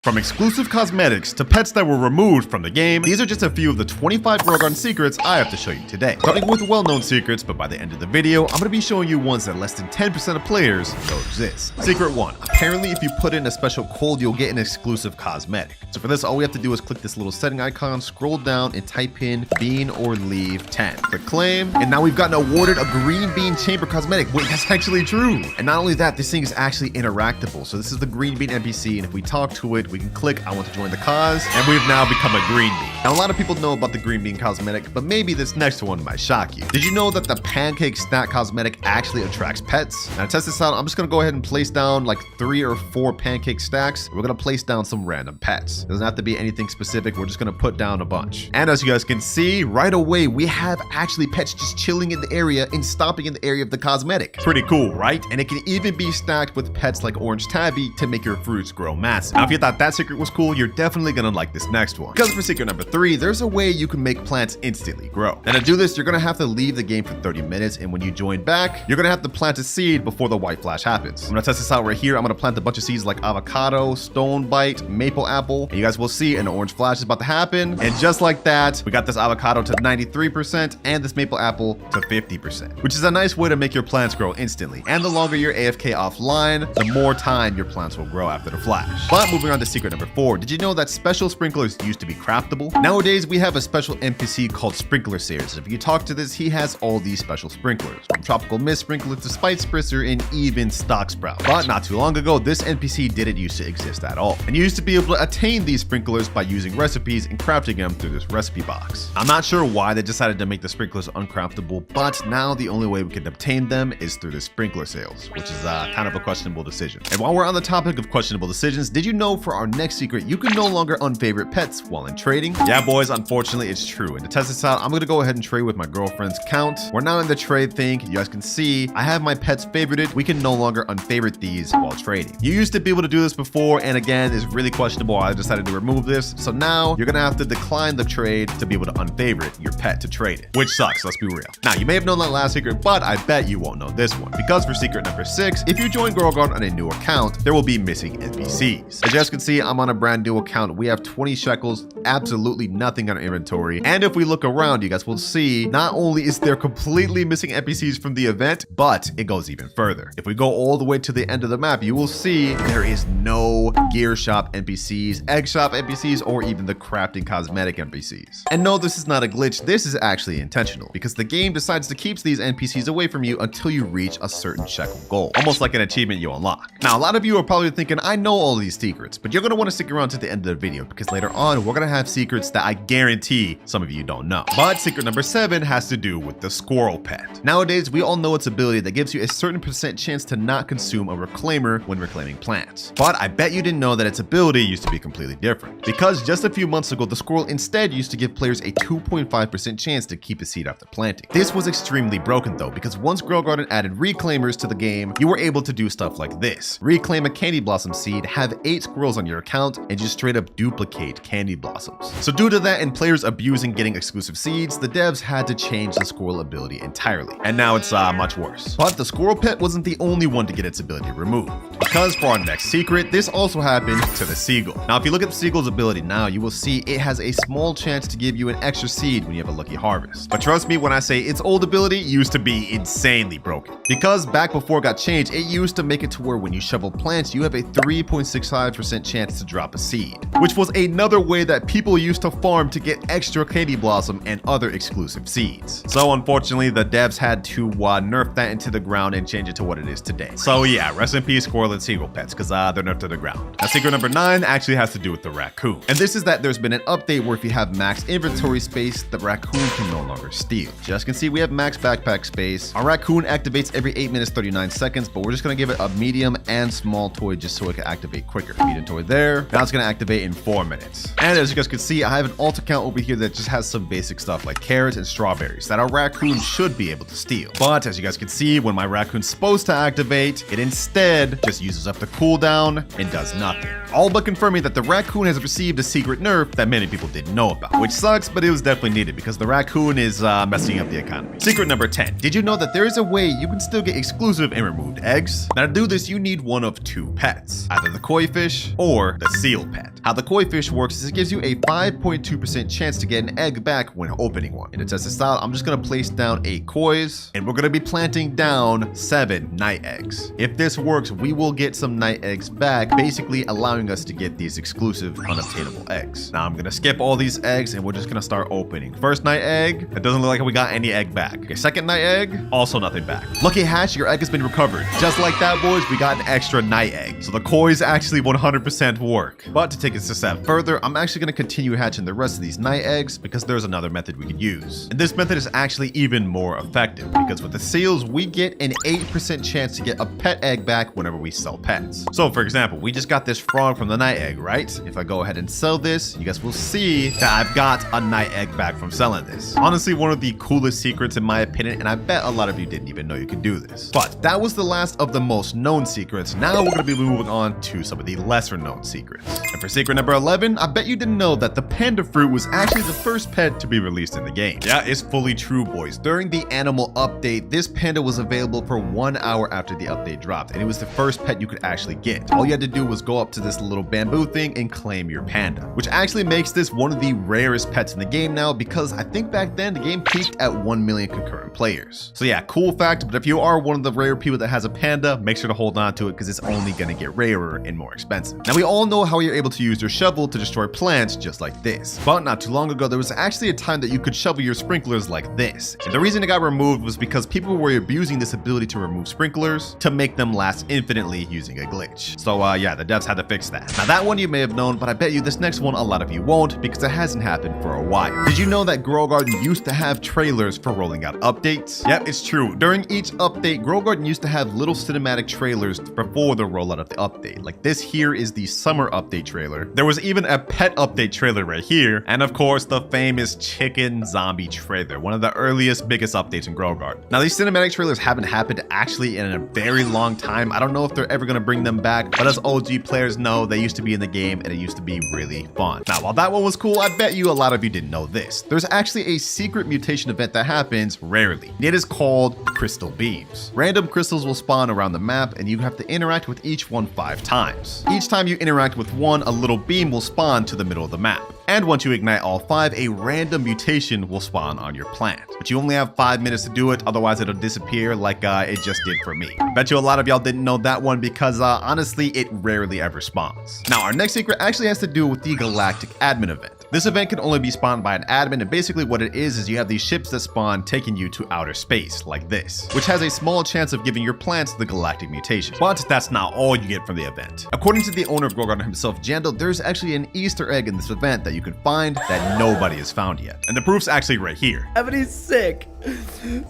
From exclusive cosmetics to pets that were removed from the game, these are just a few of the 25 Grogarden secrets I have to show you today. Starting with well-known secrets, but by the end of the video, I'm going to be showing you ones that less than 10% of players know exist. Secret 1. Apparently, if you put in a special code, you'll get an exclusive cosmetic. So for this, all we have to do is click this little setting icon, scroll down, and type in bean or leave 10. Click claim, and now we've gotten awarded a green bean chamber cosmetic. Wait, that's actually true. And not only that, this thing is actually interactable. So this is the green bean NPC, and if we talk to it, we can click I want to join the cause, and we've now become a green bean. Now, a lot of people know about the green bean cosmetic, but maybe this next one might shock you. Did you know that the pancake snack cosmetic actually attracts pets? Now, to test this out, I'm just gonna go ahead and place down like 3 or 4 pancake stacks. We're gonna place down some random pets. Doesn't have to be anything specific. We're just gonna put down a bunch. And as you guys can see, right away, we have actually pets just chilling in the area and stopping in the area of the cosmetic. Pretty cool, right? And it can even be stacked with pets like Orange Tabby to make your fruits grow massive. Now, if you thought that secret was cool, you're definitely gonna like this next one. Because for secret number 3, there's a way you can make plants instantly grow. And to do this, you're gonna have to leave the game for 30 minutes, and when you join back, you're gonna have to plant a seed before the white flash happens. I'm gonna test this out right here. I'm gonna plant a bunch of seeds like avocado, stone bite, maple apple, and you guys will see an orange flash is about to happen. And just like that, we got this avocado to 93% and this maple apple to 50%, which is a nice way to make your plants grow instantly. And the longer you're AFK offline, the more time your plants will grow after the flash. But moving on to secret number 4, did you know that special sprinklers used to be craftable? Nowadays, we have a special NPC called Sprinkler Series. If you talk to this, he has all these special sprinklers, from Tropical Mist Sprinkler to Spice Spritzer and even Stock Sprout. But not too long ago, this NPC didn't used to exist at all. And you used to be able to attain these sprinklers by using recipes and crafting them through this recipe box. I'm not sure why they decided to make the sprinklers uncraftable, but now the only way we can obtain them is through the sprinkler sales, which is kind of a questionable decision. And while we're on the topic of questionable decisions, did you know for our next secret, you can no longer unfavorite pets while in trading? Yeah, boys, unfortunately, it's true. And to test this out, I'm gonna go ahead and trade with my girlfriend's count. We're now in the trade thing. You guys can see I have my pets favorited. We can no longer unfavorite these while trading. You used to be able to do this before, and again, it's really questionable. I decided to remove this. So now you're gonna have to decline the trade to be able to unfavorite your pet to trade it, which sucks, let's be real. Now, you may have known that last secret, but I bet you won't know this one, because for secret number 6, if you join Grogarden on a new account, there will be missing NPCs. As you guys can see, I'm on a brand new account. We have 20 shekels, absolutely nothing on our inventory. And if we look around, you guys will see not only is there completely missing NPCs from the event, but it goes even further. If we go all the way to the end of the map, you will see there is no gear shop NPCs, egg shop NPCs, or even the crafting cosmetic NPCs. And no, this is not a glitch. This is actually intentional, because the game decides to keep these NPCs away from you until you reach a certain shekel goal, almost like an achievement you unlock. Now, a lot of you are probably thinking, I know all these secrets, but you're going to want to stick around to the end of the video, because later on, we're going to have secrets that I guarantee some of you don't know. But secret number 7 has to do with the squirrel pet. Nowadays, we all know its ability that gives you a certain % chance to not consume a reclaimer when reclaiming plants. But I bet you didn't know that its ability used to be completely different, because just a few months ago, the squirrel instead used to give players a 2.5% chance to keep a seed after planting. This was extremely broken though, because once Grogarden added reclaimers to the game, you were able to do stuff like this. Reclaim a candy blossom seed, have 8 squirrels on your account, and just straight up duplicate candy blossoms. So due to that and players abusing getting exclusive seeds, the devs had to change the squirrel ability entirely. And now it's much worse. But the squirrel pet wasn't the only one to get its ability removed, because for our next secret, this also happened to the seagull. Now, if you look at the seagull's ability now, you will see it has a small chance to give you an extra seed when you have a lucky harvest. But trust me when I say its old ability used to be insanely broken, because back before it got changed, it used to make it to where when you shovel plants, you have a 3.65% chance to drop a seed, which was another way that people used to farm to get extra candy blossom and other exclusive seeds. So unfortunately, the devs had to nerf that into the ground and change it to what it is today. So yeah, rest in peace squirrel and seagull pets, because they're nerfed to the ground. Now, secret number 9 actually has to do with the raccoon. And this is that there's been an update where if you have max inventory space, the raccoon can no longer steal. As you guys can see, we have max backpack space. Our raccoon activates every 8 minutes 39 seconds, but we're just gonna give it a medium and small toy just so it can activate quicker. Medium toy there. Now it's gonna activate in 4 minutes. And as you guys can see, I have an alt account over here that just has some basic stuff like carrots and strawberries that our raccoon should be able to steal. But as you guys can see, when my raccoon's supposed to activate, it instead just uses up the cooldown and does nothing. All but confirming that the raccoon has received a secret nerf that many people didn't know about, which sucks, but it was definitely needed because the raccoon is messing up the economy. Secret number 10. Did you know that there is a way you can still get exclusive and removed eggs? Now to do this, you need one of 2 pets, either the koi fish or or the seal pet. How the koi fish works is it gives you a 5.2% chance to get an egg back when opening one. And to test this out, I'm just gonna place down 8 kois, and we're gonna be planting down 7 night eggs. If this works, we will get some night eggs back, basically allowing us to get these exclusive unobtainable eggs. Now I'm gonna skip all these eggs and we're just gonna start opening. First night egg, it doesn't look like we got any egg back. Okay, second night egg, also nothing back. Lucky hatch, your egg has been recovered. Just like that, boys, we got an extra night egg. So the kois actually 100% work. But to take it a step further, I'm actually gonna continue hatching the rest of these night eggs because there's another method we could use. And this method is actually even more effective because with the seals, we get an 8% chance to get a pet egg back whenever we sell pets. So for example, we just got this frog from the night egg, right? If I go ahead and sell this, you guys will see that I've got a night egg back from selling this. Honestly, one of the coolest secrets in my opinion, and I bet a lot of you didn't even know you could do this. But that was the last of the most known secrets. Now we're gonna be moving on to some of the lesser known secrets. And for secret number 11, I bet you didn't know that the panda fruit was actually the first pet to be released in the game. Yeah, it's fully true, boys. During the animal update, this panda was available for 1 hour after the update dropped, and it was the first pet you could actually get. All you had to do was go up to this little bamboo thing and claim your panda, which actually makes this one of the rarest pets in the game now because I think back then the game peaked at 1 million concurrent players. So yeah, cool fact, but if you are one of the rare people that has a panda, make sure to hold on to it because it's only gonna get rarer and more expensive. Now we all know how you're able to use your shovel to destroy plants just like this, but not too long ago there was actually a time that you could shovel your sprinklers like this. And the reason it got removed was because people were abusing this ability to remove sprinklers to make them last infinitely using a glitch. So yeah, the devs had to fix that. Now that one you may have known, but I bet you this next one a lot of you won't because it hasn't happened for a while. Did you know that Grow Garden used to have trailers for rolling out updates? Yep, it's true. During each update, Grow Garden used to have little cinematic trailers before the rollout of the update. Like this here is the summer update trailer. There was even a pet update trailer right here. And of course, the famous chicken zombie trailer, one of the earliest, biggest updates in Grow Garden. Now these cinematic trailers haven't happened actually in a very long time. I don't know if they're ever gonna bring them back, but as OG players know, they used to be in the game and it used to be really fun. Now, while that one was cool, I bet you a lot of you didn't know this. There's actually a secret mutation event that happens rarely. It is called crystal beams. Random crystals will spawn around the map and you have to interact with each one 5 times. Each time you interact with one, a little beam will spawn to the middle of the map. And once you ignite all 5, a random mutation will spawn on your plant. But you only have 5 minutes to do it, otherwise it'll disappear like it just did for me. Bet you a lot of y'all didn't know that one because honestly, it rarely ever spawns. Now our next secret actually has to do with the Galactic Admin event. This event can only be spawned by an admin, and basically what it is you have these ships that spawn taking you to outer space, like this, which has a small chance of giving your plants the galactic mutation. But that's not all you get from the event. According to the owner of Grow Garden himself, Jandal, there's actually an Easter egg in this event that you can find that nobody has found yet. And the proof's actually right here. Everybody's sick.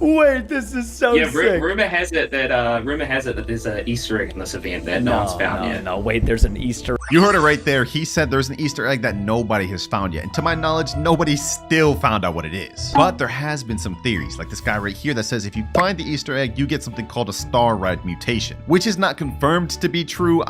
Wait, this is so sick. Rumor has it that there's an Easter egg in this event that no one's found yet. No, wait, there's an Easter. You heard it right there. He said there's an Easter egg that nobody has found yet. And to my knowledge, nobody still found out what it is. But there has been some theories, like this guy right here that says if you find the Easter egg, you get something called a star ride mutation, which is not confirmed to be true.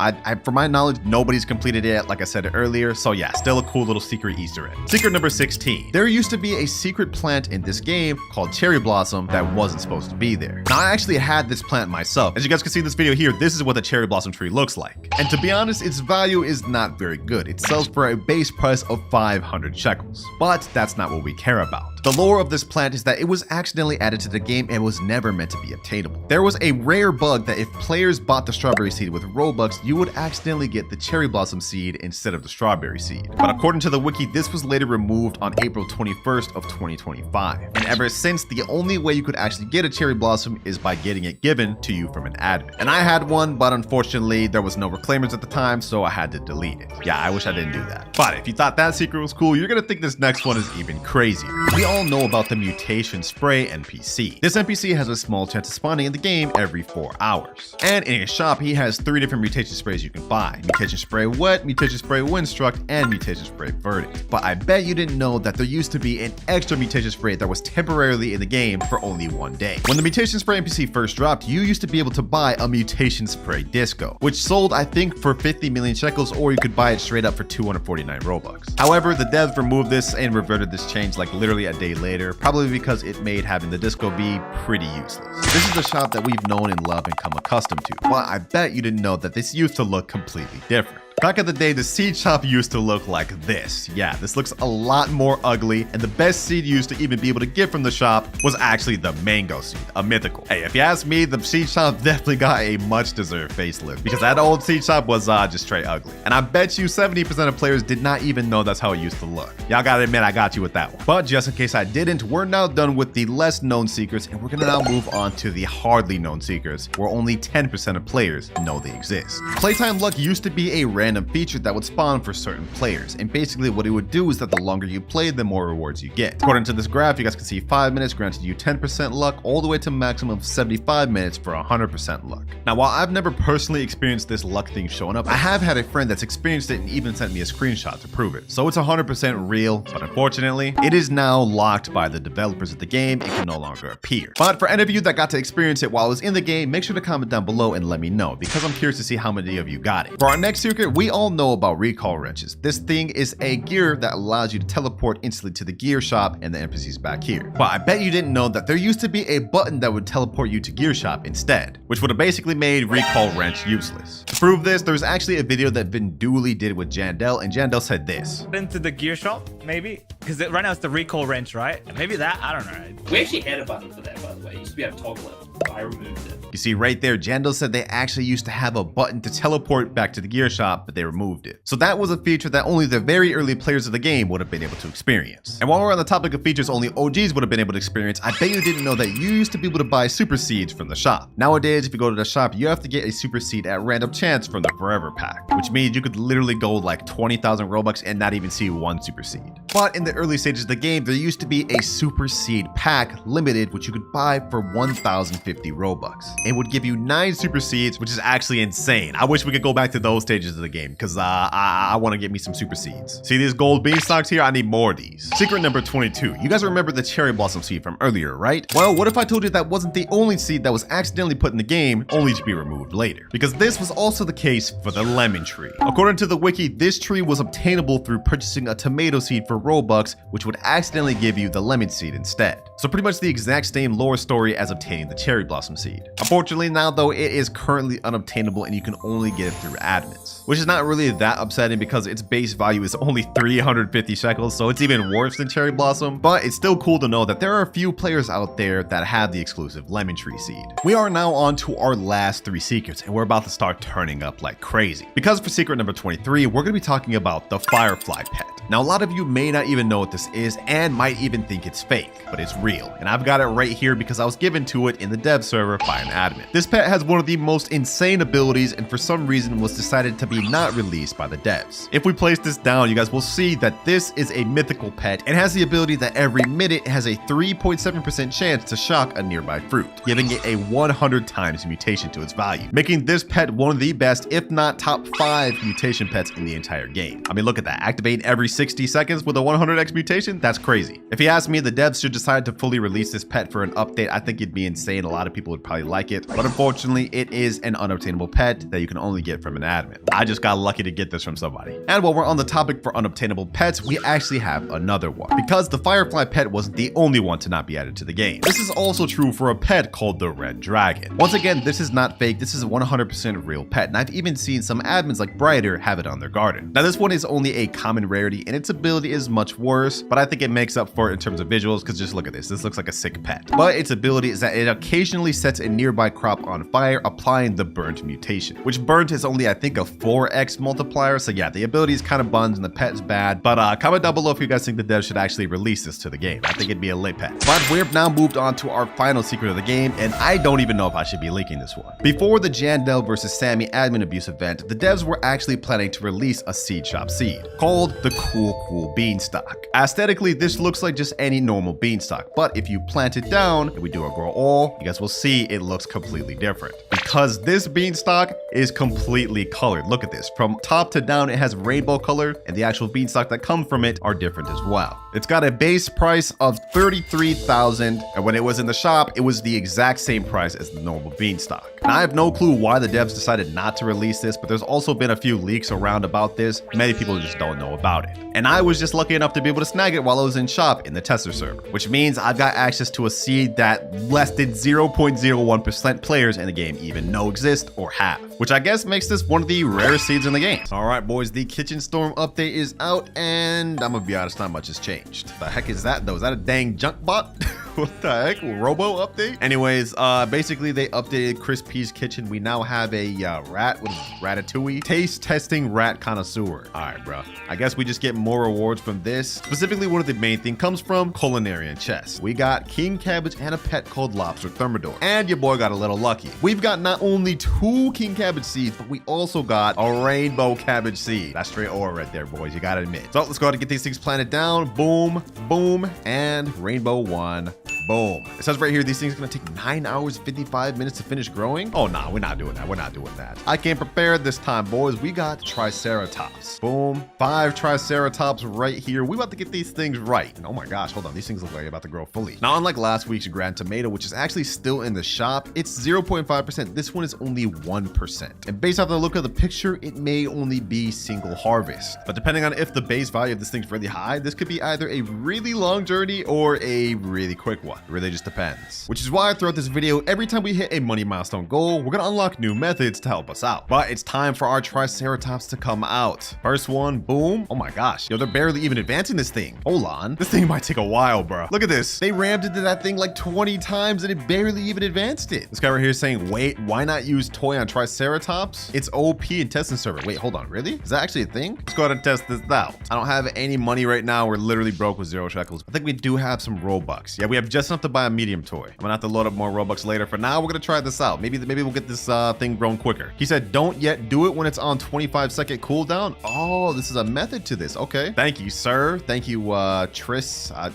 For my knowledge, nobody's completed it yet, like I said earlier. So yeah, still a cool little secret Easter egg. Secret number 16. There used to be a secret plant in this game called Cherry Blossom that wasn't supposed to be there. Now, I actually had this plant myself. As you guys can see in this video here, this is what the Cherry Blossom tree looks like. And to be honest, its value is not very good. It sells for a base price of 500 shekels. But that's not what we care about. The lore of this plant is that it was accidentally added to the game and was never meant to be obtainable. There was a rare bug that if players bought the strawberry seed with Robux, you would accidentally get the cherry blossom seed instead of the strawberry seed. But according to the wiki, this was later removed on April 21st of 2025. And ever since, the only way you could actually get a cherry blossom is by getting it given to you from an admin. And I had one, but unfortunately there was no reclaimers at the time, so I had to delete it. Yeah, I wish I didn't do that. But if you thought that secret was cool, you're gonna think this next one is even crazier. We all know about the mutation spray NPC. This NPC has a small chance of spawning in the game every 4 hours. And in his shop, he has 3 different mutation sprays you can buy. Mutation spray wet, mutation spray windstruck, and mutation spray verdict. But I bet you didn't know that there used to be an extra mutation spray that was temporarily in the game for only 1 day. When the mutation spray NPC first dropped, you used to be able to buy a mutation spray disco, which sold I think for 50 million shekels, or you could buy it straight up for 249 Robux. However, the devs removed this and reverted this change like literally a day later, probably because it made having the disco be pretty useless. This is the shop that we've known and loved and come accustomed to, but I bet you didn't know that this used to look completely different. Back in the day, the seed shop used to look like this. Yeah, this looks a lot more ugly, and the best seed used to even be able to get from the shop was actually the mango seed, a mythical. Hey, if you ask me, the seed shop definitely got a much deserved facelift because that old seed shop was just straight ugly. And I bet you 70% of players did not even know that's how it used to look. Y'all gotta admit, I got you with that one. But just in case I didn't, we're now done with the less known secrets, and we're gonna now move on to the hardly known secrets, where only 10% of players know they exist. Playtime luck used to be a random feature that would spawn for certain players, and basically what it would do is that the longer you play, the more rewards you get. According to this graph, you guys can see 5 minutes granted you 10% luck, all the way to maximum of 75 minutes for 100% luck. Now, while I've never personally experienced this luck thing showing up, I have had a friend that's experienced it and even sent me a screenshot to prove it. So it's 100% real, but unfortunately, it is now locked by the developers of the game. It can no longer appear. But for any of you that got to experience it while it was in the game, make sure to comment down below and let me know, because I'm curious to see how many of you got it. For our next secret, we all know about recall wrenches. This thing is a gear that allows you to teleport instantly to the gear shop and the NPCs back here. But I bet you didn't know that there used to be a button that would teleport you to gear shop instead, which would have basically made recall wrench useless. To prove this, there's actually a video that Vin Dooley did with Jandel, and Jandel said this. Into the gear shop, maybe? Because right now it's the recall wrench, right? Maybe that, I don't know. We actually had a button for that, by the way. You used to be able to toggle it. I removed it. You see right there, Jandel said they actually used to have a button to teleport back to the gear shop, but they removed it. So that was a feature that only the very early players of the game would have been able to experience. And while we're on the topic of features only OGs would have been able to experience, I bet you didn't know that you used to be able to buy super seeds from the shop. Nowadays, if you go to the shop, you have to get a super seed at random chance from the Forever Pack, which means you could literally go like 20,000 Robux and not even see one super seed. But in the early stages of the game, there used to be a super seed pack limited, which you could buy for 1,050 Robux. It would give you 9 super seeds, which is actually insane. I wish we could go back to those stages of the game, because I want to get me some super seeds. See these gold beanstalks here? I need more of these. Secret number 22. You guys remember the cherry blossom seed from earlier, right? Well, what if I told you that wasn't the only seed that was accidentally put in the game, only to be removed later? Because this was also the case for the lemon tree. According to the wiki, this tree was obtainable through purchasing a tomato seed for Robux, which would accidentally give you the lemon seed instead. So pretty much the exact same lore story as obtaining the cherry blossom seed. Unfortunately now though, it is currently unobtainable and you can only get it through admins, which is not really that upsetting because its base value is only 350 shekels, so it's even worse than cherry blossom. But it's still cool to know that there are a few players out there that have the exclusive lemon tree seed. We are now on to our last 3 secrets, and we're about to start turning up like crazy, because for secret number 23, we're going to be talking about the firefly pet. Now, a lot of you may not even know what this is and might even think it's fake, but it's real. And I've got it right here because I was given to it in the dev server by an admin. This pet has one of the most insane abilities and for some reason was decided to be not released by the devs. If we place this down, you guys will see that this is a mythical pet and has the ability that every minute it has a 3.7% chance to shock a nearby fruit, giving it a 100 times mutation to its value, making this pet one of the best, if not top 5 mutation pets in the entire game. I mean, look at that. Activate every 60 seconds with a 100x mutation? That's crazy. If you ask me, the devs should decide to fully release this pet for an update. I think it'd be insane. A lot of people would probably like it, but unfortunately, it is an unobtainable pet that you can only get from an admin. I just got lucky to get this from somebody. And while we're on the topic for unobtainable pets, we actually have another one, because the firefly pet wasn't the only one to not be added to the game. This is also true for a pet called the red dragon. Once again, this is not fake. This is a 100% real pet, and I've even seen some admins like Brighter have it on their garden. Now, this one is only a common rarity, and its ability is much worse, but I think it makes up for it in terms of visuals, because just look at this. This looks like a sick pet. But its ability is that it occasionally sets a nearby crop on fire, applying the burnt mutation, which burnt is only, I think, a 4x multiplier. So yeah, the ability is kind of buns and the pet's bad, but comment down below if you guys think the devs should actually release this to the game. I think it'd be a lit pet. But we've now moved on to our final secret of the game, and I don't even know if I should be leaking this one. Before the Jandel versus Sammy admin abuse event, the devs were actually planning to release a seed shop seed called the Cool Beanstalk. Aesthetically, this looks like just any normal beanstalk, but if you plant it down and we do a grow all, you guys will see it looks completely different, because this beanstalk is completely colored. Look at this. From top to down, it has rainbow color, and the actual beanstalk that come from it are different as well. It's got a base price of 33,000, and when it was in the shop, it was the exact same price as the normal beanstalk. Now, I have no clue why the devs decided not to release this, but there's also been a few leaks around about this. Many people just don't know about it. And I was just lucky enough to be able to snag it while I was in shop in the tester server, which means I've got access to a seed that less than 0.01% players in the game even know exist or have, which I guess makes this one of the rarest seeds in the game. All right, boys, the Kitchen Storm update is out, and I'm gonna be honest, not much has changed. The heck is that though? Is that a dang junk bot? What the heck? Robo update? Anyways, basically they updated Chris P's kitchen. We now have a rat with ratatouille taste testing rat connoisseur. All right, bro. I guess we just get more rewards from this. Specifically, one of the main thing comes from culinary and chess. We got king cabbage and a pet called lobster thermidor. And your boy got a little lucky. We've got not only 2 king cabbage seeds, but we also got a rainbow cabbage seed. That's straight ore right there, boys. You gotta admit. So let's go ahead and get these things planted down. Boom, boom, and rainbow 1. Boom. It says right here, these things are gonna take 9 hours, 55 minutes to finish growing. Oh, nah, we're not doing that. We're not doing that. I came prepared this time, boys. We got triceratops. Boom. 5 triceratops right here. We about to get these things right. And oh my gosh, hold on. These things look like they're about to grow fully. Now, unlike last week's Grand Tomato, which is actually still in the shop, it's 0.5%. This one is only 1%. And based off the look of the picture, it may only be single harvest. But depending on if the base value of this thing's really high, this could be either a really long journey or a really quick one. It really just depends. Which is why throughout this video, every time we hit a money milestone goal, we're gonna unlock new methods to help us out. But it's time for our triceratops to come out. First one, boom. Oh my gosh. Yo, they're barely even advancing this thing. Hold on. This thing might take a while, bro. Look at this. They rammed into that thing like 20 times and it barely even advanced it. This guy right here is saying, wait, why not use toy on triceratops? It's OP in testing server. Wait, hold on. Really? Is that actually a thing? Let's go ahead and test this out. I don't have any money right now. We're literally broke with 0 shekels. I think we do have some Robux. Yeah, we have just enough to buy a medium toy. I'm gonna have to load up more Robux later. For now, we're gonna try this out. Maybe we'll get this thing grown quicker. He said, don't yet do it when it's on 25-second cooldown. Oh, this is a method to this. Okay. Thank you, sir. Thank you, Tris. I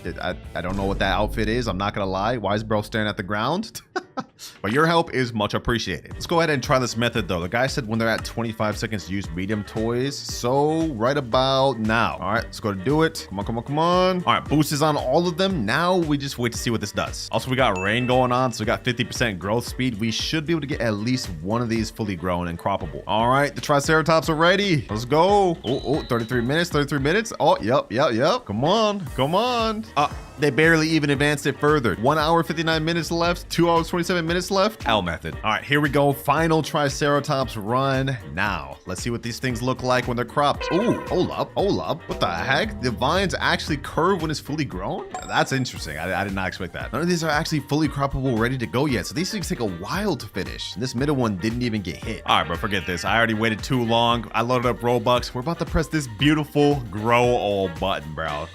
don't know what that outfit is. I'm not gonna lie. Why is bro staring at the ground? But your help is much appreciated. Let's go ahead and try this method though. The guy said when they're at 25 seconds, use medium toys. So right about now. All right, let's go to do it. Come on, come on, come on. All right, boost is on all of them. Now we just wait to see what this does. Also, we got rain going on, so we got 50% growth speed. We should be able to get at least one of these fully grown and croppable. All right, the triceratops are ready. Let's go. Oh, 33 minutes, 33 minutes. Oh, yep. Come on, come on. They barely even advanced it further. 1 hour, 59 minutes left. 2 hours, 27 minutes left. L method. All right, here we go. Final triceratops run now. Let's see what these things look like when they're cropped. Ooh, hold up. What the heck? The vines actually curve when it's fully grown? That's interesting. I did not expect that. None of these are actually fully croppable, ready to go yet. So these things take a while to finish. This middle one didn't even get hit. All right, bro, forget this. I already waited too long. I loaded up Robux. We're about to press this beautiful grow all button, bro.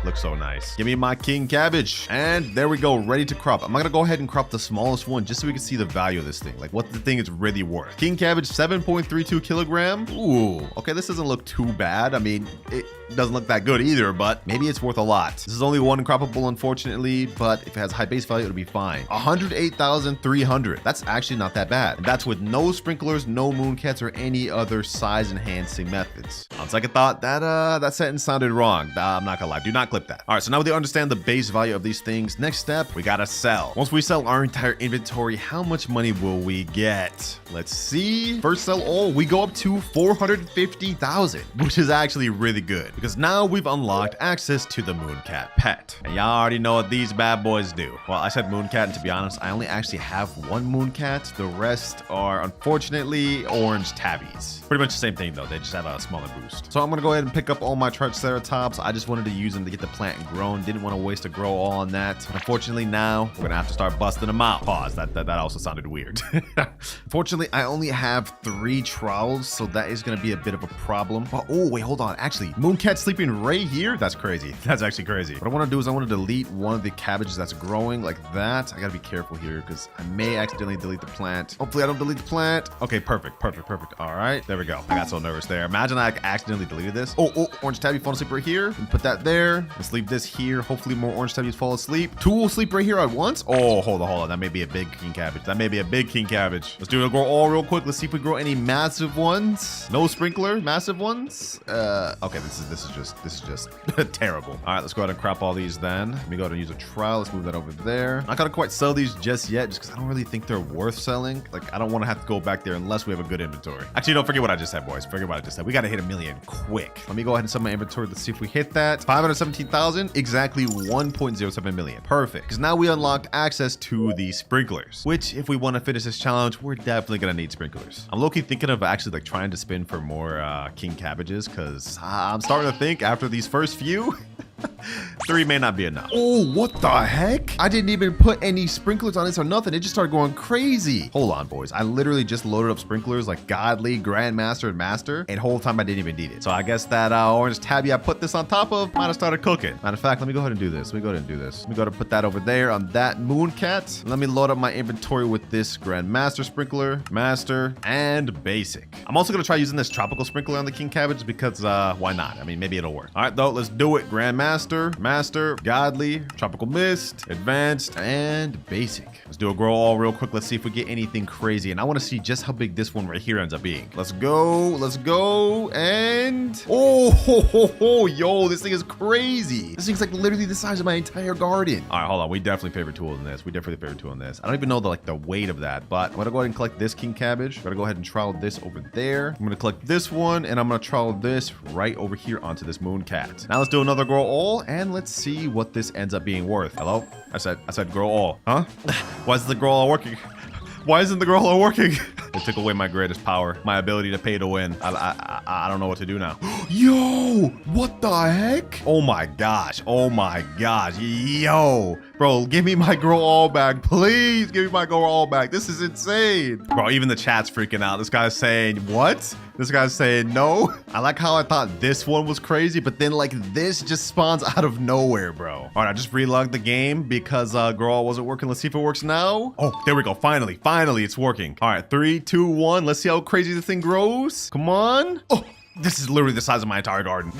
Looks so nice. Give me my king cabbage. And there we go, ready to crop. I'm gonna go ahead and crop the smallest one just so we can see the value of this thing, like what the thing is really worth. King cabbage, 7.32 kilogram. Ooh, okay, this doesn't look too bad. I mean, it doesn't look that good either, but maybe it's worth a lot. This is only one croppable, unfortunately, but if it has high base value, it'll be fine. 108,300. That's actually not that bad. And that's with no sprinklers, no mooncats, or any other size enhancing methods. On second thought, that sentence sounded wrong. I'm not gonna lie. Do not clip that. All right, so now we understand the base value of these things. Next step, we gotta sell. Once we sell our entire inventory, how much money will we get? Let's see. First sell all, we go up to 450,000, which is actually really good because now we've unlocked access to the mooncat pet. And y'all already know what these bad boys do. Well, I said mooncat, and to be honest, I only actually have one mooncat. The rest are unfortunately orange tabbies. Pretty much the same thing though. They just have a smaller boost. So I'm gonna go ahead and pick up all my triceratops. I just wanted to use them to get the plant grown. Didn't want to waste a grow all on that. Unfortunately, now we're gonna have to start busting them out. Pause. That also sounded weird. Fortunately, I only have 3 trowels, so that is gonna be a bit of a problem. But oh wait, hold on. Actually, mooncat sleeping right here. That's crazy. That's actually crazy. What I want to do is I want to delete one of the cabbages that's growing like that. I gotta be careful here because I may accidentally delete the plant. Hopefully, I don't delete the plant. Okay, perfect. All right, there we go. I got so nervous there. Imagine I accidentally deleted this. Oh, orange tabby falling asleep right here. And put that there. Let's leave this here. Hopefully, more orange tabbies fall asleep. 2 will sleep right here at once. Oh, hold on. That may be a big king cabbage. Let's do a grow all real quick. Let's see if we grow any massive ones. No sprinkler, massive ones. Okay, this This is just terrible. All right, let's go ahead and crop all these then. Let me go ahead and use a trial. Let's move that over there. Not gonna quite sell these just yet, just because I don't really think they're worth selling. Like, I don't want to have to go back there unless we have a good inventory. Actually, don't forget what I just said, boys. Forget what I just said. We got to hit 1 million quick. Let me go ahead and sell my inventory. Let's see if we hit that. 517,000, exactly 1.07 million. Perfect. Because now we unlocked access to the sprinklers, which if we want to finish this challenge, we're definitely gonna need sprinklers. I'm low-key thinking of actually like trying to spin for more king cabbages, because I'm starting to think after these first few 3 may not be enough. Oh, what the heck? I didn't even put any sprinklers on this or nothing. It just started going crazy. Hold on, boys. I literally just loaded up sprinklers like Godly, Grandmaster, and Master, and the whole time I didn't even need it. So I guess that orange tabby I put this on top of might have started cooking. Matter of fact, let me go ahead and do this. Let me go ahead and do this. Let me go ahead and put that over there on that moon cat. Let me load up my inventory with this Grandmaster sprinkler, Master, and Basic. I'm also going to try using this tropical sprinkler on the king cabbage because why not? I mean, maybe it'll work. All right, though, let's do it. Grandmaster, Master, Godly, Tropical Mist, Advanced, and Basic. Let's do a grow all real quick. Let's see if we get anything crazy. And I want to see just how big this one right here ends up being. Let's go, and oh, ho, ho, ho. Yo, this thing is crazy. This thing's like literally the size of my entire garden. All right, hold on. We definitely favor tool in this. I don't even know the weight of that, but I'm gonna go ahead and collect this king cabbage. I'm gonna go ahead and trowel this over there. I'm gonna collect this one, and I'm gonna trowel this right over here onto this moon cat. Now let's do another grow all, and let's see what this ends up being worth. Hello? I said grow all. Huh? Why is the grow all working? Why isn't the grow all working? It took away my greatest power, my ability to pay to win. I don't know what to do now. Yo, what the heck? Oh my gosh. Yo, bro, give me my grow all back. Please give me my grow all back. This is insane. Bro, even the chat's freaking out. This guy's saying, what? This guy's saying no. I like how I thought this one was crazy, but then like this just spawns out of nowhere, bro. All right, I just relogged the game because grow all wasn't working. Let's see if it works now. Oh, there we go. Finally, it's working. All right, 3, 2, 1. Let's see how crazy this thing grows. Come on. Oh, this is literally the size of my entire garden.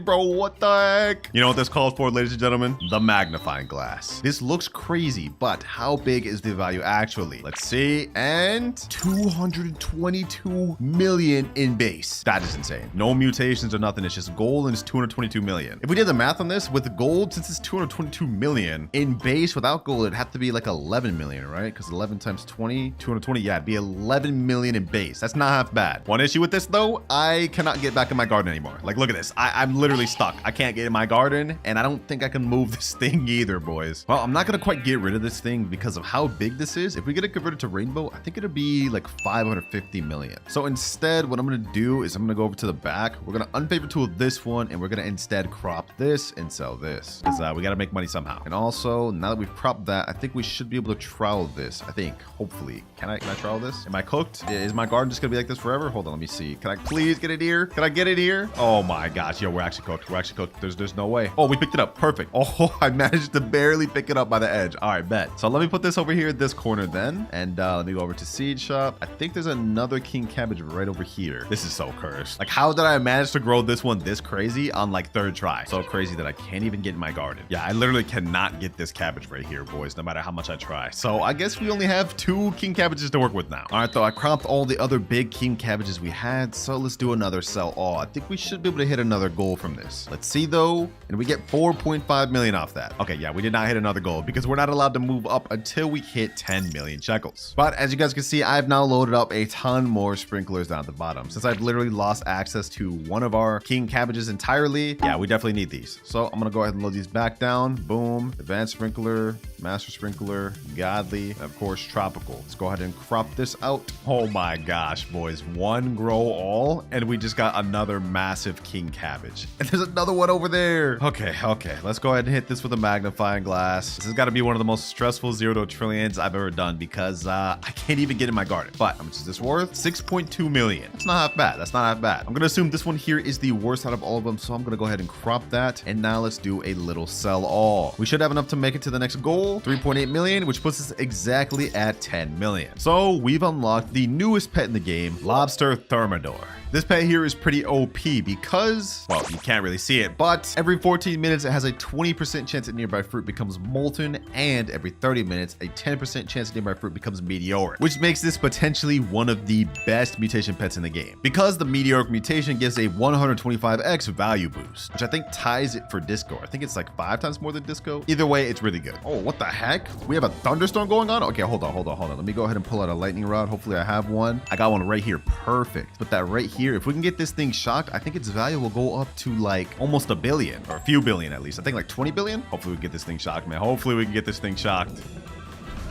Bro. What the heck? You know what this calls for, ladies and gentlemen? The magnifying glass. This looks crazy, but how big is the value actually? Let's see. And 222 million in base. That is insane. No mutations or nothing. It's just gold and it's 222 million. If we did the math on this with gold, since it's 222 million in base without gold, it'd have to be like 11 million, right? Because 11 times 20, 220. Yeah, it'd be 11 million in base. That's not half bad. One issue with this though, I cannot get back in my garden anymore. Like, look at this. I'm literally stuck. I can't get in my garden, and I don't think I can move this thing either, boys. Well, I'm not gonna quite get rid of this thing because of how big this is. If we get it converted to rainbow, I think it'll be like 550 million. So instead, what I'm gonna do is I'm gonna go over to the back. We're gonna unfavor tool this one, and we're gonna instead crop this and sell this, because we gotta make money somehow. And also, now that we've cropped that, I think we should be able to trowel this. I think, hopefully. Can I trowel this? Am I cooked? Is my garden just gonna be like this forever? Hold on, let me see. Can I please get it here? Can I get it here? Oh my gosh, yo, we're actually cooked. There's no way. Oh, we picked it up. Perfect. Oh, I managed to barely pick it up by the edge. All right, bet. So let me put this over here, this corner then, and let me go over to seed shop. I think there's another king cabbage right over here. This is so cursed. Like, how did I manage to grow this one this crazy on like 3rd try? So crazy that I can't even get in my garden. Yeah, I literally cannot get this cabbage right here, boys, no matter how much I try. So I guess we only have 2 king cabbages to work with now. All right, though, I cropped all the other big king cabbages we had, so let's do another sell all. I think we should be able to hit another goal from this. Let's see though, and we get 4.5 million off that. Okay, yeah, we did not hit another goal because we're not allowed to move up until we hit 10 million shekels. But as you guys can see, I've now loaded up a ton more sprinklers down at the bottom. Since I've literally lost access to one of our king cabbages entirely, yeah, we definitely need these. So I'm gonna go ahead and load these back down. Boom, advanced sprinkler, master sprinkler, godly, and of course tropical. Let's go ahead and crop this out. Oh my gosh, boys, 1 grow all, and we just got another massive king cabbage. And there's another one over there. Okay, let's go ahead and hit this with a magnifying glass. This has got to be one of the most stressful 0 to trillions I've ever done because I can't even get in my garden. But how much is this worth? 6.2 million. That's not half bad. I'm gonna assume this one here is the worst out of all of them, so I'm gonna go ahead and crop that. And now let's do a little sell all. We should have enough to make it to the next goal, 3.8 million, which puts us exactly at 10 million. So we've unlocked the newest pet in the game, Lobster Thermidor. This pet here is pretty OP because, well, you can't really see it, but every 14 minutes, it has a 20% chance that nearby fruit becomes molten, and every 30 minutes, a 10% chance that nearby fruit becomes meteoric, which makes this potentially one of the best mutation pets in the game because the meteoric mutation gives a 125x value boost, which I think ties it for disco. I think it's like 5 times more than disco. Either way, it's really good. Oh, what the heck? We have a thunderstorm going on? Okay, hold on. Let me go ahead and pull out a lightning rod. Hopefully I have one. I got one right here. Perfect. Put that right here. If we can get this thing shocked, I think its value will go up to like almost a billion, or a few billion at least. I think like 20 billion. Hopefully we get this thing shocked, man. Hopefully we can get this thing shocked.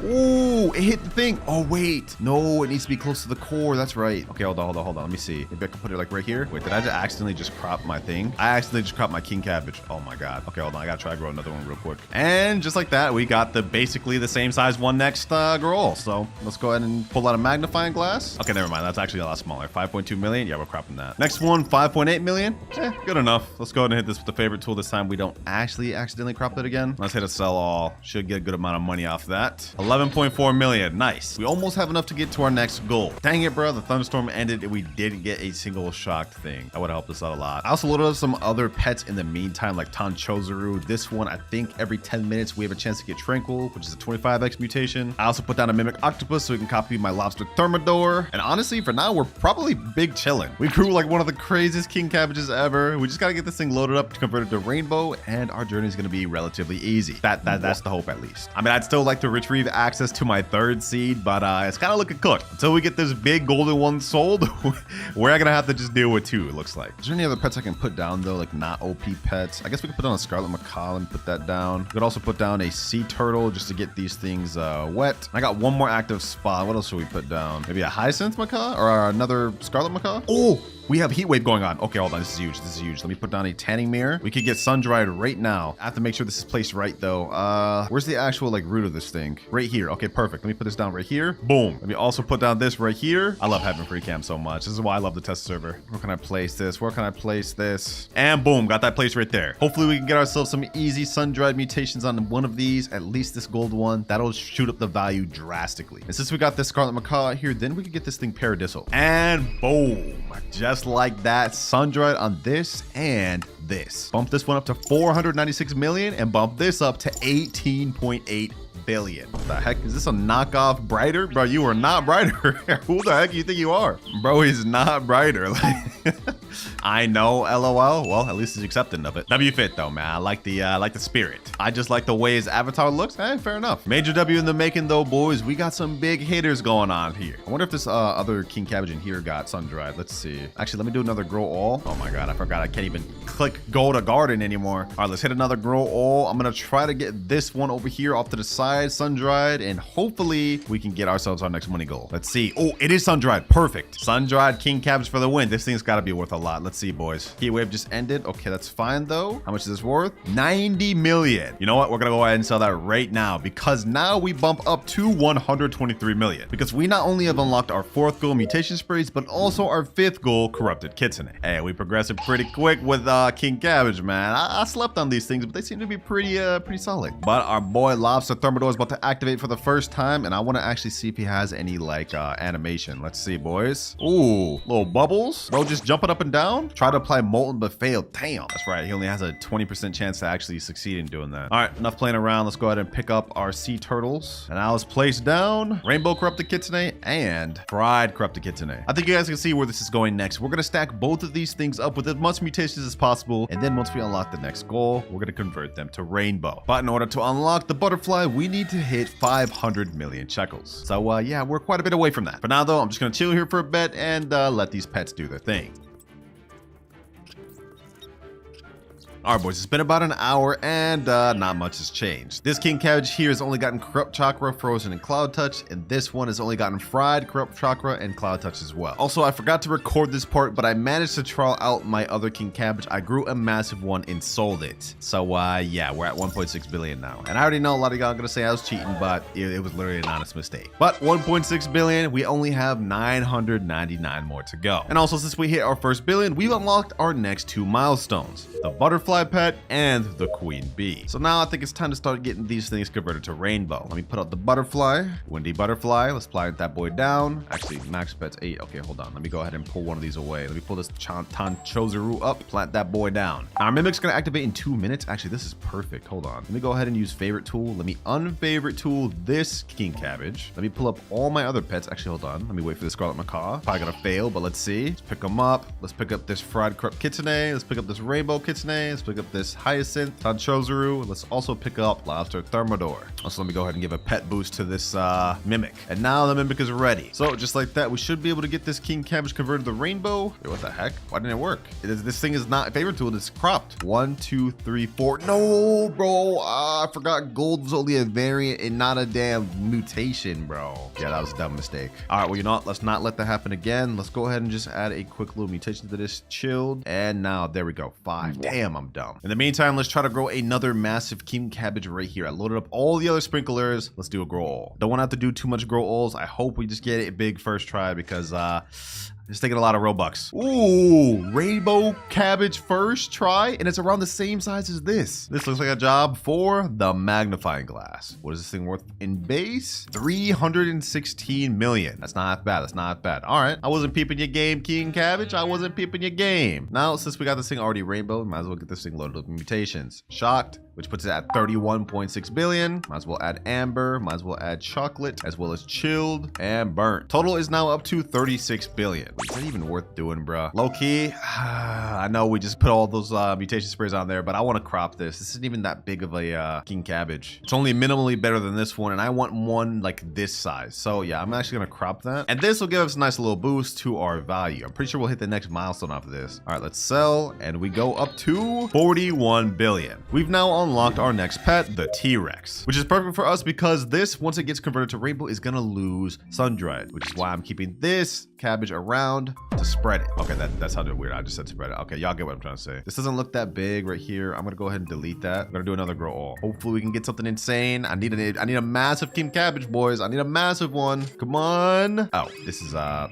Ooh, it hit the thing. Oh, wait. No, it needs to be close to the core. That's right. Okay, hold on. Let me see. Maybe I can put it like right here. Wait, did I just accidentally just crop my thing? I accidentally just cropped my king cabbage. Oh my God. Okay, hold on. I gotta try to grow another one real quick. And just like that, we got the basically the same size one next grow. So let's go ahead and pull out a magnifying glass. Okay, never mind. That's actually a lot smaller. 5.2 million. Yeah, we're cropping that. Next one, 5.8 million. Good enough. Let's go ahead and hit this with the favorite tool. This time we don't actually accidentally crop it again. Let's hit a sell all. Should get a good amount of money off that. 11.4 million. Nice. We almost have enough to get to our next goal. Dang it, bro. The thunderstorm ended and we didn't get a single shocked thing. That would have helped us out a lot. I also loaded up some other pets in the meantime, like Tanchozaru. This one, I think every 10 minutes we have a chance to get Tranquil, which is a 25x mutation. I also put down a Mimic Octopus so we can copy my Lobster Thermidor. And honestly, for now, we're probably big chilling. We grew like one of the craziest king cabbages ever. We just got to get this thing loaded up to convert it to rainbow, and our journey is going to be relatively easy. That's the hope, at least. I mean, I'd still like to retrieve access to my third seed, but it's kind of looking cooked. Until we get this big golden one sold, we're gonna have to just deal with 2, it looks like. Is there any other pets I can put down though, like not OP pets? I guess we could put down a scarlet macaw and put that down. We could also put down a sea turtle just to get these things wet. I got one more active spot. What else should we put down? Maybe a hyacinth macaw or another scarlet macaw? Oh, we have heat wave going on. Okay, hold on. This is huge. Let me put down a tanning mirror. We could get sun dried right now. I have to make sure this is placed right though. Where's the actual like root of this thing? Right here. Okay, perfect. Let me put this down right here. Boom. Let me also put down this right here. I love having free cam so much. This is why I love the test server. Where can I place this? And boom, got that place right there. Hopefully we can get ourselves some easy sun dried mutations on one of these, at least this gold one. That'll shoot up the value drastically. And since we got this scarlet macaw here, then we can get this thing paradisal. And boom. Just like that, sun-dried on this and this. Bump this one up to 496 million and bump this up to 18.8 billion. What the heck? Is this a knockoff Brighter? Bro, you are not Brighter. Who the heck do you think you are? Bro, he's not Brighter. I know, LOL. Well, at least he's accepting of it. W fit though, man. I like the spirit. I just like the way his avatar looks. Fair enough. Major W in the making though, boys. We got some big hitters going on here. I wonder if this other king cabbage in here got sun-dried. Let's see. Actually, let me do another grow all. Oh my God, I forgot I can't even click go to garden anymore. All right, let's hit another grow all. I'm gonna try to get this one over here off to the side, sun-dried, and hopefully we can get ourselves our next money goal. Let's see. Oh, it is sun-dried. Perfect. Sun-dried king cabbage for the win. This thing's got to be worth a lot. Let's see, boys. Heat wave just ended. Okay, that's fine though. How much is this worth? 90 million. You know what? We're gonna go ahead and sell that right now because now we bump up to 123 million because we not only have unlocked our 4th goal, mutation sprays, but also our 5th goal, corrupted kitsune. Hey, we progressing pretty quick with king cabbage, man. I slept on these things, but they seem to be pretty solid. But our boy Lobster Thermidor is about to activate for the first time, and I want to actually see if he has any like animation. Let's see, boys. Ooh, little bubbles. Bro, just jumping up and down. Try to apply molten but failed. Damn. That's right. He only has a 20% chance to actually succeed in doing that. All right, enough playing around. Let's go ahead and pick up our sea turtles. And now let's place down rainbow corrupted kitsune and fried corrupted kitsune. I think you guys can see where this is going next. We're gonna stack both of these things up with as much mutations as possible, and then once we unlock the next goal, we're gonna convert them to rainbow. But in order to unlock the butterfly, we need to hit 500 million shekels. So yeah, we're quite a bit away from that. For now though, I'm just gonna chill here for a bit and let these pets do their thing. All right, boys, it's been about an hour and not much has changed. This king cabbage here has only gotten corrupt chakra, frozen, and cloud touch, and this one has only gotten fried, corrupt chakra, and cloud touch as well. Also, I forgot to record this part, but I managed to trial out my other king cabbage. I grew a massive one and sold it. So yeah, we're at 1.6 billion now. And I already know a lot of y'all are gonna say I was cheating, but it was literally an honest mistake. But 1.6 billion, we only have 999 more to go. And also, since we hit our first billion, we've unlocked our next 2 milestones: the butterfly butterfly pet, and the queen bee. So now I think it's time to start getting these things converted to rainbow. Let me put out the butterfly, windy butterfly. Let's plant that boy down. Actually, max pet's 8. Okay, hold on. Let me go ahead and pull one of these away. Let me pull this Tanchozaru up, plant that boy down. Our mimic's gonna activate in 2 minutes. Actually, this is perfect. Hold on. Let me go ahead and use favorite tool. Let me unfavorite tool this king cabbage. Let me pull up all my other pets. Actually, hold on. Let me wait for the scarlet macaw. Probably gonna fail, but let's see. Let's pick them up. Let's pick up this fried corrupt kitsune. Let's pick up this rainbow kitsune. Let's pick up this hyacinth Tanchozaru. Let's also pick up lobster thermidor. Also, let me go ahead and give a pet boost to this mimic. And now the mimic is ready. So just like that, we should be able to get this king cabbage converted to rainbow. Wait, what the heck? Why didn't it work? This thing is not favorite tool. It's cropped. 1, 2, 3, 4. No, bro. I forgot gold was only a variant and not a damn mutation, bro. Yeah, that was a dumb mistake. All right, well, you know what? Let's not let that happen again. Let's go ahead and just add a quick little mutation to this. Chilled. And now there we go. 5. Damn, I'm dumb. In the meantime, let's try to grow another massive king cabbage right here. I loaded up all the other sprinklers. Let's do a grow all. Don't want to have to do too much grow alls. I hope we just get it big first try because it's taking a lot of Robux. Ooh, rainbow cabbage first try, and it's around the same size as this. This looks like a job for the magnifying glass. What is this thing worth in base? 316 million. That's not half bad. That's not half bad. All right, I wasn't peeping your game, King Cabbage. I wasn't peeping your game. Now, since we got this thing already rainbow, might as well get this thing loaded up with mutations. Shocked, which puts it at 31.6 billion. Might as well add amber. Might as well add chocolate, as well as chilled and burnt. Total is now up to 36 billion. Is that even worth doing, bruh? Low key, I know we just put all those mutation sprays on there, but I want to crop this. This isn't even that big of a king cabbage. It's only minimally better than this one, and I want one like this size. So yeah, I'm actually gonna crop that, and this will give us a nice little boost to our value. I'm pretty sure we'll hit the next milestone off of this. All right, let's sell, and we go up to 41 billion. We've now unlocked our next pet, the T-Rex, which is perfect for us because this, once it gets converted to rainbow, is gonna lose sun-dried, which is why I'm keeping this cabbage around to spread it. Okay, that sounded weird. I just said spread it. Okay, y'all get what I'm trying to say. This doesn't look that big right here. I'm gonna go ahead and delete that. I'm gonna do another grow all. Hopefully we can get something insane. I need a massive king cabbage, boys. I need a massive one. Come on. Oh, this is I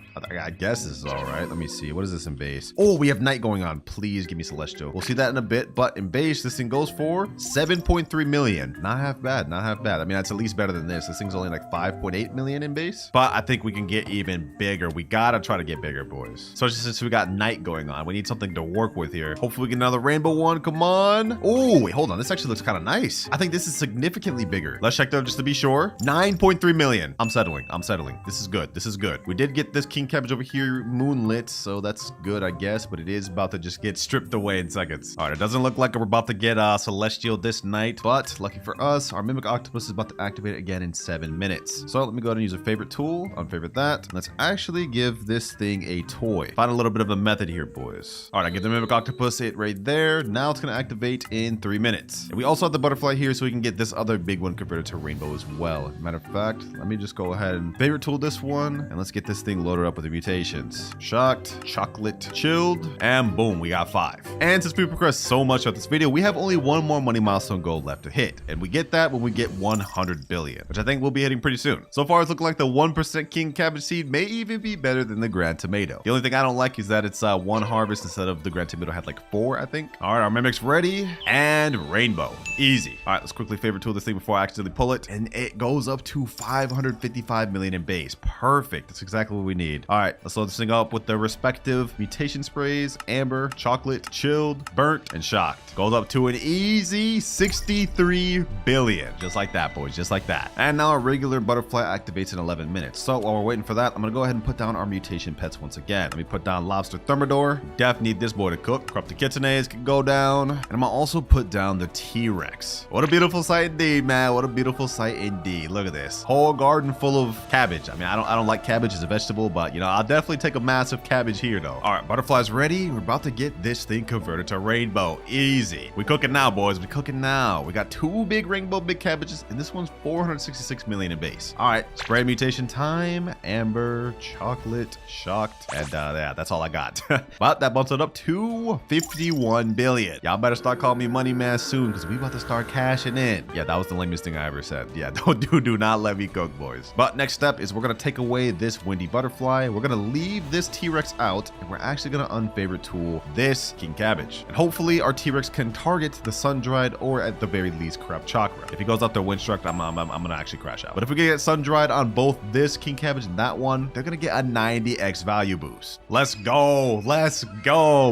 guess this is all right. Let me see. What is this in base? Oh, we have night going on. Please give me celestial. We'll see that in a bit, but in base, this thing goes for 7.3 million. Not half bad. Not half bad. I mean, that's at least better than this. This thing's only like 5.8 million in base, but I think we can get even bigger. We gotta try to get bigger, boys. So since we got night going on, we need something to work with here. Hopefully we get another rainbow one. Come on. Oh, wait, hold on. This actually looks kind of nice. I think this is significantly bigger. Let's check though, just to be sure. 9.3 million. I'm settling. I'm settling. This is good. This is good. We did get this king cabbage over here moonlit, so that's good, I guess, but it is about to just get stripped away in seconds. All right, it doesn't look like we're about to get celestial this night, but lucky for us, our mimic octopus is about to activate again in 7 minutes. So let me go ahead and use a favorite tool, unfavorite that. Let's actually give this thing a toy. Find a little bit of a method here, boys. All right, I give the mimic octopus it right there. Now it's gonna activate in 3 minutes. And we also have the butterfly here, so we can get this other big one converted to rainbow as well. Matter of fact, let me just go ahead and favorite tool this one, and let's get this thing loaded up with the mutations. Shocked, chocolate, chilled, and boom, we got 5. And since we progressed so much of this video, we have only one more money milestone goal left to hit, and we get that when we get 100 billion, which I think we'll be hitting pretty soon. So far, it's looking like the 1% king cabbage seed may even be better than the grand tomato. The only thing I don't like is that it's 1 harvest instead of the grand tomato had like 4, I think. All right, our mimic's ready, and rainbow. Easy. All right, let's quickly favorite tool this thing before I accidentally pull it, and it goes up to 555 million in base. Perfect. That's exactly what we need. All right, let's load this thing up with the respective mutation sprays: amber, chocolate, chilled, burnt, and shocked. Goes up to an easy 63 billion. Just like that, boys. Just like that. And now our regular butterfly activates in 11 minutes. So while we're waiting for that, I'm gonna go ahead and put down our mutation pets once again. Let me put down lobster thermidor. Definitely need this boy to cook. Corrupt the kitsunes can go down. And I'm gonna also put down the T-Rex. What a beautiful sight indeed, man. What a beautiful sight indeed. Look at this. Whole garden full of cabbage. I mean, I don't like cabbage as a vegetable, but you know, I'll definitely take a massive cabbage here though. All right, butterfly's ready. We're about to get this thing converted to rainbow. Easy. We cooking now, boys. We cooking now. We got 2 big rainbow big cabbages, and this one's 466 million in base. All right, spray mutation time. Amber, chocolate, shock. shocked. And yeah, that's all I got. But that bumps it up to 51 billion. Y'all better start calling me Money Man soon, because we about to start cashing in. Yeah, that was the lamest thing I ever said. Yeah, do not let me cook, boys. But next step is we're gonna take away this windy butterfly. We're gonna leave this T-Rex out, and we're actually gonna unfavorite tool this king cabbage. And hopefully our T-Rex can target the sun-dried or at the very least corrupt chakra. If he goes up to windstruck, I'm gonna actually crash out. But if we can get sun-dried on both this king cabbage and that one, they're gonna get a 90x value boost. Let's go,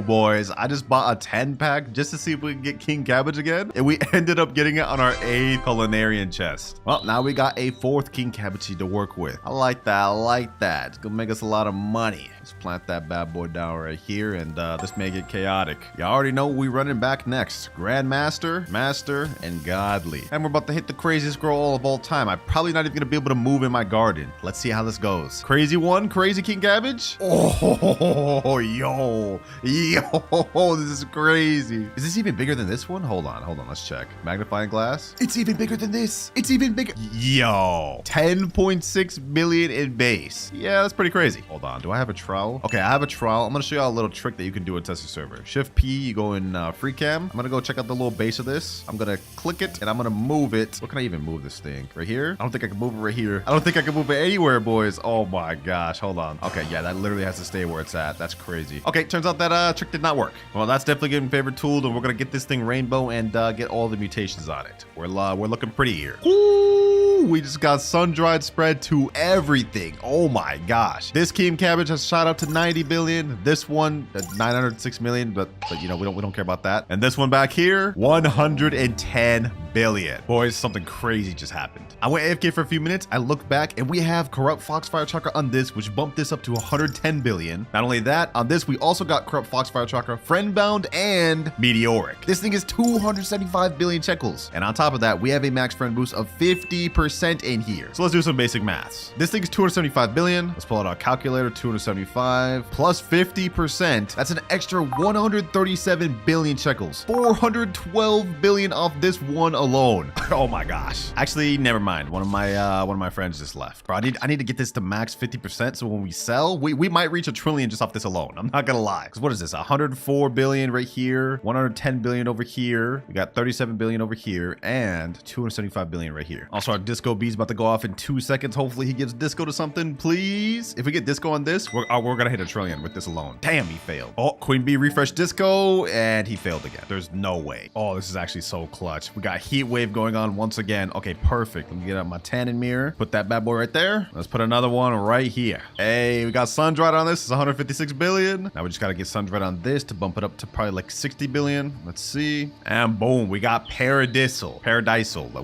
boys. I just bought a 10-pack just to see if we can get king cabbage again, and we ended up getting it on our 8th culinarian chest. Well, now we got a 4th king cabbage to work with. I like that. It's gonna make us a lot of money. Let's plant that bad boy down right here, and this may get chaotic. You already know what we running back next. Grandmaster, Master, and Godly. And we're about to hit the craziest scroll of all time. I'm probably not even gonna be able to move in my garden. Let's see how this goes. Crazy one, crazy king cabbage. Oh, yo, this is crazy. Is this even bigger than this one? Hold on, let's check. Magnifying glass. It's even bigger than this. It's even bigger. Yo, 10.6 million in base. Yeah, that's pretty crazy. Hold on, do I have a trowel? Okay, I have a trowel. I'm gonna show you a little trick that you can do in Test Your Server. Shift P, you go in free cam. I'm gonna go check out the little base of this. I'm gonna click it and I'm gonna move it. Where can I even move this thing? Right here? I don't think I can move it right here. I don't think I can move it anywhere, boys. Oh my gosh, hold on. Okay, yeah, that literally has to stay where it's at. That's crazy. Okay, turns out that trick did not work. Well, that's definitely getting favorite tooled, and we're gonna get this thing rainbow and get all the mutations on it. We're looking pretty here. Ooh, we just got sun-dried spread to everything. Oh my gosh. This king cabbage has shot up to 90 billion. This one at 906 million, but you know, we don't care about that. And this one back here, 110 billion. Boys, something crazy just happened. I went AFK for a few minutes. I looked back and we have corrupt foxfire chakra on this, which bumped this up to 110 billion. Not only that, on this, we also got corrupt foxfire chakra, friendbound, and meteoric. This thing is 275 billion shekels. And on top of that, we have a max friend boost of 50% in here. So let's do some basic maths. This thing is 275 billion. Let's pull out our calculator. 275 plus 50%. That's an extra 137 billion shekels. 412 billion off this one alone. Oh my gosh. Actually, never mind. One of my friends just left. Bro, I need to get this to max 50%. So when we sell, we might reach $1 trillion just off this alone. I'm not gonna lie. Because what is this? 104 billion right here. 110 billion over here. We got 37 billion over here. And 275 billion right here. Also, our disco bee's about to go off in 2 seconds. Hopefully he gives disco to something, please. If we get disco on this, we're gonna hit $1 trillion with this alone. Damn, he failed. Oh, queen bee refresh disco, and he failed again. There's no way. Oh, this is actually so clutch. We got heat wave going on once again. Okay, perfect. Let me get out my tannin mirror. Put that bad boy right there. Let's put another one right here. Hey, we got sun dried on this. It's 156 billion. Now we just gotta get sun dried on this to bump it up to probably like 60 billion. Let's see. And boom, we got paradisal,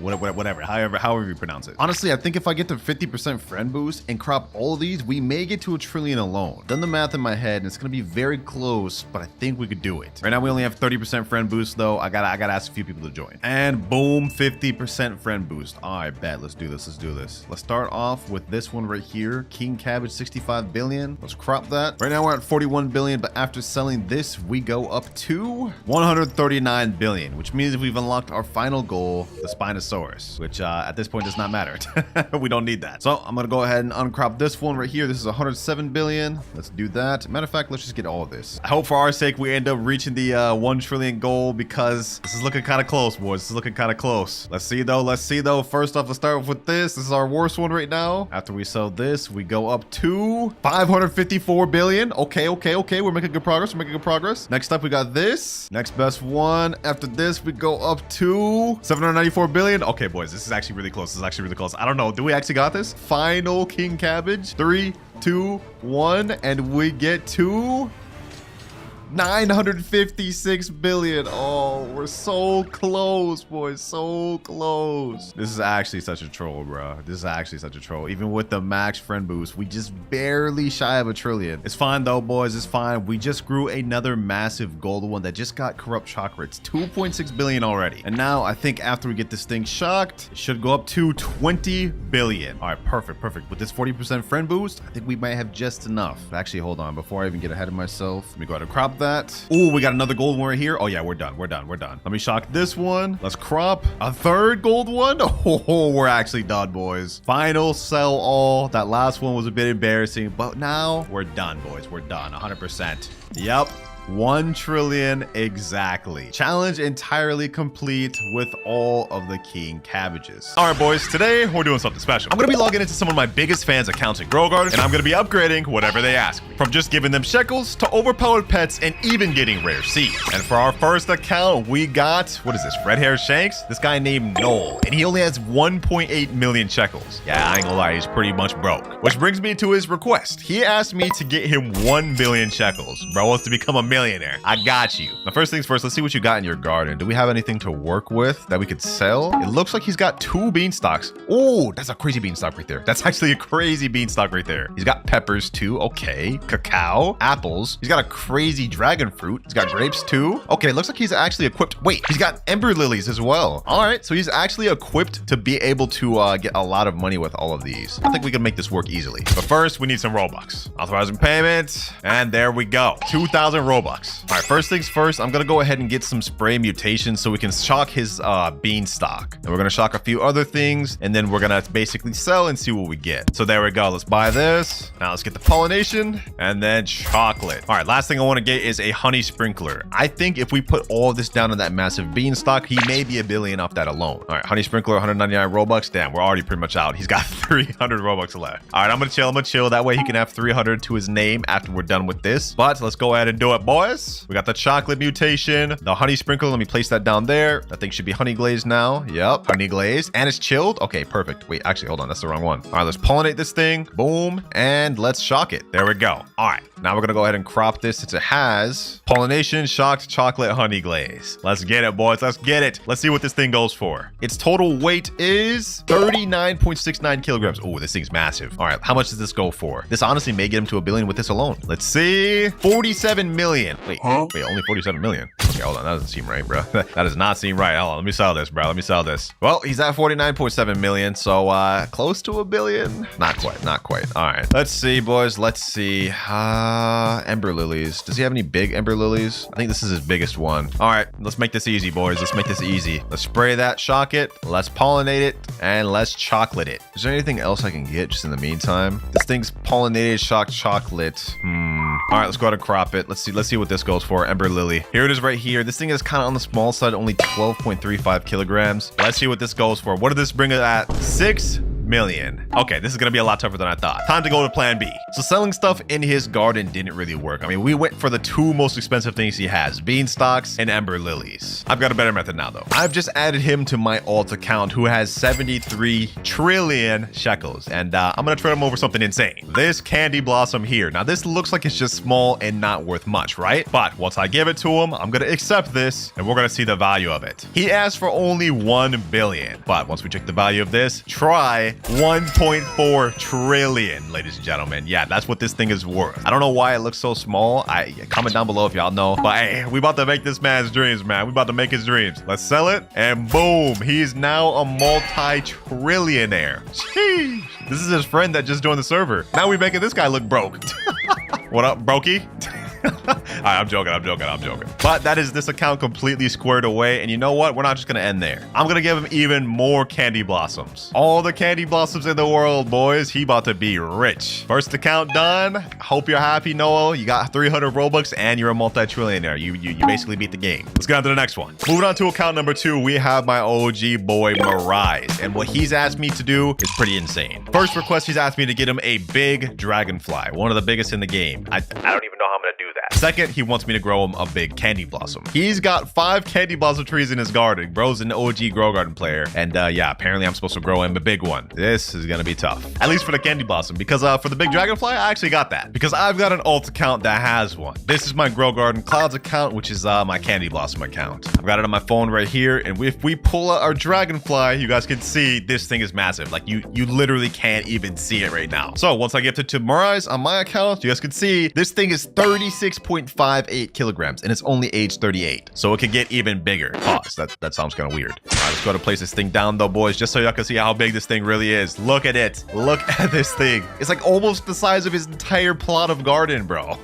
whatever, however you pronounce it. Honestly, I think if I get to 50% friend boost and crop all of these, we may get to $1 trillion alone. Done the math in my head, and it's gonna be very close, but I think we could do it. Right now, we only have 30% friend boost, though. I gotta ask a few people to join. And boom, 50% friend boost. All right, bet. Let's do this. Let's start off with this one right here. King cabbage, 65 billion. Let's crop that. Right now, we're at 41 billion, but after selling this, we go up to 139 billion, which means we've unlocked our final goal, the Spinosaurus, which at this point does not matter. We don't need that. So I'm gonna go ahead and uncrop this one right here. This is 107 billion. Let's do that. Matter of fact, let's just get all of this. I hope for our sake we end up reaching the 1 trillion goal, because this is looking kind of close, boys. This is looking kind of close. Let's see though. First off, let's start with this. This is our worst one right now. After we sell this, we go up to 554 billion. Okay. We're making good progress. Next up, we got this. Next best one. After this, we go up to 794 billion. Okay, boys, this is actually really close. I don't know. Do we actually got this? Final king cabbage. 3, 2, 1, and we get to 956 billion. Oh, we're so close, boys. So close. This is actually such a troll, bro. Even with the max friend boost, we just barely shy of $1 trillion. It's fine though, boys. It's fine. We just grew another massive gold one that just got corrupt chakra. It's 2.6 billion already. And now I think after we get this thing shocked, it should go up to 20 billion. All right, perfect. With this 40% friend boost, I think we might have just enough. But actually, hold on. Before I even get ahead of myself, let me go ahead and crop that. Oh, we got another gold one right here. Oh yeah, we're done. on. Let me shock this one. Let's crop a third gold one. Oh, we're actually done, boys. Final sell all. That last one was a bit embarrassing, but now we're done, boys. We're done 100%. Yep. 1 trillion exactly. Challenge entirely complete with all of the king cabbages. All right, boys, today we're doing something special. I'm gonna be logging into some of my biggest fans' accounts in GrowGard, and I'm gonna be upgrading whatever they ask me. From just giving them shekels to overpowered pets and even getting rare seeds. And for our first account, we got, what is this, Red Hair Shanks? This guy named Noel, and he only has 1.8 million shekels. Yeah, I ain't gonna lie, he's pretty much broke. Which brings me to his request. He asked me to get him 1 billion shekels. Bro wants to become a millionaire. I got you. Now, first things first, let's see what you got in your garden. Do we have anything to work with that we could sell? It looks like he's got 2 beanstalks. Oh, that's a crazy beanstalk right there. That's actually a crazy beanstalk right there. He's got peppers too. Okay. Cacao, apples. He's got a crazy dragon fruit. He's got grapes too. Okay, looks like he's actually equipped. Wait, he's got ember lilies as well. All right, so he's actually equipped to be able to get a lot of money with all of these. I think we can make this work easily. But first, we need some Robux. Authorizing payment, and there we go. 2,000 Robux. All right, first things first, I'm gonna go ahead and get some spray mutations so we can shock his beanstalk. And we're gonna shock a few other things, and then we're gonna basically sell and see what we get. So there we go. Let's buy this. Now let's get the pollination and then chocolate. All right, last thing I want to get is a honey sprinkler. I think if we put all of this down on that massive beanstalk, he may be a billion off that alone. All right, honey sprinkler, 199 Robux. Damn, we're already pretty much out. He's got 300 Robux left. All right, I'm gonna chill. That way he can have 300 to his name after we're done with this. But let's go ahead and do it, boys. We got the chocolate mutation, the honey sprinkle. Let me place that down there. That thing should be honey glazed now. Yep, honey glazed, and it's chilled. Okay, perfect. Wait, actually, hold on. That's the wrong one. All right, let's pollinate this thing. Boom, and let's shock it. There we go. All right, now we're gonna go ahead and crop this since it has pollination, shocked, chocolate, honey glaze. Let's get it, boys. Let's get it. Let's see what this thing goes for. Its total weight is 39.69 kilograms. Oh, this thing's massive. All right, how much does this go for? This honestly may get him to a billion with this alone. Let's see. 47 million. Wait, only 47 million. Okay, hold on. That doesn't seem right, bro. That does not seem right. Hold on. Let me sell this, bro. Let me sell this. Well, he's at 49.7 million. So close to a billion. Not quite. All right. Let's see, boys. Let's see. Ember lilies. Does he have any big ember lilies? I think this is his biggest one. All right. Let's make this easy, boys. Let's make this easy. Let's spray that, shock it. Let's pollinate it, and let's chocolate it. Is there anything else I can get just in the meantime? This thing's pollinated, shocked chocolate. All right, let's go ahead and crop it. Let's see what this goes for. Ember lily. Here it is right here. This thing is kind of on the small side, only 12.35 kilograms. Let's see what this goes for. What did this bring it at? 6 million. Okay, this is gonna be a lot tougher than I thought. Time to go to plan B. So selling stuff in his garden didn't really work. I mean, we went for the 2 most expensive things he has, beanstalks and ember lilies. I've got a better method now though. I've just added him to my alt account who has 73 trillion shekels, and I'm gonna trade him over something insane. This candy blossom here. Now this looks like it's just small and not worth much, right? But once I give it to him, I'm gonna accept this and we're gonna see the value of it. He asked for only 1 billion, but once we check the value of this, try 1.4 trillion, ladies and gentlemen. Yeah, that's what this thing is worth. I don't know why it looks so small. Comment down below if y'all know. But hey, we about to make this man's dreams, man. We about to make his dreams. Let's sell it, and boom, he's now a multi-trillionaire. Sheesh. This is his friend that just joined the server. Now we making this guy look broke. What up, brokey? Alright, I'm joking. But that is this account completely squared away. And you know what? We're not just going to end there. I'm going to give him even more candy blossoms. All the candy blossoms in the world, boys. He about to be rich. First account done. Hope you're happy, Noel. You got 300 Robux and you're a multi-trillionaire. You basically beat the game. Let's get on to the next one. Moving on to account number 2, we have my OG boy, Mirais. And what he's asked me to do is pretty insane. First request, he's asked me to get him a big dragonfly. One of the biggest in the game. I don't even know how I'm going to do that. Second, he wants me to grow him a big candy blossom. He's got 5 candy blossom trees in his garden. Bro's an OG grow garden player. And yeah, apparently I'm supposed to grow him a big one. This is gonna be tough. At least for the candy blossom. Because for the big dragonfly, I actually got that. Because I've got an alt account that has one. This is my WinterKloudz account, which is my candy blossom account. I've got it on my phone right here. And if we pull out our dragonfly, you guys can see this thing is massive. Like you literally can't even see it right now. So once I get to Mirais on my account, you guys can see this thing is 36.58 kilograms and it's only age 38. So it could get even bigger. Pause. That sounds kind of weird. All right, let's go to place this thing down though, boys, just so y'all can see how big this thing really is. Look at it. Look at this thing. It's like almost the size of his entire plot of garden, bro.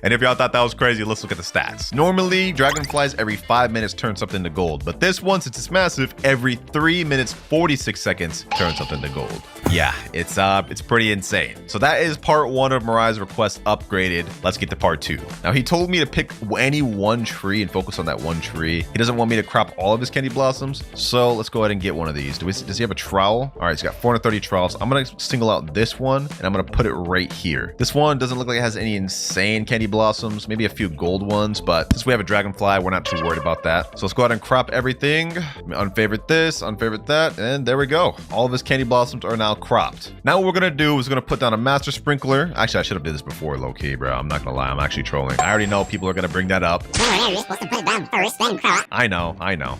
And if y'all thought that was crazy, let's look at the stats. Normally, dragonflies every 5 minutes turn something to gold, but this one, since it's massive, every 3 minutes 46 seconds turn something to gold. Yeah, it's pretty insane. So that is part 1 of Mariah's request upgraded. Let's get to part 2. Now he told me to pick any one tree and focus on that one tree. He doesn't want me to crop all of his candy blossoms, so let's go ahead and get one of these. Does he have a trowel? All right, he's got 430 trowels. I'm gonna single out this one and I'm gonna put it right here. This one doesn't look like it has any insane candy blossoms, maybe a few gold ones, but since we have a dragonfly, we're not too worried about that. So let's go ahead and crop everything. Unfavorite this, unfavorite that, and there we go. All of his candy blossoms are now cropped. Now what we're gonna do is gonna put down a master sprinkler. Actually, I should have did this before, low-key, bro. I'm not gonna lie, I'm actually trolling. I already know people are gonna bring that up. You're supposed to put it down first, then crop. I know.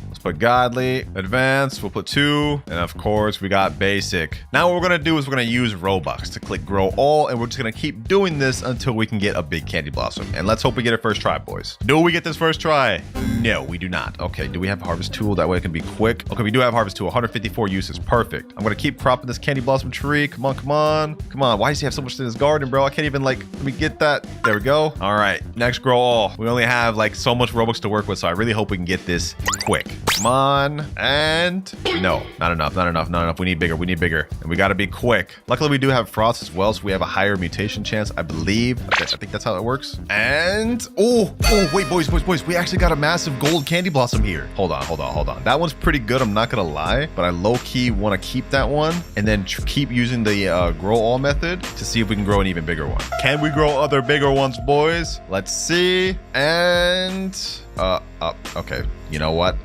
Let's put godly, advanced, we'll put 2, and of course we got basic. Now what we're gonna do is we're gonna use Robux to click grow all, and we're just gonna keep doing this until we can get a big candy blossom. And let's hope we get it first try, boys. Do we get this first try? No, we do not. Okay, do we have harvest tool? That way it can be quick. Okay, we do have harvest tool, 154 uses, perfect. I'm gonna keep cropping this candy blossom tree. Come on. Why does he have so much in his garden, bro? I can't even let me get that. There we go. All right, next grow all. We only have like so much Robux to work with, so I really hope we can get this quick. Come on, and no, not enough. We need bigger, and we gotta be quick. Luckily, we do have frost as well, so we have a higher mutation chance, I believe. Okay, I think that's how it works. And oh, wait, boys, we actually got a massive gold candy blossom here. Hold on. That one's pretty good, I'm not gonna lie, but I low-key want to keep that one and then keep using the grow all method to see if we can grow an even bigger one. Can we grow other bigger ones, boys? Let's see. And okay. You know what?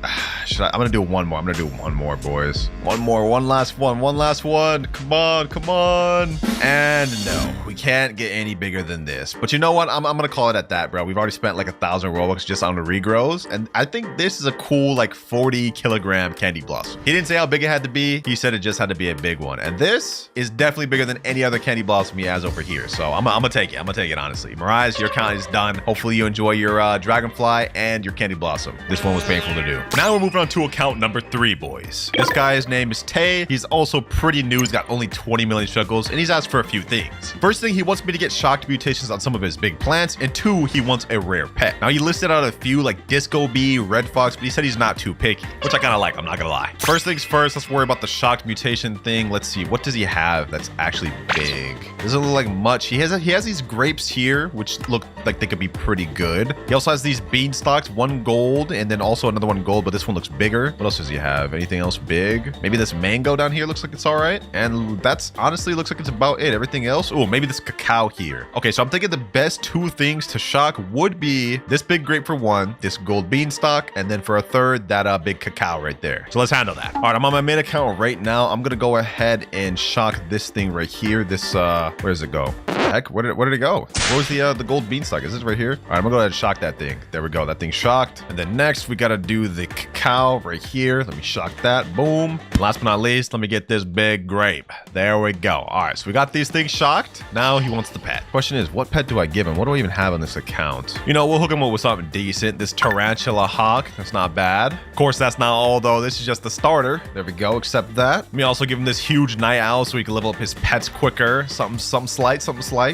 I'm gonna do one more. I'm gonna do one more, boys. One last one. Come on. And no, we can't get any bigger than this. But you know what? I'm gonna call it at that, bro. We've already spent like 1,000 Robux just on the regrows. And I think this is a cool like 40 kilogram candy blossom. He didn't say how big it had to be. He said it just had to be a big one. And this is definitely bigger than any other candy blossom he has over here. So I'm gonna take it, honestly. Mariah, your count is done. Hopefully you enjoy your dragonfly and your candy blossom. This one was painful to do. Now we're moving on to account number 3, boys. This guy's name is Tay. He's also pretty new. He's got only 20 million shuggles, and he's asked for a few things. First thing, he wants me to get shocked mutations on some of his big plants, and 2, he wants a rare pet. Now he listed out a few like Disco Bee, Red Fox, but he said he's not too picky, which I kind of like, I'm not gonna lie. First things first, let's worry about the shocked mutation thing. Let's see, what does he have that's actually big? Doesn't look like much. He has these grapes here, which look like they could be pretty good. He also has these beanstalks, 1 gold, and then also another 1 gold, but this one looks bigger. What else does he have? Anything else big? Maybe this mango down here looks like it's all right. And that's honestly looks like it's about it. Everything else, oh, maybe this cacao here. Okay, so I'm thinking the best 2 things to shock would be this big grape for 1, this gold beanstalk, and then for a 3rd, that big cacao right there. So let's handle that. All right, I'm on my main account right now. I'm gonna go ahead and shock this thing right here. This, where does it go? Heck, where did it go? Where was the gold beanstalk? Is this right here? All right, I'm gonna go ahead and shock that thing. There we go, that thing's shocked. And then next, we gotta do the cacao right here. Let me shock that, boom. Last but not least, let me get this big grape. There we go. All right, so we got these things shocked. Now he wants the pet. Question is, what pet do I give him? What do I even have on this account? You know, we'll hook him up with something decent. This tarantula hawk, that's not bad. Of course, that's not all though. This is just the starter. There we go, accept that. Let me also give him this huge night owl so he can level up his pets quicker. Something slight.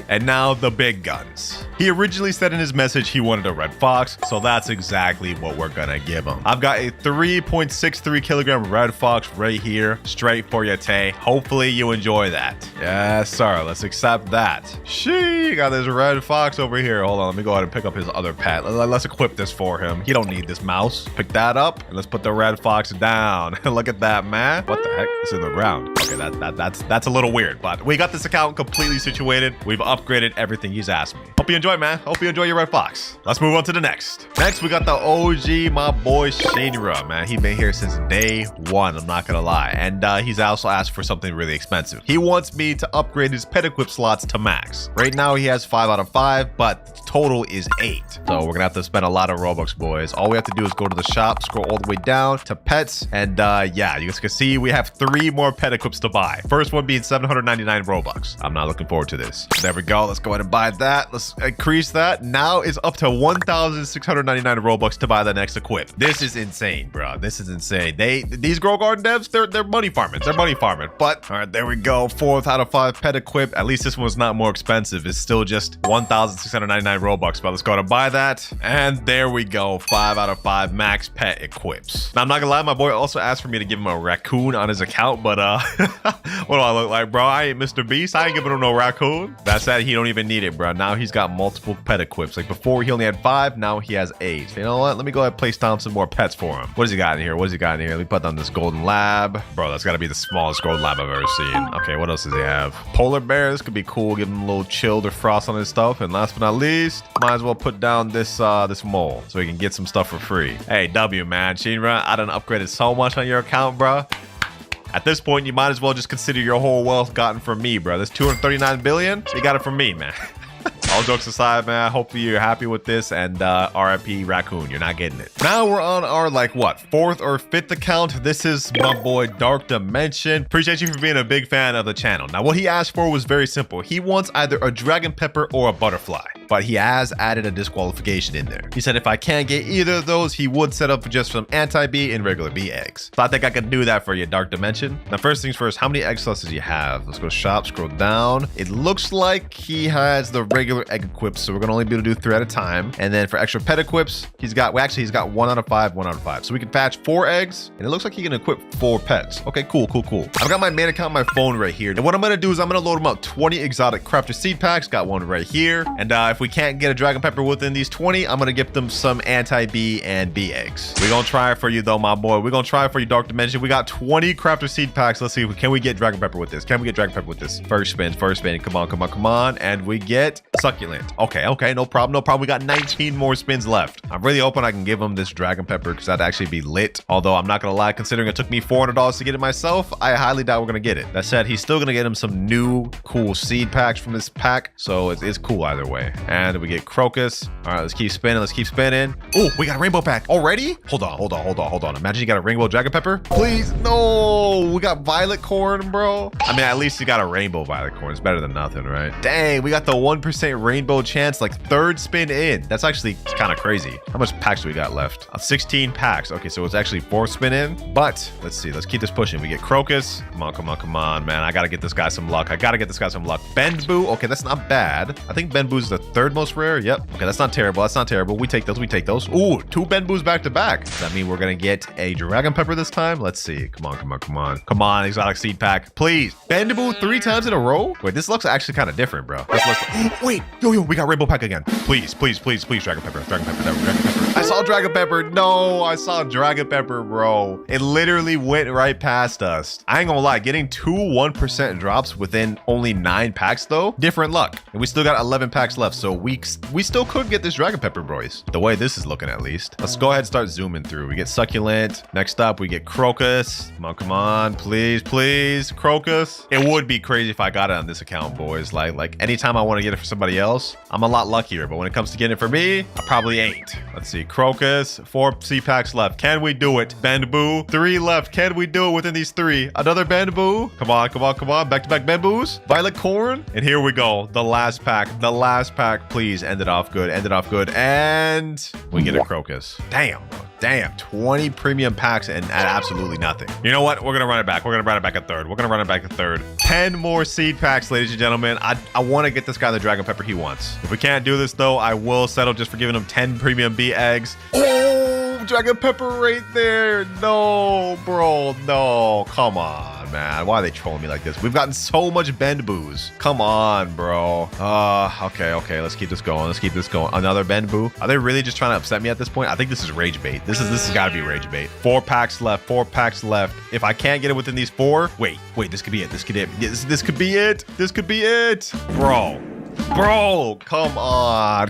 And now the big guns. He originally said in his message he wanted a red fox, so that's exactly what we're gonna give him. I've got a 3.63 kilogram red fox right here, straight for you, Tay. Hopefully you enjoy that. Yes, sir. Let's accept that. She got this red fox over here. Hold on, let me go ahead and pick up his other pet. Let's equip this for him. He don't need this mouse. Pick that up, and let's put the red fox down. Look at that, man. What the heck? It's in the ground. Okay, that's a little weird, but we got this account completely situated. We've upgraded everything he's asked me. Hope you enjoy, man. Hope you enjoy your red fox. Let's move on to the next. Next, we got the OG, my boy Shinra, man. He's been here since day 1, I'm not gonna lie. And he's also asked for something really expensive. He wants me to upgrade his pet equip slots to max. Right now, he has 5 out of 5, but the total is 8. So we're gonna have to spend a lot of Robux, boys. All we have to do is go to the shop, scroll all the way down to pets, and yeah, you guys can see we have 3 more pet equips to buy. First one being 799 Robux. I'm not looking forward to this. There we go. Let's go ahead and buy that. Let's increase that. Now it's up to 1,699 Robux to buy the next equip. This is insane, bro. This is insane. These Grow Garden devs, they're money farming. They're money farming. But all right, there we go. 4th out of 5 pet equip. At least this one's not more expensive. It's still just 1,699 Robux. But let's go to buy that. And there we go. 5 out of 5 max pet equips. Now I'm not gonna lie, my boy also asked for me to give him a raccoon on his account, but what do I look like, bro? I ain't Mr. Beast. I ain't giving him no raccoon. That said, he don't even need it, bro. Now he's got multiple pet equips. Like before, he only had 5. Now he has 8. You know what? Let me go ahead and place down some more pets for him. What does he got in here? What does he got in here? Let me put down this golden lab. Bro, that's got to be the smallest golden lab I've ever seen. Okay, what else does he have? Polar bear. This could be cool. Give him a little chilled or frost on his stuff. And last but not least, might as well put down this this mole so he can get some stuff for free. Hey, W, man. Shinra, I done upgraded so much on your account, bro. At this point, you might as well just consider your whole wealth gotten from me, bro. This 239 billion, you got it from me, man. All jokes aside, man, hopefully you're happy with this, and RIP Raccoon, you're not getting it. Now we're on our, like, what, 4th or 5th account. This is my boy Dark Dimension. Appreciate you for being a big fan of the channel. Now, what he asked for was very simple. He wants either a dragon pepper or a butterfly, but he has added a disqualification in there. He said if I can't get either of those, he would set up just some anti-bee and regular bee eggs. So I think I could do that for you, Dark Dimension. Now, first things first, how many egg slots does he have? Let's go shop, scroll down. It looks like he has the regular egg equips, so we're gonna only be able to do 3 at a time. And then for extra pet equips, he's got 1 out of 5, 1 out of 5. So we can patch 4 eggs, and it looks like he can equip 4 pets. Okay, cool. I've got my main account on my phone right here. And what I'm gonna do is I'm gonna load him up 20 exotic crafter seed packs. Got one right here. And if we can't get a dragon pepper within these 20, I'm gonna give them some anti-bee and bee eggs. We're gonna try it for you though, my boy. We're gonna try it for you, Dark Dimension. We got 20 crafter seed packs. Let's see, can we get dragon pepper with this? First spin. Come on. And we get succulent. Okay, no problem. We got 19 more spins left. I'm really hoping I can give him this dragon pepper because that'd actually be lit. Although I'm not gonna lie, considering it took me $400 to get it myself, I highly doubt we're gonna get it. That said, he's still gonna get him some new cool seed packs from this pack, so it's cool either way. And we get crocus. All right, let's keep spinning. Oh, we got a rainbow pack already. Hold on. Imagine you got a rainbow dragon pepper. Please, no. We got violet corn, bro. I mean, at least you got a rainbow violet corn. It's better than nothing, right? Dang, we got the 1% rainbow chance, like 3rd spin in. That's actually kind of crazy. How much packs do we got left? 16 packs. Okay, so it's actually 4th spin in. But let's see. Let's keep this pushing. We get crocus. Come on, man. I gotta get this guy some luck. Benboo. Okay, that's not bad. I think Benboo's the 3rd most rare. Yep. Okay, that's not terrible. We take those. Ooh, 2 Benboos back to back. Does that mean we're gonna get a dragon pepper this time? Let's see. Come on, exotic seed pack, please. Benboo 3 times in a row. Wait, this looks actually kind of different, bro. Wait, yo, we got rainbow pack again. Please, dragon pepper. I saw dragon pepper. No, I saw dragon pepper, bro. It literally went right past us. I ain't gonna lie, getting 2 1% drops within only 9 packs though, different luck. And we still got 11 packs left, so we still could get this dragon pepper, boys. The way this is looking, at least. Let's go ahead and start zooming through. We get succulent. Next up, we get crocus. Come on, please, crocus. It would be crazy if I got it on this account, boys. Like anytime I want to get it for somebody else, I'm a lot luckier. But when it comes to getting it for me, I probably ain't. Let's see, crocus. 4 C packs left. Can we do it? Benboo. 3 left. Can we do it within these 3? Another Benboo. Come on. Back-to-back Benboos. Violet corn. And here we go. The last pack. Please end it off good. And we get a crocus. Damn, bro. 20 premium packs and absolutely nothing. You know what? We're gonna run it back. A third. 10 more seed packs, ladies and gentlemen. I want to get this guy the dragon pepper he wants. If we can't do this though, I will settle just for giving him 10 premium bee eggs. Oh, dragon pepper right there. No, bro. No, come on, man. Why are they trolling me like this? We've gotten so much Benboos. Come on, bro. Okay. Let's keep this going. Another Benboo. Are they really just trying to upset me at this point? I think this is rage bait. This has got to be rage bait. 4 packs left. If I can't get it within these 4, wait, this could be it. This could be it. Bro, come on.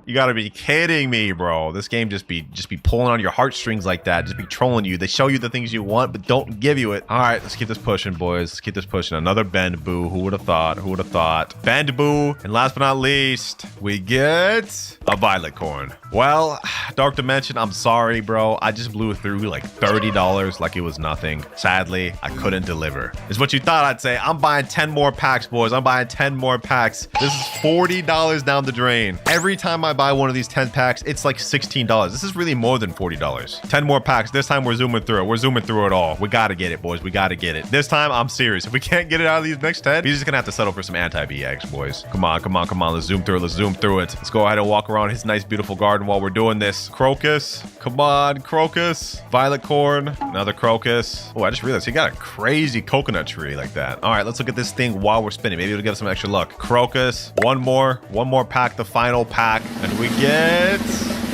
You gotta be kidding me, bro. This game just be pulling on your heartstrings like that. Just be trolling you. They show you the things you want, but don't give you it. All right, let's keep this pushing, boys. Another Benboo. Who would have thought? Benboo. And last but not least, we get a violet corn. Well, Dark Dimension, I'm sorry, bro. I just blew through like $30 like it was nothing. Sadly, I couldn't deliver. Is what you thought I'd say. I'm buying 10 more packs, boys. I'm buying 10 10 more packs. This is $40 down the drain. Every time I buy one of these 10 packs, it's like $16. This is really more than $40. 10 more packs. This time we're zooming through it. We're zooming through it all. We gotta get it, boys. We gotta get it. This time, I'm serious. If we can't get it out of these next 10, we're just gonna have to settle for some anti-B eggs, boys. Come on, come on, come on. Let's zoom through it. Let's zoom through it. Let's go ahead and walk around his nice, beautiful garden while we're doing this. Crocus. Come on, crocus. Violet corn. Another crocus. Oh, I just realized he got a crazy coconut tree like that. All right, let's look at this thing while we're spinning. Maybe it'll give us some extra luck. Crocus. One more pack, the final pack. And we get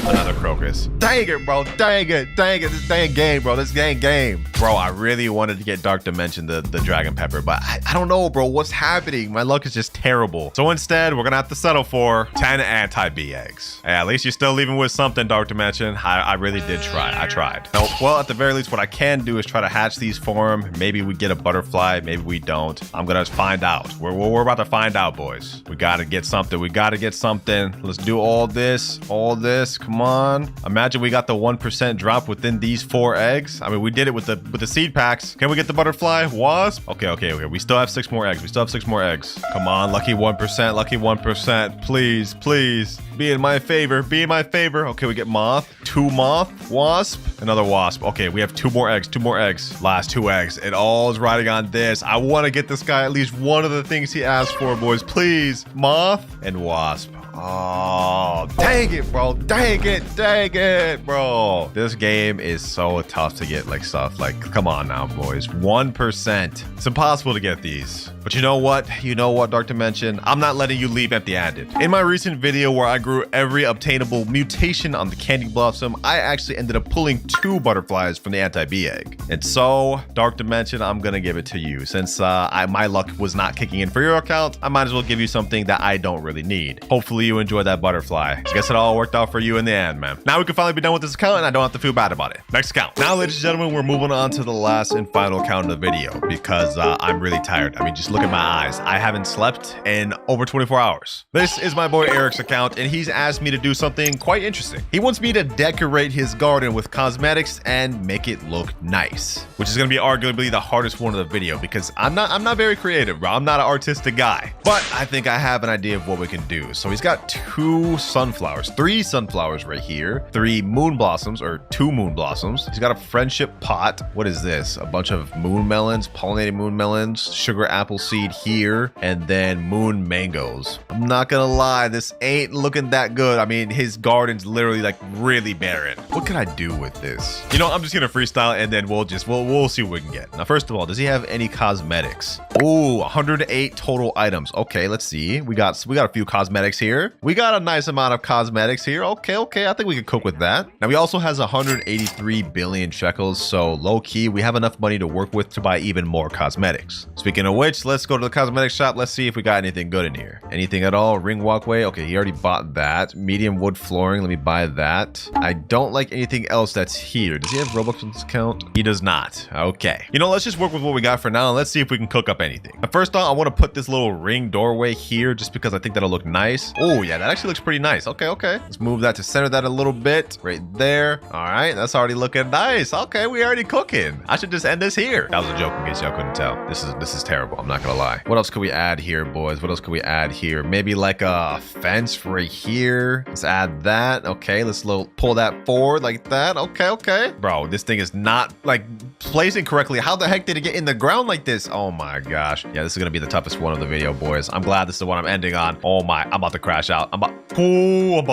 another crocus. Dang it, bro. Dang it. Dang it. This dang game, bro. This dang game. Bro, I really wanted to get Dark Dimension, the dragon pepper, but I don't know, bro. What's happening? My luck is just terrible. So instead, we're going to have to settle for 10 anti-B eggs. Hey, at least you're still leaving with something, Dark Dimension. I really did try. I tried. No, well, at the very least, what I can do is try to hatch these for him. Maybe we get a butterfly. Maybe we don't. I'm going to find out. We're about to find out, boys. We got to get something. We got to get something. Let's do all this. All this. Come on. Imagine we got the 1% drop within these 4 eggs. I mean, we did it with the seed packs. Can we get the butterfly? Wasp? Okay. We still have 6 more eggs. We still have 6 more eggs. Come on, lucky 1%. Lucky 1%. Please, please. Be in my favor. Be in my favor. Okay, we get moth. 2 moth. Wasp. Another wasp. Okay, we have 2 more eggs. 2 more eggs. Last 2 eggs. It all is riding on this. I want to get this guy at least one of the things he asked for, boys. Please. Moth and wasp. Oh, dang it, bro. Dang it, bro. This game is so tough to get like stuff. Like, come on now, boys. 1%. It's impossible to get these. But you know what? You know what, Dark Dimension? I'm not letting you leave empty-handed. In my recent video where I grew every obtainable mutation on the Candy Blossom, I actually ended up pulling 2 butterflies from the anti-B egg. And so, Dark Dimension, I'm gonna give it to you. Since my luck was not kicking in for your account, I might as well give you something that I don't really need. Hopefully you enjoyed that butterfly. I guess it all worked out for you in the end, man. Now we can finally be done with this account and I don't have to feel bad about it. Next account. Now, ladies and gentlemen, we're moving on to the last and final account of the video because I'm really tired. I mean, just look at my eyes. I haven't slept in over 24 hours. This is my boy Eric's account and he's asked me to do something quite interesting. He wants me to decorate his garden with cosmetics and make it look nice, which is going to be arguably the hardest one of the video because I'm not very creative, bro. I'm not an artistic guy, but I think I have an idea of what we can do. So he's got 2 sunflowers, 3 sunflowers right here, 3 moon blossoms or 2 moon blossoms. He's got a friendship pot. What is this? A bunch of moon melons, pollinated moon melons, sugar apple seed here, and then moon mangoes. I'm not gonna lie, this ain't looking that good. I mean, his garden's literally like really barren. What can I do with this? You know, I'm just gonna freestyle and then we'll see what we can get. Now, first of all, does he have any cosmetics? Ooh, 108 total items. Okay, let's see. We got a few cosmetics here. We got a nice amount of cosmetics here. Okay. I think we can cook with that. Now, he also has 183 billion shekels. So low key, we have enough money to work with to buy even more cosmetics. Speaking of which, let's go to the cosmetic shop. Let's see if we got anything good in here. Anything at all? Ring walkway. Okay, he already bought that. Medium wood flooring. Let me buy that. I don't like anything else that's here. Does he have Robux on this account? He does not. Okay. You know, let's just work with what we got for now and let's see if we can cook up anything. Now, first off, I want to put this little ring doorway here just because I think that'll look nice. Oh, yeah, that actually looks pretty nice. Okay. Let's move that to center that a little bit right there. All right, that's already looking nice. Okay, we already cooking. I should just end this here. That was a joke in case y'all couldn't tell. This is terrible. I'm not gonna lie. What else could we add here, boys? What else could we add here? Maybe like a fence right here. Let's add that. Okay, let's pull that forward like that. Okay. Bro, this thing is not like placing correctly. How the heck did it get in the ground like this? Oh my gosh. Yeah, this is gonna be the toughest one of the video, boys. I'm glad this is the one I'm ending on. Oh my, I'm about to crash out. I'm about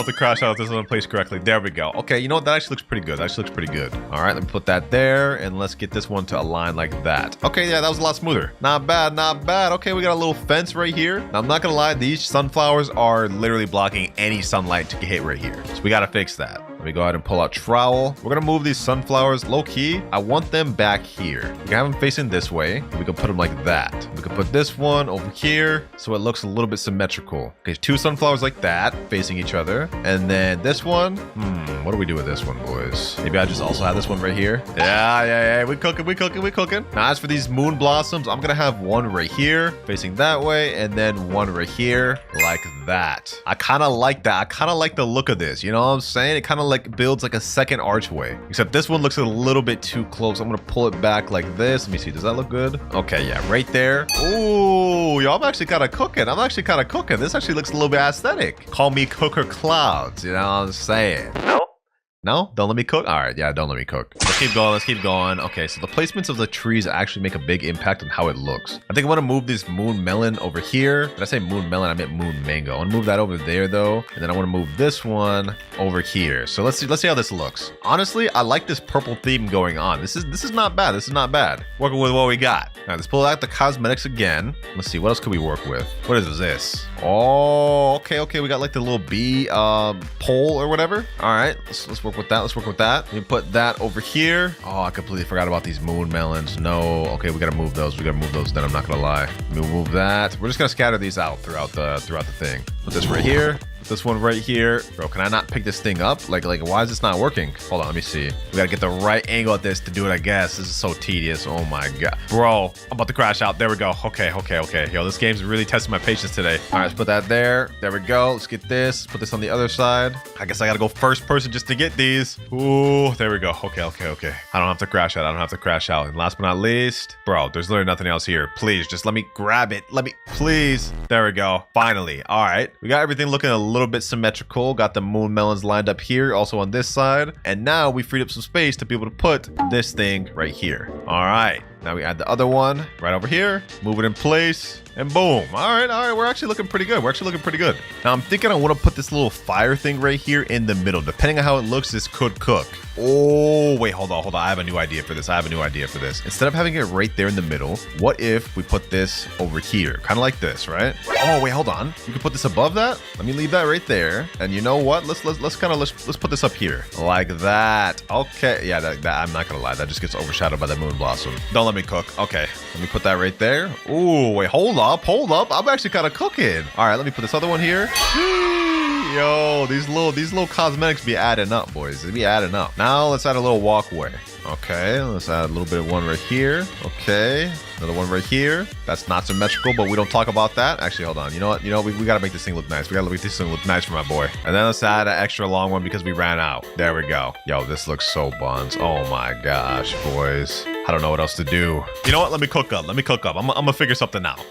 to crash out if this isn't placed correctly. There we go. Okay, you know what? That actually looks pretty good. All right, let me put that there and let's get this one to align like that. Okay, yeah, that was a lot smoother. Not bad. Okay, we got a little fence right here. Now, I'm not gonna lie, these sunflowers are literally blocking any sunlight to hit right here. So we gotta fix that. Let me go ahead and pull out trowel. We're gonna move these sunflowers low key. I want them back here. We can have them facing this way. We can put them like that. We can put this one over here so it looks a little bit symmetrical. Okay, 2 sunflowers like that facing each other. And then this one, what do we do with this one, boys? Maybe I just also have this one right here. Yeah. We cooking. Now, as for these moon blossoms, I'm gonna have one right here facing that way and then one right here like that. I kind of like that. I kind of like the look of this. You know what I'm saying? It kind of like builds like a second archway. Except this one looks a little bit too close. I'm gonna pull it back like this. Let me see. Does that look good? Okay, yeah, right there. Ooh, yo, I'm actually kind of cooking. This actually looks a little bit aesthetic. Call me WinterKloudz. You know what I'm saying? No? Don't let me cook? All right, yeah, don't let me cook. Let's keep going. Okay, so the placements of the trees actually make a big impact on how it looks. I think I want to move this moon melon over here. Did I say moon melon? I meant moon mango. I want to move that over there, though. And then I want to move this one over here. So let's see how this looks. Honestly, I like this purple theme going on. This is not bad. Working with what we got. All right, let's pull out the cosmetics again. Let's see, what else could we work with? What is this? Oh, okay. We got like the little bee pole or whatever. All right, let's work with that. Let me put that over here. Oh, I completely forgot about these moon melons. No. Okay, we gotta move those. Then I'm not gonna lie. Let me move that. We're just gonna scatter these out throughout the thing. Put this right here. This one right here. Bro, can I not pick this thing up? Like, why is this not working? Hold on, let me see. We gotta get the right angle at this to do it, I guess. This is so tedious. Oh my God. Bro, I'm about to crash out. There we go. Okay. Yo, this game's really testing my patience today. All right, let's put that there. There we go. Let's get this. Put this on the other side. I guess I gotta go first person just to get these. Ooh, there we go. Okay. I don't have to crash out. And last but not least, bro, there's literally nothing else here. Please, just let me grab it. Please. There we go. Finally. All right. We got everything looking a little bit symmetrical. Got the moon melons lined up here, also on this side. And now we freed up some space to be able to put this thing right here. All right. Now we add the other one right over here, move it in place, and boom. All right. We're actually looking pretty good. Now I'm thinking I want to put this little fire thing right here in the middle. Depending on how it looks, this could cook. Oh, wait, hold on. I have a new idea for this. Instead of having it right there in the middle, what if we put this over here? Kind of like this, right? Oh, wait, hold on. You can put this above that. Let me leave that right there. And you know what? Let's put this up here like that. Okay. Yeah, that I'm not gonna lie. That just gets overshadowed by the moon blossom. Don't let me cook. Okay. Let me put that right there. Ooh, wait, hold up. I'm actually kind of cooking. All right, let me put this other one here. Yo, these little cosmetics be adding up, boys. They be adding up. Now let's add a little walkway. Okay, let's add a little bit of one right here. Okay, another one right here. That's not symmetrical, but we don't talk about that. Actually, hold on. You know what? We gotta make this thing look nice. We gotta make this thing look nice for my boy. And then let's add an extra long one because we ran out. There we go. Yo, this looks so buns. Oh my gosh, boys. I don't know what else to do. You know what? Let me cook up. I'm gonna figure something out.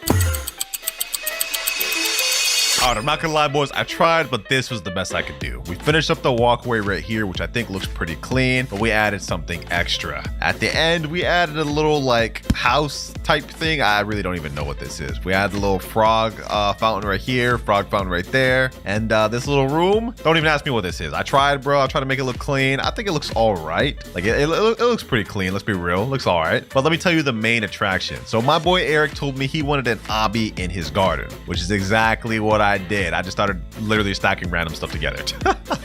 All right, I'm not gonna lie, boys. I tried, but this was the best I could do. We finished up the walkway right here, which I think looks pretty clean, but we added something extra. At the end, we added a little like house type thing. I really don't even know what this is. We added a little frog fountain right here, frog fountain right there, and this little room. Don't even ask me what this is. I tried, bro. I tried to make it look clean. I think it looks all right. Like it looks pretty clean. Let's be real. It looks all right. But let me tell you the main attraction. So my boy Eric told me he wanted an obby in his garden, which is exactly what I did. I just started literally stacking random stuff together.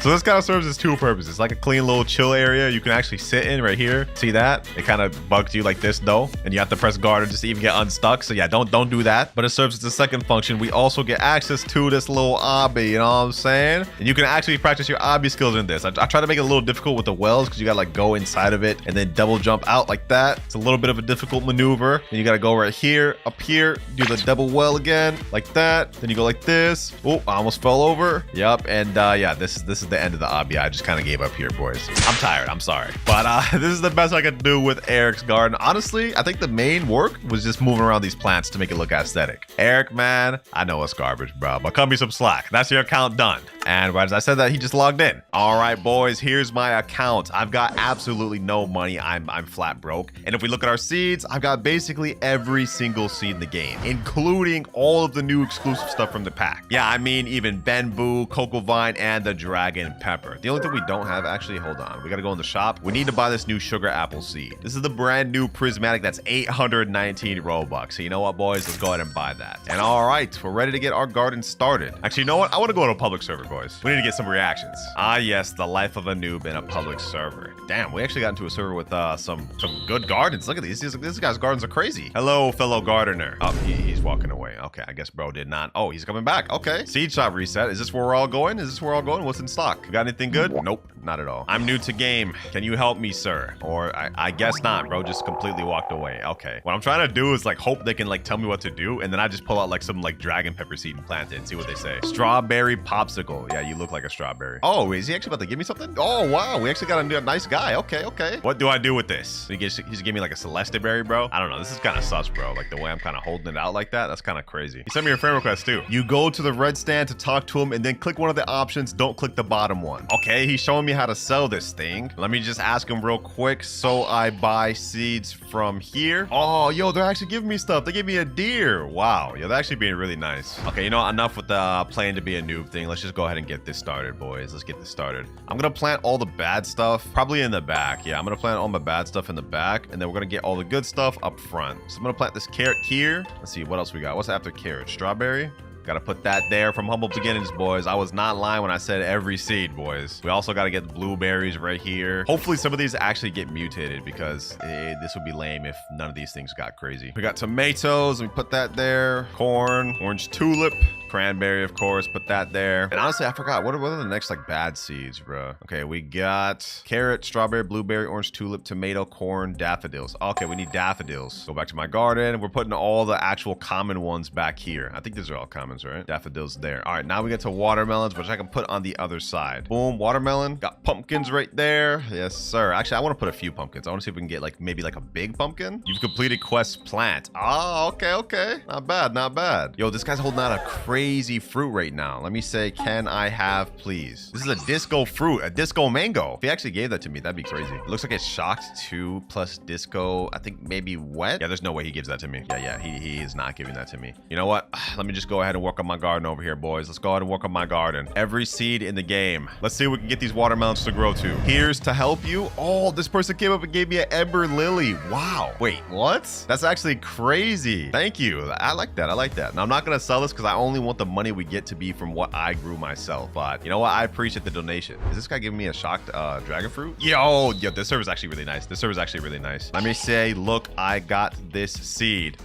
So this kind of serves as two purposes. It's like a clean little chill area you can actually sit in right here. See that? It kind of bugs you like this though, and you have to press garden just to even get unstuck. So yeah, don't do that. But it serves as a second function. We also get access to this little obby, you know what I'm saying? And you can actually practice your obby skills in this. I try to make it a little difficult with the wells because you gotta like go inside of it and then double jump out like that. It's a little bit of a difficult maneuver. And you gotta go right here, up here, do the double well again, like that. Then you go like this. Oh, I almost fell over. Yep. And yeah, this is the end of the obby. I just kind of gave up here, boys. I'm tired. I'm sorry. But this is the best I could do with Eric's garden. Honestly, I think the main work was just moving around these plants to make it look aesthetic. Eric, man, I know it's garbage, bro, but cut me some slack. That's your account done. And right as I said that, he just logged in. All right, boys, here's my account. I've got absolutely no money. I'm flat broke. And if we look at our seeds, I've got basically every single seed in the game, including all of the new exclusive stuff from the pack. Yeah, I mean, even Bamboo, Cocoa Vine, and the Dragon Pepper. The only thing we don't have, actually, hold on. We gotta go in the shop. We need to buy this new Sugar Apple seed. This is the brand new prismatic that's 819 Robux. So you know what, boys? Let's go ahead and buy that. And all right, we're ready to get our garden started. Actually, you know what? I want to go to a public server, boys. We need to get some reactions. Ah, yes, the life of a noob in a public server. Damn, we actually got into a server with some good gardens. Look at these. This guy's gardens are crazy. Hello, fellow gardener. Oh, he's walking away. Okay, I guess bro did not. Oh, he's coming back. Okay. Seed shop reset. Is this where we're all going? What's in stock? You got anything good? Nope, not at all. I'm new to game. Can you help me, sir? Or I guess not, bro. Just completely walked away. Okay. What I'm trying to do is like hope they can like tell me what to do, and then I just pull out like some like dragon pepper seed and plant it and see what they say. Strawberry popsicle. Yeah, you look like a strawberry. Oh, is he actually about to give me something? Oh, wow. We actually got a nice guy. Okay, okay. What do I do with this? He's giving me like a Celeste berry, bro. I don't know. This is kind of sus, bro. Like the way I'm kind of holding it out like that. That's kind of crazy. He sent me a friend request too. You go to the red stand to talk to him and then click one of the options. Don't click the bottom one. Okay, he's showing me how to sell this thing. Let me just ask him real quick. So I buy seeds from here. Oh, yo, they're actually giving me stuff. They gave me a deer. Wow. Yo, they're actually being really nice. Okay, you know, enough with the playing to be a noob thing. Let's just go ahead and get this started, boys. Let's get this started. I'm gonna plant all the bad stuff probably in the back. Yeah, I'm gonna plant all my bad stuff in the back, and then we're gonna get all the good stuff up front. So I'm gonna plant this carrot here. Let's see what else we got. What's after carrot? Strawberry. Gotta put that there from humble beginnings, boys. I was not lying when I said every seed, boys. We also gotta get the blueberries right here. Hopefully some of these actually get mutated, because this would be lame if none of these things got crazy. We got tomatoes. We put that there. Corn, orange tulip, cranberry, of course. Put that there. And honestly, I forgot. What are the next like bad seeds, bro? Okay, we got carrot, strawberry, blueberry, orange tulip, tomato, corn, daffodils. Okay, we need daffodils. Go back to my garden. We're putting all the actual common ones back here. I think these are all commons, right? Daffodils there. All right, now we get to watermelons, which I can put on the other side. Boom, watermelon. Got pumpkins right there. Yes, sir. Actually, I want to put a few pumpkins. I want to see if we can get like maybe like a big pumpkin. You've completed quest plant. Oh, okay, okay. Not bad, not bad. Yo, this guy's holding out a crazy fruit right now. Let me say, can I have, please? This is a disco fruit, a disco mango. If he actually gave that to me, that'd be crazy. It looks like it's shocked 2 plus disco. I think maybe wet. Yeah, there's no way he gives that to me. Yeah, he is not giving that to me. You know what? Let me just go ahead and work on my garden over here, boys. Let's go ahead and work on my garden. Every seed in the game. Let's see if we can get these watermelons to grow to. Here's to help you. Oh, this person came up and gave me an ember lily. Wow. Wait, what? That's actually crazy. Thank you. I like that. I like that. Now, I'm not going to sell this because I only want the money we get to be from what I grew myself. But you know what? I appreciate the donation. Is this guy giving me a shocked dragon fruit? Yo, this server's actually really nice. This server's actually really nice. Let me say, look, I got this seed.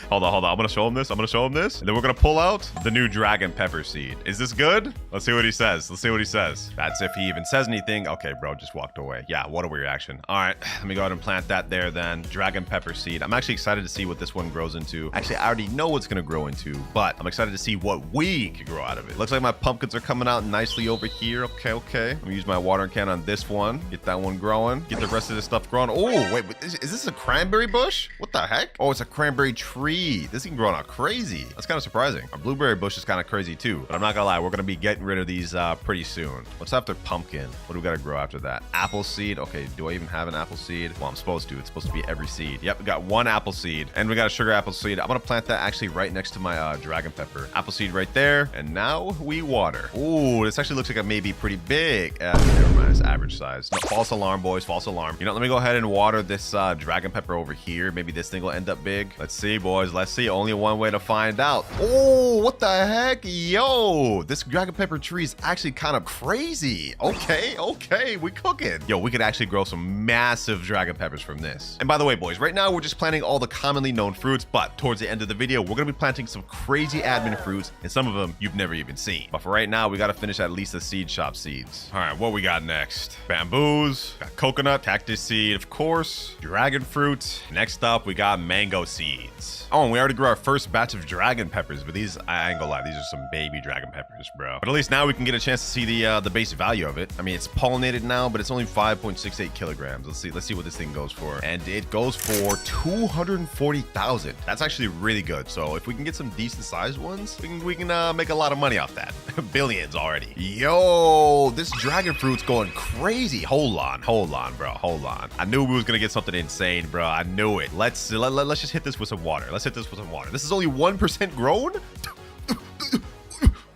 Hold on. I'm gonna show him this. And then we're gonna pull out the new dragon pepper seed. Is this good? Let's see what he says. That's if he even says anything. Okay, bro, just walked away. Yeah, what a weird action. All right, let me go ahead and plant that there then. Dragon pepper seed. I'm actually excited to see what this one grows into. Actually, I already know what's gonna grow into, but I'm excited to see what we can grow out of it. Looks like my pumpkins are coming out nicely over here. Okay. Let me use my watering can on this one. Get that one growing. Get the rest of this stuff growing. Oh, wait, is this a cranberry bush? What the heck? Oh, it's a cranberry tree. This can grow out crazy. That's kind of surprising. Our blueberry bush is kind of crazy too, but I'm not gonna lie, we're gonna be getting rid of these pretty soon. What's after pumpkin? What do we gotta grow after that? Apple seed. Okay, do I even have an apple seed? Well, I'm supposed to. It's supposed to be every seed. Yep, we got one apple seed, and we got a sugar apple seed. I'm gonna plant that actually right next to my dragon pepper. Apple seed right there, and now we water. Ooh, this actually looks like it may be pretty big. Never mind, it's average size. No, false alarm, boys, false alarm. You know, let me go ahead and water this dragon pepper over here. Maybe this thing will end up big. Let's see, boys. Let's see. Only one way to find out. Oh, what the heck? Yo, this dragon pepper tree is actually kind of crazy. Okay, we cooking. Yo, we could actually grow some massive dragon peppers from this. And by the way, boys, right now we're just planting all the commonly known fruits, but towards the end of the video, we're gonna be planting some crazy admin fruits, and some of them you've never even seen. But for right now, we gotta finish at least the seed shop seeds. All right, what we got next? Bamboos, got coconut, cactus seed, of course, dragon fruit. Next up, we got mango seeds. Oh, and we already grew our first batch of dragon peppers, but these, I ain't gonna lie, these are some baby dragon peppers, bro. But at least now we can get a chance to see the base value of it. I mean, it's pollinated now, but it's only 5.68 kilograms. Let's see what this thing goes for. And it goes for 240,000. That's actually really good. So if we can get some decent sized ones, we can make a lot of money off that. Billions already. Yo, this dragon fruit's going crazy. Hold on, bro. Hold on. I knew we was gonna get something insane, bro. I knew it. Let's just hit this with some water. Let's hit this with some water. This is only 1% grown?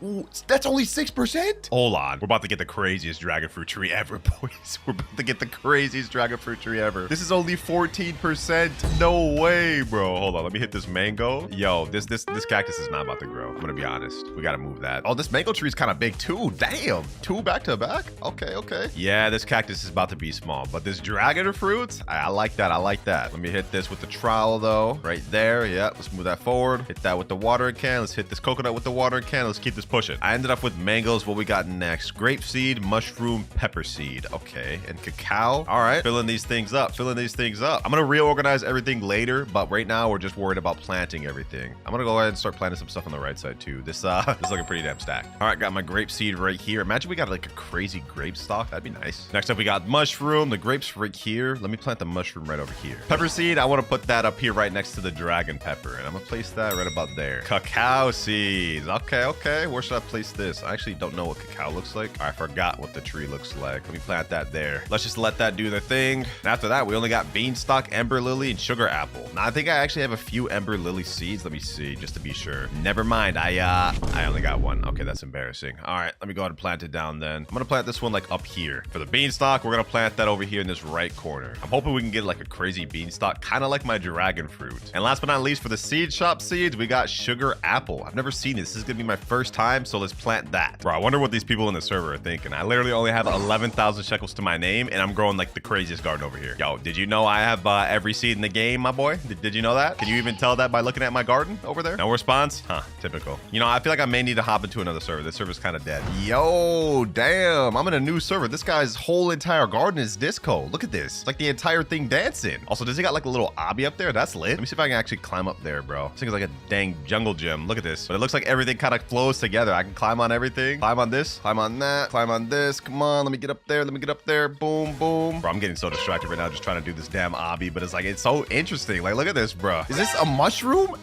Ooh, that's only 6%? Hold on. We're about to get the craziest dragon fruit tree ever, boys. We're about to get the craziest dragon fruit tree ever. This is only 14%. No way, bro. Hold on. Let me hit this mango. Yo, this cactus is not about to grow. I'm gonna be honest. We gotta move that. Oh, this mango tree is kind of big too. Damn. 2 back to back? Okay. Yeah, this cactus is about to be small, but this dragon fruit, I like that. Let me hit this with the trowel though. Right there. Yeah, let's move that forward. Hit that with the watering can. Let's hit this coconut with the watering can. Let's keep this push it. I ended up with mangoes. What we got next? Grape seed, mushroom, pepper seed. Okay, and cacao. All right, filling these things up, filling these things up. I'm gonna reorganize everything later, but right now we're just worried about planting everything. I'm gonna go ahead and start planting some stuff on the right side too. This is looking pretty damn stacked. All right, got my grape seed right here. Imagine we got like a crazy grape stalk. That'd be nice. Next up, we got mushroom. The grapes right here. Let me plant the mushroom right over here. Pepper seed, I want to put that up here right next to the dragon pepper, and I'm gonna place that right about there. Cacao seeds. Okay, okay. Where should I place this? I actually don't know what cacao looks like. I forgot what the tree looks like. Let me plant that there. Let's just let that do their thing. And after that, we only got beanstalk, ember lily, and sugar apple. Now, I think I actually have a few ember lily seeds. Let me see, just to be sure. Never mind. I only got one. Okay, that's embarrassing. All right, let me go ahead and plant it down then. I'm gonna plant this one like up here. For the beanstalk, we're gonna plant that over here in this right corner. I'm hoping we can get like a crazy beanstalk, kind of like my dragon fruit. And last but not least, for the seed shop seeds, we got sugar apple. I've never seen this. This is gonna be my first time, so let's plant that. Bro, I wonder what these people in the server are thinking. I literally only have 11,000 shekels to my name, and I'm growing like the craziest garden over here. Yo, did you know I have every seed in the game, my boy? Did you know that? Can you even tell that by looking at my garden over there? No response? Huh, typical. You know, I feel like I may need to hop into another server. This server's kind of dead. Yo, damn, I'm in a new server. This guy's whole entire garden is disco. Look at this. It's like the entire thing dancing. Also, does he got like a little obby up there? That's lit. Let me see if I can actually climb up there, bro. This thing is like a dang jungle gym. Look at this. But it looks like everything kind of flows together. I can climb on everything. Climb on this, climb on that, climb on this. Come on, let me get up there. Let me get up there. Boom, boom. Bro, I'm getting so distracted right now just trying to do this damn obby, but it's like, it's so interesting. Like, look at this, bro. Is this a mushroom?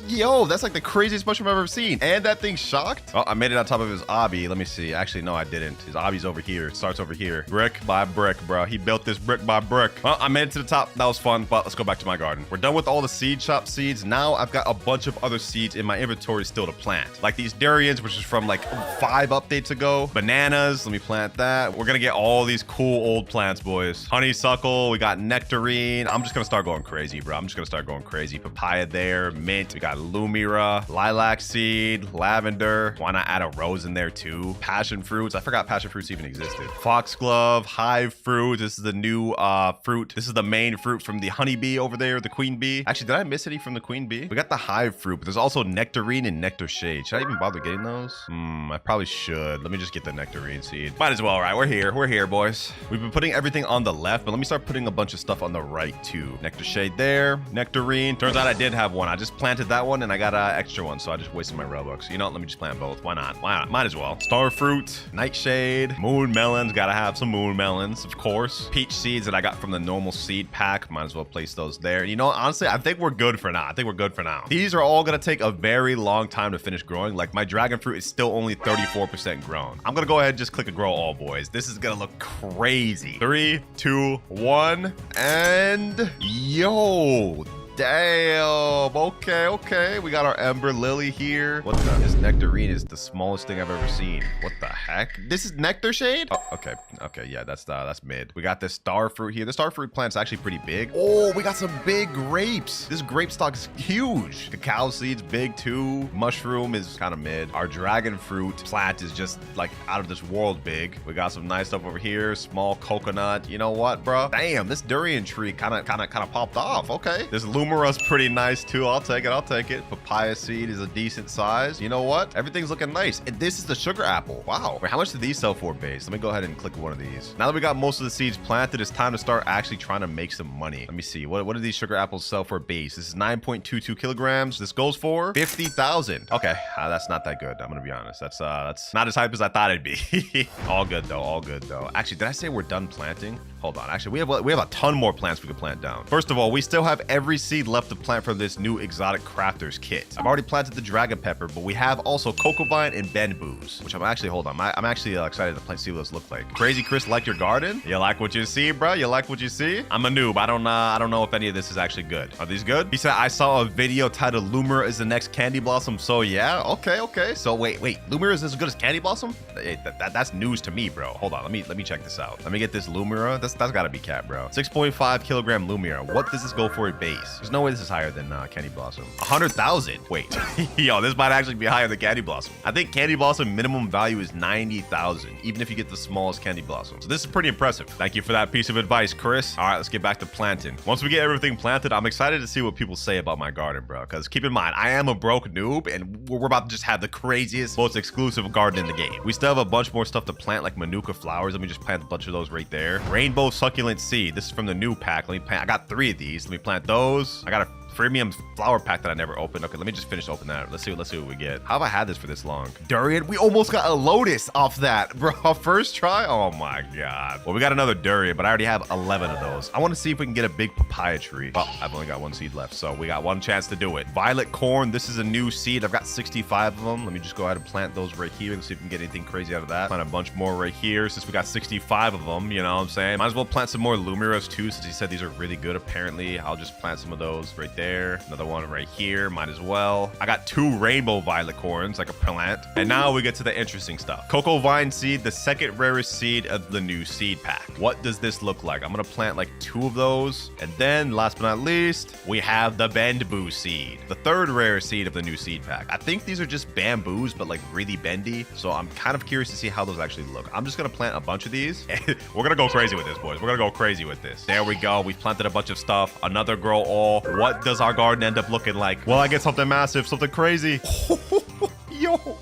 Yo, that's like the craziest mushroom I've ever seen. And that thing's shocked. Oh, I made it on top of his obby. Let me see. Actually, no, I didn't. His obby's over here. It starts over here. Brick by brick, bro. He built this brick by brick. Well, I made it to the top. That was fun, but let's go back to my garden. We're done with all the seed shop seeds. Now I've got a bunch of other seeds in my inventory still to plant. Like these durians, which is from like 5 updates ago. Bananas. Let me plant that. We're gonna get all these cool old plants, boys. Honeysuckle. We got nectarine. I'm just gonna start going crazy, bro. I'm just gonna start going crazy. Papaya there. Mint. We got Lumira, lilac seed, lavender. Why not add a rose in there too? Passion fruits. I forgot passion fruits even existed. Foxglove, hive fruit. This is the new fruit. This is the main fruit from the honeybee over there, the queen bee. Actually, did I miss any from the queen bee? We got the hive fruit, but there's also nectarine and nectar shade. Should I even bother getting those? I probably should. Let me just get the nectarine seed. Might as well, right? We're here. We're here, boys. We've been putting everything on the left, but let me start putting a bunch of stuff on the right too. Nectar shade there. Nectarine. Turns out I did have one. I just planted that one and I got an extra one, so I just wasted my Robux. You know what? Let me just plant both. Why not? Why not? Might as well. Star fruit, nightshade, moon melons. Gotta have some moon melons, of course. Peach seeds that I got from the normal seed pack. Might as well place those there. You know, honestly, I think we're good for now. I think we're good for now. These are all gonna take a very long time to finish growing. Like my dragon fruit is still only 34% grown. I'm gonna go ahead and just click a grow all, boys. This is gonna look crazy. 3, 2, 1, and yo. Damn. Okay, okay. We got our ember lily here. What the? This nectarine is the smallest thing I've ever seen. What the heck? This is nectar shade? Oh, okay. Okay, yeah, that's mid. We got this star fruit here. The star fruit plant's actually pretty big. Oh, we got some big grapes. This grape stock is huge. Cacao seed's big too. Mushroom is kind of mid. Our dragon fruit plant is just like out of this world big. We got some nice stuff over here. Small coconut. You know what, bro? Damn, this durian tree kind of popped off. Okay. This Lumira's pretty nice too. I'll take it. I'll take it. Papaya seed is a decent size. You know what? Everything's looking nice. And this is the sugar apple. Wow. Wait, how much do these sell for base? Let me go ahead and click one of these. Now that we got most of the seeds planted, it's time to start actually trying to make some money. Let me see. What do these sugar apples sell for base? This is 9.22 kilograms. This goes for 50,000. Okay. That's not that good. I'm going to be honest. That's not as hype as I thought it'd be. All good though. All good though. Actually, did I say we're done planting? Hold on. Actually, we have a ton more plants we can plant down. First of all, we still have every seed left to plant from this new exotic crafters kit. I've already planted the dragon pepper, but we have also cocoa vine and bamboos, which I'm actually, hold on. I'm actually excited to see what those look like. Crazy Chris, like your garden? You like what you see, bro? You like what you see? I'm a noob. I don't know if any of this is actually good. Are these good? He said, I saw a video titled Lumira is the next Candy Blossom. So yeah, okay. So wait. Lumira is as good as Candy Blossom? That's news to me, bro. Hold on. Let me check this out. Let me get this Lumira. That's gotta be cap, bro. 6.5 kilogram Lumia. What does this go for at base? There's no way this is higher than Candy Blossom. 100,000. Wait, yo, this might actually be higher than Candy Blossom. I think Candy Blossom minimum value is 90,000, even if you get the smallest Candy Blossom. So this is pretty impressive. Thank you for that piece of advice, Chris. All right, let's get back to planting. Once we get everything planted, I'm excited to see what people say about my garden, bro. Because keep in mind, I am a broke noob, and we're about to just have the craziest, most exclusive garden in the game. We still have a bunch more stuff to plant, like Manuka flowers. Let me just plant a bunch of those right there. Rainbow succulent seed. This is from the new pack. Let me plant. I got 3 of these. Let me plant those. I got a premium flower pack that I never opened. Okay, let me just finish opening that. Let's see what we get. How have I had this for this long? Durian. We almost got a lotus off that, bro. First try. Oh my god. Well, we got another durian, but I already have 11 of those. I want to see if we can get a big papaya tree. Oh, I've only got 1 seed left, so we got 1 chance to do it. Violet corn. This is a new seed. I've got 65 of them. Let me just go ahead and plant those right here and see if we can get anything crazy out of that. Plant a bunch more right here since we got 65 of them. You know what I'm saying? Might as well plant some more Lumiras too, since he said these are really good apparently. I'll just plant some of those right there. Another one right here, might as well. I got 2 rainbow violet corns, like a plant. And now we get to the interesting stuff. Cocoa vine seed, the second rarest seed of the new seed pack. What does this look like? I'm gonna plant like 2 of those. And then last but not least, we have the bamboo seed, the 3rd rarest seed of the new seed pack. I think these are just bamboos, but like really bendy. So I'm kind of curious to see how those actually look. I'm just gonna plant a bunch of these. We're gonna go crazy with this, boys. We're gonna go crazy with this. There we go. We've planted a bunch of stuff. Another grow all. What does our garden end up looking like? Well, I get something massive, something crazy.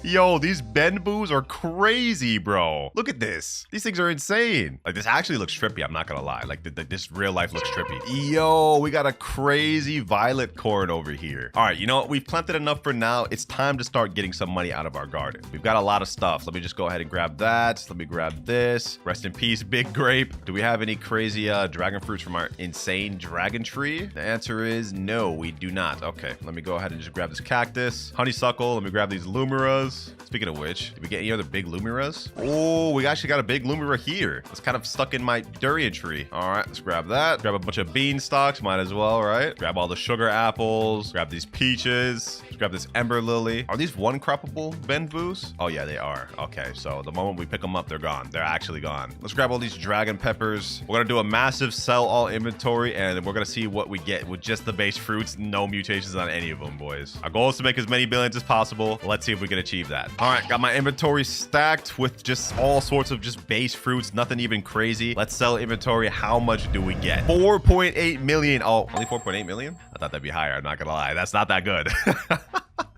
Yo, these bamboos are crazy, bro. Look at this. These things are insane. Like, this actually looks trippy, I'm not gonna lie. Like, this real life looks trippy. Yo, we got a crazy violet corn over here. All right, you know what? We've planted enough for now. It's time to start getting some money out of our garden. We've got a lot of stuff. Let me just go ahead and grab that. Let me grab this. Rest in peace, big grape. Do we have any crazy dragon fruits from our insane dragon tree? The answer is no, we do not. Okay, let me go ahead and just grab this cactus. Honeysuckle. Let me grab these Lumiras. Speaking of which, did we get any other big Lumiras? Oh, we actually got a big Lumira here. It's kind of stuck in my durian tree. All right, let's grab that. Grab a bunch of bean stalks, might as well, right? Grab all the sugar apples. Grab these peaches. Let's grab this ember lily. Are these 1-croppable bamboos? Oh yeah, they are. Okay, so the moment we pick them up, they're gone. They're actually gone. Let's grab all these dragon peppers. We're gonna do a massive sell all inventory, and we're gonna see what we get with just the base fruits. No mutations on any of them, boys. Our goal is to make as many billions as possible. Let's see if we can achieve that. All right, got my inventory stacked with just all sorts of just base fruits, nothing even crazy. Let's sell inventory. How much do we get? 4.8 million. Oh, only 4.8 million? I thought that'd be higher. I'm not gonna lie. That's not that good.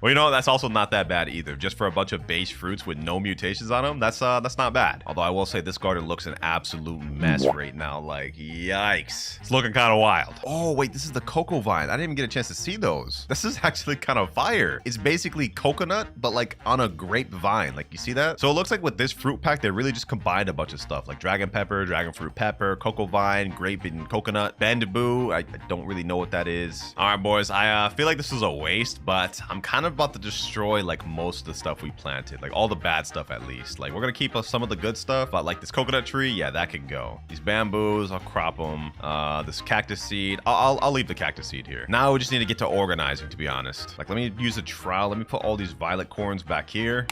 Well, you know, that's also not that bad either. Just for a bunch of base fruits with no mutations on them, that's not bad. Although I will say this garden looks an absolute mess right now. Like, yikes. It's looking kind of wild. Oh, wait, this is the cocoa vine. I didn't even get a chance to see those. This is actually kind of fire. It's basically coconut, but like on a grape vine. Like, you see that? So it looks like with this fruit pack, they really just combined a bunch of stuff like dragon pepper, dragon fruit pepper, cocoa vine, grape and coconut, bamboo. I don't really know what that is. All right, boys. I feel like this was a waste, but I'm kind of about to destroy like most of the stuff we planted, like all the bad stuff at least. Like, we're gonna keep some of the good stuff, but like this coconut tree, yeah, that can go. These bamboos, I'll crop them. This cactus seed, I'll leave the cactus seed here. Now we just need to get to organizing, to be honest. Like, let me use a trowel. Let me put all these violet corns back here.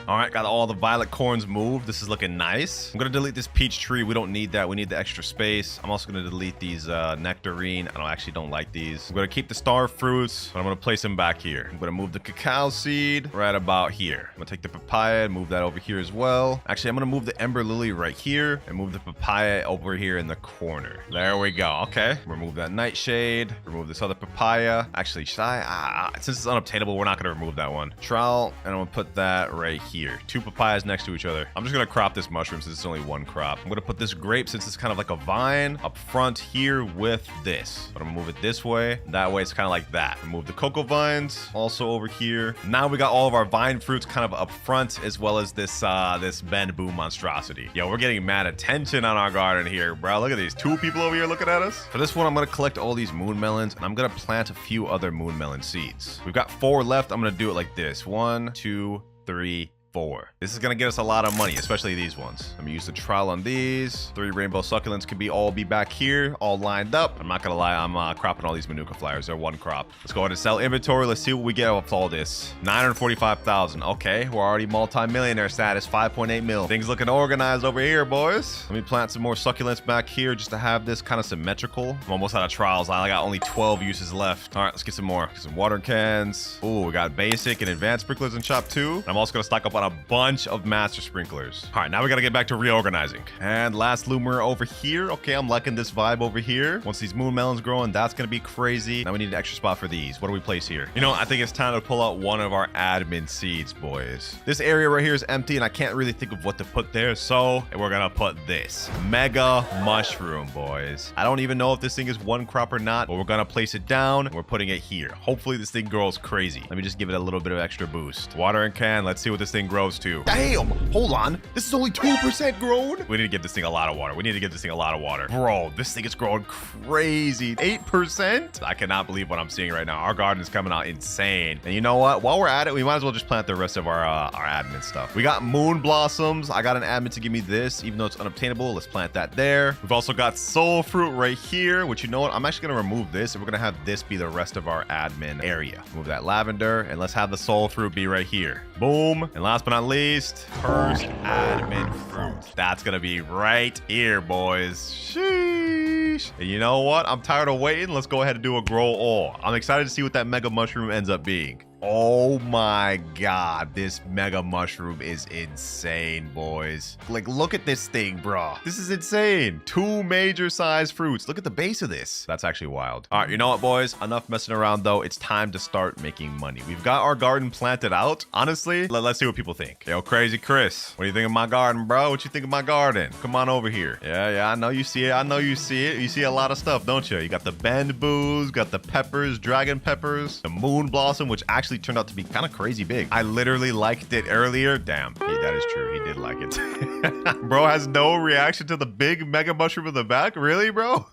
All right, got all the violet corns moved. This is looking nice. I'm gonna delete this peach tree. We don't need that. We need the extra space. I'm also gonna delete these nectarine. I actually don't like these. I'm gonna keep the star fruits, but I'm gonna place them back here. I'm gonna move the cacao seed right about here. I'm gonna take the papaya and move that over here as well. Actually, I'm gonna move the ember lily right here and move the papaya over here in the corner. There we go. Okay, remove that nightshade. Remove this other papaya. Actually, should I? Since it's unobtainable, we're not gonna remove that one. Trowel, and I'm gonna put that right here. 2 papayas next to each other. I'm just gonna crop this mushroom since it's only 1 crop. I'm gonna put this grape since it's kind of like a vine up front here with this. But I'm gonna move it this way. That way it's kind of like that. Move the cocoa vines also over here. Now we got all of our vine fruits kind of up front, as well as this this bamboo monstrosity. Yo, we're getting mad attention on our garden here, bro. Look at these 2 people over here looking at us. For this one, I'm gonna collect all these moon melons, and I'm gonna plant a few other moon melon seeds. We've got 4 left. I'm gonna do it like this. 1, 2, 3, 4. This is gonna get us a lot of money, especially these ones. Let me use the trial on these. 3 rainbow succulents can all be back here, all lined up. I'm not gonna lie, I'm cropping all these manuka flyers. They're 1 crop. Let's go ahead and sell inventory. Let's see what we get with all this. 945,000. Okay, we're already multi-millionaire status. 5.8 mil. Things looking organized over here, boys. Let me plant some more succulents back here just to have this kind of symmetrical. I'm almost out of trials. I got only 12 uses left. All right, let's get some more. Get some water cans. Ooh, we got basic and advanced sprinklers in shop 2. I'm also gonna stock up on a bunch of master sprinklers. All right, now we gotta get back to reorganizing. And last loomer over here. Okay, I'm liking this vibe over here. Once these moon melons growing, that's gonna be crazy. Now we need an extra spot for these. What do we place here? You know, I think it's time to pull out one of our admin seeds, boys. This area right here is empty and I can't really think of what to put there, so we're gonna put this mega mushroom, boys. I don't even know if this thing is 1 crop or not, but we're gonna place it down and we're putting it here. Hopefully this thing grows crazy. Let me just give it a little bit of extra boost. Water and can. Let's see what this thing grows to. Damn, hold on, this is only 2% grown. We need to give this thing a lot of water. Bro, this thing is growing crazy. 8%. I cannot believe what I'm seeing right now. Our garden is coming out insane. And you know what, while we're at it, we might as well just plant the rest of our admin stuff. We got moon blossoms. I got an admin to give me this, even though it's unobtainable. Let's plant that there. We've also got soul fruit right here, which, you know what, I'm actually gonna remove this and we're gonna have this be the rest of our admin area. Move that lavender and let's have the soul fruit be right here. Boom. And last but not least, first admin fruit. That's gonna be right here, boys. Sheesh. And you know what, I'm tired of waiting. Let's go ahead and do a grow all. I'm excited to see what that mega mushroom ends up being. Oh my god, this mega mushroom is insane, boys. Like, look at this thing, bro. This is insane. 2 major size fruits. Look at the base of this. That's actually wild. All right, you know what, boys? Enough messing around, though. It's time to start making money. We've got our garden planted out. Honestly, let's see what people think. Yo, Crazy Chris, what do you think of my garden, bro? What you think of my garden? Come on over here. Yeah, I know you see it. You see a lot of stuff, don't you? You got the bamboos, got the peppers, dragon peppers, the moon blossom, which actually turned out to be kind of crazy big. I literally liked it earlier. Damn, that is true. He did like it. Bro has no reaction to the big mega mushroom in the back. Really, bro?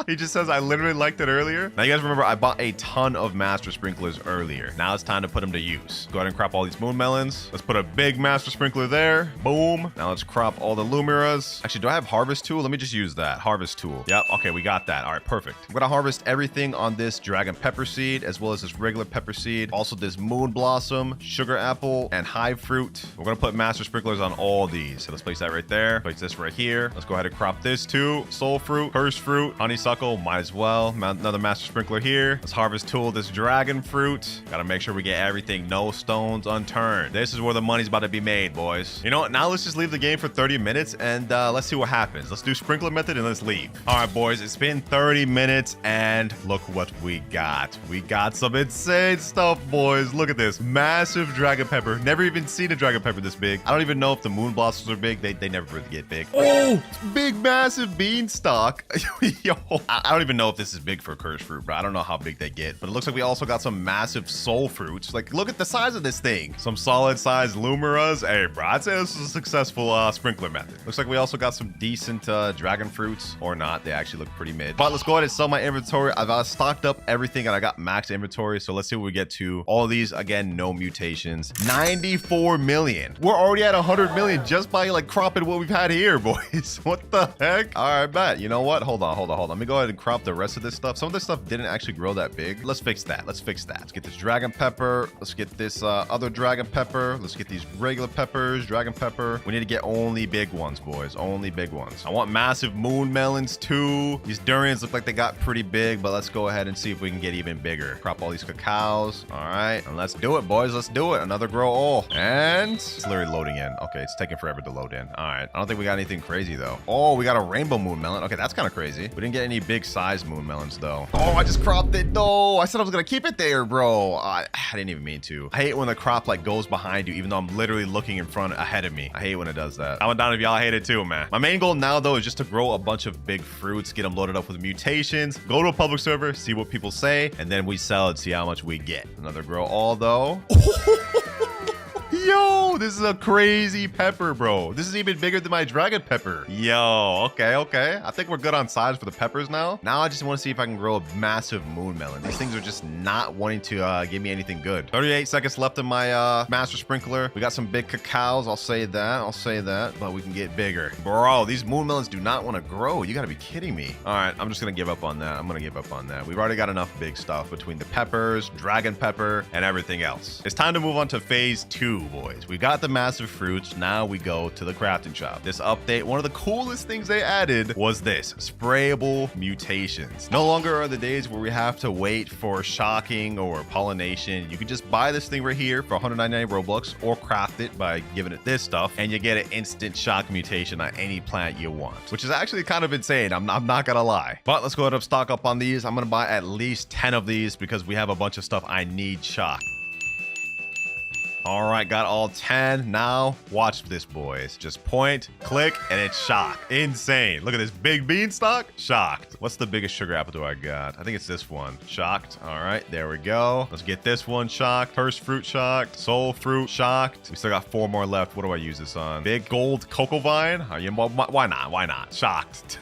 He just says, I literally liked it earlier. Now, you guys remember I bought a ton of master sprinklers earlier. Now it's time to put them to use. Go ahead and crop all these moon melons. Let's put a big master sprinkler there. Boom. Now let's crop all the lumiras. Actually, do I have harvest tool? Let me just use that. Harvest tool. Yep. Okay, we got that. All right, perfect. I'm going to harvest everything on this dragon pepper seed, as well as this regular pepper seed. Also this moon blossom, sugar apple, and hive fruit. We're going to put master sprinklers on all these. So let's place that right there. Place this right here. Let's go ahead and crop this too. Soul fruit, curse fruit, honeysuckle. Might as well. Another master sprinkler here. Let's harvest tool this dragon fruit. Gotta make sure we get everything, no stones unturned. This is where the money's about to be made, boys. You know what? Now let's just leave the game for 30 minutes and let's see what happens. Let's do sprinkler method and let's leave. All right, boys, it's been 30 minutes and look what we got. We got some insane stuff, boys. Look at this. Massive dragon pepper. Never even seen a dragon pepper this big. I don't even know if the moon blossoms are big. They never really get big. Oh, big, massive beanstalk. Yo, I don't even know if this is big for curse fruit, bro. I don't know how big they get, but it looks like we also got some massive soul fruits. Like, look at the size of this thing. Some solid sized lumiras. Hey, bro, I'd say this is a successful sprinkler method. Looks like we also got some decent dragon fruits, or not. They actually look pretty mid. But let's go ahead and sell my inventory. I've stocked up everything and I got max inventory. So let's see what we get to. All of these, again, no mutations. 94 million. We're already at 100 million just by like cropping what we've had here, boys. What the heck? All right, bet. You know what? Hold on. Let me go ahead and crop the rest of this stuff. Some of this stuff didn't actually grow that big. Let's fix that. Let's get this dragon pepper. Let's get this other dragon pepper. Let's get these regular peppers, dragon pepper. We need to get only big ones, boys. Only big ones. I want massive moon melons too. These durians look like they got pretty big, but let's go ahead and see if we can get even bigger. Crop all these cacaos. All right, and let's do it, boys. Let's do it. Another grow all. And it's literally loading in. Okay, it's taking forever to load in. All right, I don't think we got anything crazy though. Oh, we got a rainbow moon melon. Okay, that's kind of crazy. We didn't get any big size moon melons though. Oh, I just cropped it. No, I said I was gonna keep it there, bro. I didn't even mean to. I hate when the crop like goes behind you, even though I'm literally looking in front ahead of me. I hate when it does that. I'm down if y'all hate it too, man. My main goal now though is just to grow a bunch of big fruits, get them loaded up with mutations, go to a public server, see what people say, and then we sell it, see how much we get. Another grow all though. Yo, this is a crazy pepper, bro. This is even bigger than my dragon pepper. Yo, okay. I think we're good on size for the peppers now. Now I just want to see if I can grow a massive moon melon. These things are just not wanting to give me anything good. 38 seconds left in my master sprinkler. We got some big cacaos. I'll say that. But we can get bigger. Bro, these moon melons do not want to grow. You got to be kidding me. All right, I'm just going to give up on that. We've already got enough big stuff between the peppers, dragon pepper, and everything else. It's time to move on to phase 2, boys. We got the massive fruits. Now we go to the crafting shop. This update, one of the coolest things they added was this, sprayable mutations. No longer are the days where we have to wait for shocking or pollination. You can just buy this thing right here for 199 Robux or craft it by giving it this stuff, and you get an instant shock mutation on any plant you want, which is actually kind of insane. I'm not gonna lie. But let's go ahead and stock up on these. I'm gonna buy at least 10 of these because we have a bunch of stuff I need shock. All right, got all 10. Now, watch this, boys. Just point, click, and it's shocked. Insane. Look at this big beanstalk. Shocked. What's the biggest sugar apple do I got? I think it's this one. Shocked. All right, there we go. Let's get this one shocked. First fruit shocked. Soul fruit shocked. We still got 4 more left. What do I use this on? Big gold cocoa vine. Why not? Why not? Shocked.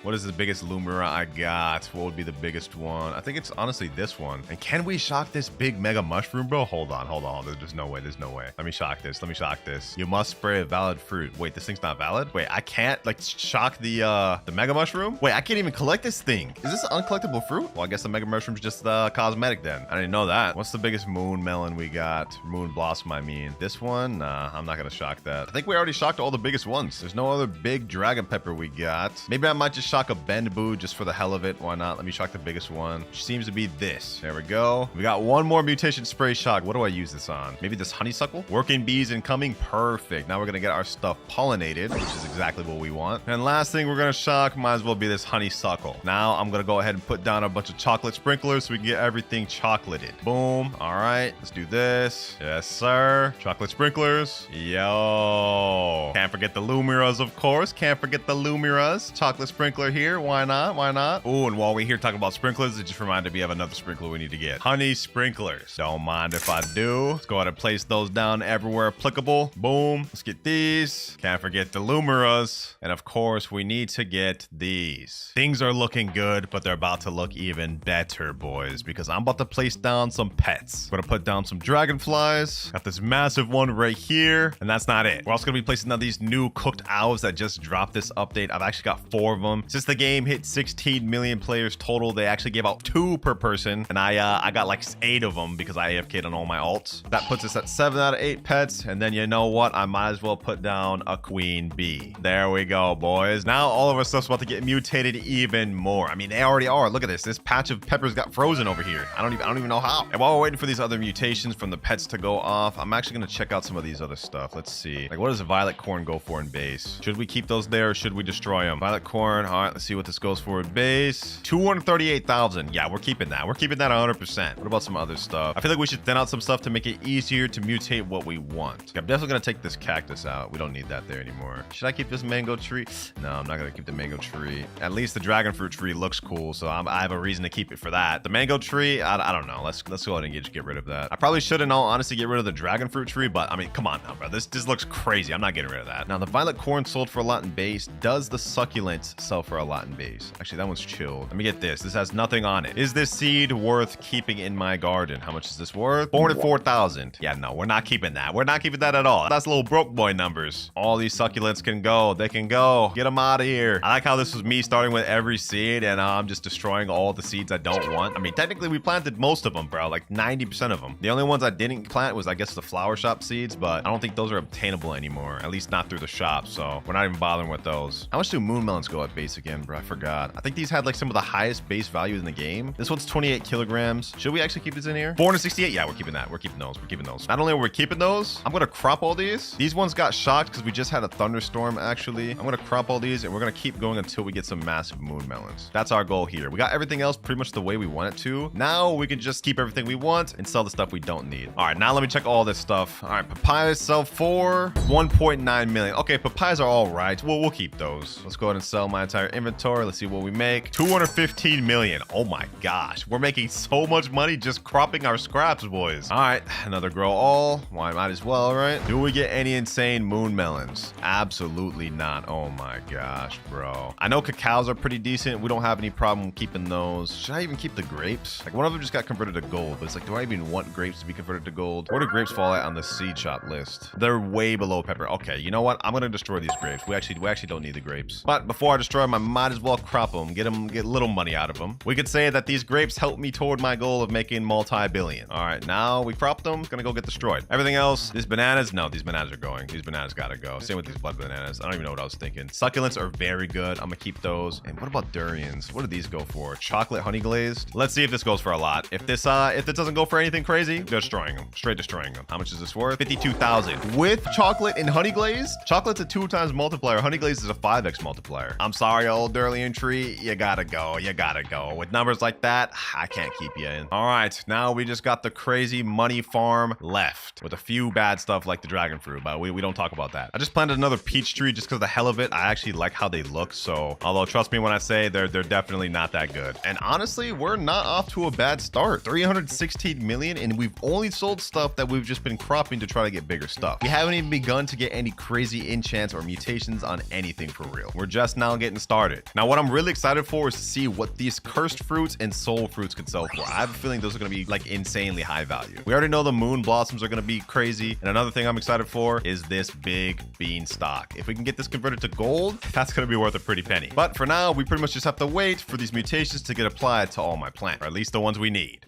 What is the biggest Lumira I got? What would be the biggest one? I think it's honestly this one. And can we shock this big mega mushroom, bro? Hold on. There's no way. There's no way. Let me shock this. You must spray a valid fruit. Wait, this thing's not valid? Wait, I can't like shock the mega mushroom? Wait, I can't even collect this thing. Is this an uncollectible fruit? Well, I guess the mega mushroom's just cosmetic then. I didn't know that. What's the biggest moon melon we got? Moon blossom, I mean. This one? Nah, I'm not gonna shock that. I think we already shocked all the biggest ones. There's no other big dragon pepper we got. Maybe I might just shock a bamboo just for the hell of it. Why not? Let me shock the biggest one, which seems to be this. There we go. We got one more mutation spray shock. What do I use this on? Maybe this honeysuckle? Working bees incoming. Perfect. Now we're gonna get our stuff pollinated, which is exactly what we want. And last thing we're gonna shock might as well be this honeysuckle. Now I'm gonna go ahead and put down a bunch of chocolate sprinklers so we can get everything chocolated. Boom. All right, let's do this. Yes, sir. Chocolate sprinklers. Yo. Can't forget the Lumiras, of course. Can't forget the Lumiras. Chocolate sprinkler here. Why not? Oh, and while we're here talking about sprinklers, it just reminded me of another sprinkler we need to get. Honey sprinklers. Don't mind if I do. Let's go ahead and place those down everywhere applicable. Boom. Let's get these. Can't forget the Lumiras. And of course, we need to get these. Things are looking good, but they're about to look even better, boys, because I'm about to place down some pets. I'm gonna put down some dragonflies. Got this massive one right here, and that's not it. We're also gonna be placing down these new cooked owls that just dropped this update. I've actually got 4 of them. Since the game hit 16 million players total, they actually gave out 2 per person, and I got like 8 of them because I AFK'd on all my alts. That puts us at 7 out of 8 pets, and then you know what? I might as well put down a queen bee. There we go, boys. Now all of our stuff's about to get mutated even more. I mean, they already are. Look at this. This patch of peppers got frozen over here. I don't even know how. And while we're waiting for these other mutations from the pets to go off, I'm actually gonna check out some of these other stuff. Let's see. Like, what does violet corn go for in base? Should we keep those there or should we destroy them? Violet corn. All right, let's see what this goes for in base. 238,000. Yeah, we're keeping that. We're keeping that 100%. What about some other stuff? I feel like we should thin out some stuff to make it easier to mutate what we want. I'm definitely gonna take this cactus out. We don't need that there anymore. Should I keep this mango tree? No, I'm not gonna keep the mango tree. At least the dragon fruit tree looks cool, so I have a reason to keep it for that. The mango tree, I don't know. Let's go ahead and get rid of that. I probably should, in all honesty, get rid of the dragon fruit tree, but I mean, come on now, bro. This looks crazy. I'm not getting rid of that. Now, the violet corn sold for a lot in base. Does the succulents sell for a lot in base? Actually, that one's chilled. Let me get this. This has nothing on it. Is this seed worth keeping in my garden? How much is this worth? 404,000. Yeah, no, we're not keeping that. We're not keeping that at all. That's little broke boy numbers. All these succulents can go. They can go. Get them out of here. I like how this was me starting with every seed and I'm just destroying all the seeds I don't want. I mean, technically we planted most of them, bro. Like 90% of them. The only ones I didn't plant was, I guess, the flower shop seeds, but I don't think those are obtainable anymore. At least not through the shop. So we're not even bothering with those. How much do moon melons go at base again, bro? I forgot. I think these had like some of the highest base values in the game. This one's 28 kilograms. Should we actually keep this in here? 468. Yeah, we're keeping that. We're keeping those. We're keeping those. Not only are we keeping those, I'm going to crop all these. These ones got shocked because we just had a thunderstorm, actually. I'm going to crop all these and we're going to keep going until we get some massive moon melons. That's our goal here. We got everything else pretty much the way we want it to. Now we can just keep everything we want and sell the stuff we don't need. All right, now let me check all this stuff. All right, papayas sell for 1.9 million. Okay, papayas are all right. We'll keep those. Let's go ahead and sell my entire inventory. Let's see what we make. 215 million. Oh my gosh. We're making so much money just cropping our scraps, boys. All right, another grow all. Why, might as well, right? Do we get any insane moon melons? Absolutely not. Oh my gosh, bro. I know cacaos are pretty decent. We don't have any problem keeping those. Should I even keep the grapes? Like, one of them just got converted to gold, but it's like, do I even want grapes to be converted to gold? Where do grapes fall at on the seed shop list? They're way below pepper. Okay, you know what? I'm gonna destroy these grapes. We actually don't need the grapes. But before I destroy them, I might as well crop them, get little money out of them. We could say that these grapes helped me toward my goal of making multi-billion. All right, now we cropped them. It's gonna go get destroyed. Everything else, these bananas, no, these bananas are going. These bananas gotta go. Same with these blood bananas. I don't even know what I was thinking. Succulents are very good. I'm gonna keep those. And what about durians? What do these go for? Chocolate honey glazed. Let's see if this goes for a lot. If this doesn't go for anything crazy, destroying them. Straight destroying them. How much is this worth? 52,000. With chocolate and honey glaze, chocolate's a 2x multiplier. Honey glaze is a 5x multiplier. I'm sorry, old durian tree. You gotta go. You gotta go. With numbers like that, I can't keep you in. All right, now we just got the crazy money farm left with a few bad stuff like the dragon fruit, but we don't talk about that. I just planted another peach tree just because of the hell of it. I actually like how they look. So, although trust me when I say they're definitely not that good. And honestly, we're not off to a bad start. 316 million, and we've only sold stuff that we've just been cropping to try to get bigger stuff. We haven't even begun to get any crazy enchants or mutations on anything for real. We're just now getting started. Now, what I'm really excited for is to see what these cursed fruits and soul fruits can sell for. I have a feeling those are going to be like insanely high value. We already know the moon blossoms are going to be crazy. And another thing I'm excited for is this big beanstalk. If we can get this converted to gold, that's going to be worth a pretty penny. But for now, we pretty much just have to wait for these mutations to get applied to all my plants, or at least the ones we need.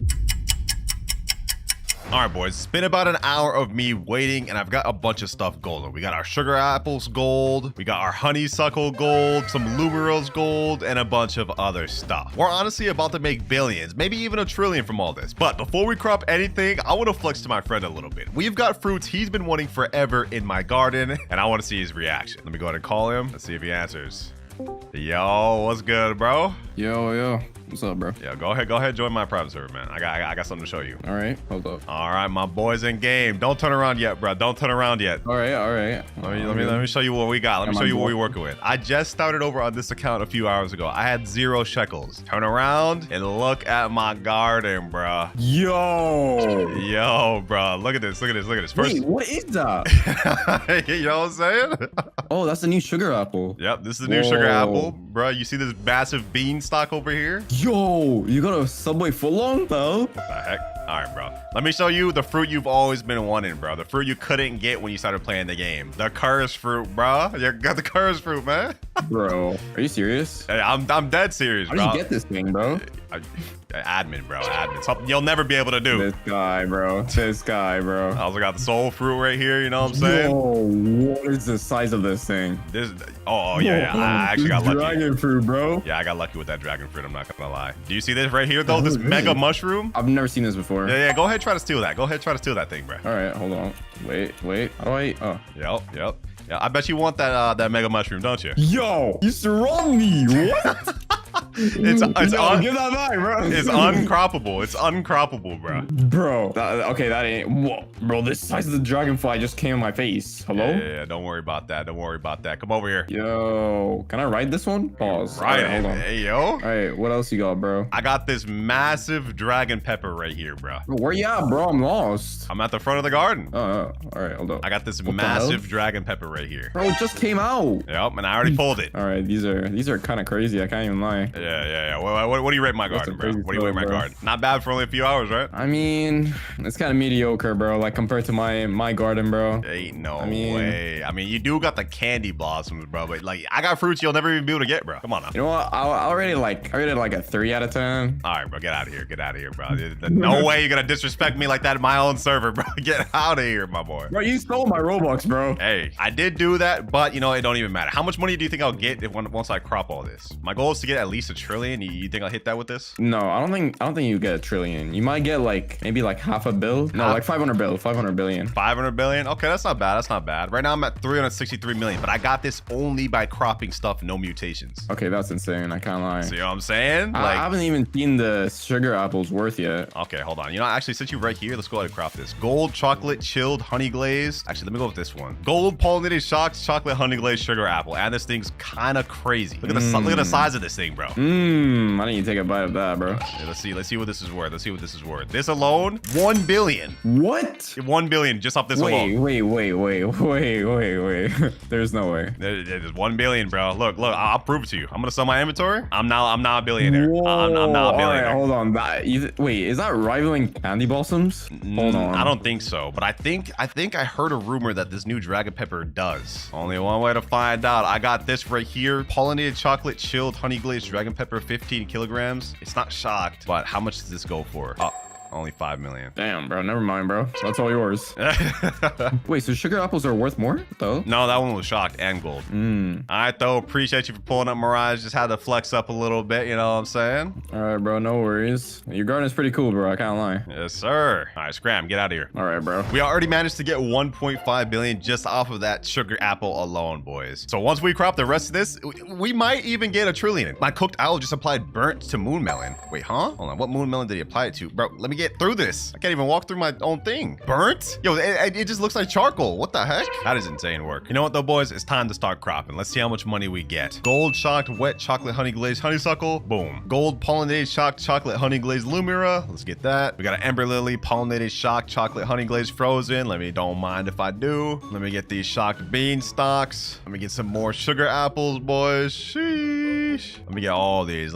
All right, boys, it's been about an hour of me waiting, and I've got a bunch of stuff golden. We got our sugar apples gold, we got our honeysuckle gold, some lumerils gold, and a bunch of other stuff. We're honestly about to make billions, maybe even a trillion from all this. But before we crop anything, I want to flex to my friend a little bit. We've got fruits he's been wanting forever in my garden, and I want to see his reaction. Let me go ahead and call him. Let's see if he answers. Yo, what's good, bro? Yo, what's up, bro? Yeah, go ahead, join my private server, man. I got something to show you. All right, hold up. All right, my boy's in game. Don't turn around yet, bro. Don't turn around yet. All right. Let me show you what we got. Let me show you what we're working with. I just started over on this account a few hours ago. I had 0 shekels. Turn around and look at my garden, bro. Yo, bro. Look at this. First, wait, what is that? you know what I'm saying? Oh, that's the new sugar apple. Yep, this is the new sugar apple, bro. You see this massive beanstalk over here? Yo, you got a Subway footlong, though? What the heck? All right, bro. Let me show you the fruit you've always been wanting, bro. The fruit you couldn't get when you started playing the game. The cursed fruit, bro. You got the cursed fruit, man. Bro, are you serious? Hey, I'm dead serious, How bro. do you get this thing, bro? Admin, bro. Admin. Something you'll never be able to do. This guy, bro. I also got the soul fruit right here. You know what I'm saying? Yo, what is the size of this thing? Oh yeah. I actually got lucky. Dragon fruit, bro. Yeah, I got lucky with that dragon fruit. I'm not gonna lie. Do you see this right here though? This mega mushroom. I've never seen this before. Yeah. Go ahead, try to steal that. that thing, bro. All right, hold on. Wait. How do I? Oh. Yep. Yeah, I bet you want that mega mushroom, don't you? Yo, you surround me. What? Give that back, bro. It's uncroppable. It's uncroppable, bro. Bro, that ain't. Whoa, bro, this size of the dragonfly just came in my face. Hello? Yeah. Don't worry about that. Come over here. Yo, can I ride this one? Pause. Right. Right, hold on. Hey, yo. All right, what else you got, bro? I got this massive dragon pepper right here, bro. Where you at, bro? I'm lost. I'm at the front of the garden. Oh, all right, hold up. I got this massive dragon pepper right here. Bro, it just came out. Yep, and I already pulled it. All right, these are kind of crazy. I can't even lie. Yeah. What do you rate my garden, bro? What do you rate my garden? Not bad for only a few hours, right? I mean, it's kind of mediocre, bro. Like compared to my garden, bro. Ain't no way. I mean, you do got the candy blossoms, bro. But like, I got fruits you'll never even be able to get, bro. Come on now. You know what? I rated like a 3 out of 10. All right, bro. Get out of here, bro. No way you're gonna disrespect me like that in my own server, bro. Get out of here, my boy. Bro, you stole my Robux, bro. Hey, I did do that, but you know, it don't even matter. How much money do you think I'll get once I crop all this? My goal is to get at least a trillion. You think I'll hit that with this? No, I don't think you get a trillion. You might get like maybe like half a bill. No, like 500 billion. 500 billion? Okay, that's not bad. That's not bad. Right now I'm at 363 million, but I got this only by cropping stuff, no mutations. Okay, that's insane. I can't lie. See what I'm saying? I haven't even seen the sugar apples worth yet. Okay, hold on. You know, actually, since you're right here, let's go ahead and crop this. Gold chocolate chilled honey glazed. Actually, let me go with this one. Gold pollinated shocked chocolate honey glazed sugar apple. And this thing's kind of crazy. Look at the size of this thing, bro. I didn't even take a bite of that, bro. Yeah, let's see what this is worth. This alone, 1 billion. What? 1 billion just off this alone. Wait. There's no way. There's 1 billion, bro. Look, I'll prove it to you. I'm gonna sell my inventory. I'm not a billionaire. I'm not a billionaire. Right, hold on. Wait, is that rivaling candy balsams? Hold on. I don't think so, but I think I heard a rumor that this new dragon pepper does. Only one way to find out. I got this right here. Pollinated chocolate chilled honey glazed dragon pepper, 15 kilograms. It's not shocked, but how much does this go for? Only 5 million. Damn, bro. Never mind, bro. That's all yours. Wait, so sugar apples are worth more, though? No, that one was shocked and gold. All right, though. Appreciate you for pulling up, Mirage. Just had to flex up a little bit, you know what I'm saying? All right, bro. No worries. Your garden is pretty cool, bro. I can't lie. Yes, sir. All right, Scram, get out of here. All right, bro. We already managed to get 1.5 billion just off of that sugar apple alone, boys. So once we crop the rest of this, we might even get a trillion. My cooked owl just applied burnt to moon melon. Wait, huh? Hold on. What moon melon did he apply it to? Bro, let me get through this. I can't even walk through my own thing. Burnt? Yo, it just looks like charcoal. What the heck? That is insane work. You know what though, boys? It's time to start cropping. Let's see how much money we get. Gold shocked wet chocolate honey glazed honeysuckle. Boom. Gold pollinated shocked chocolate honey glazed lumira. Let's get that. We got an ember lily pollinated shocked chocolate honey glazed frozen. Don't mind if I do. Let me get these shocked bean stalks. Let me get some more sugar apples, boys. Sheesh. Let me get all these.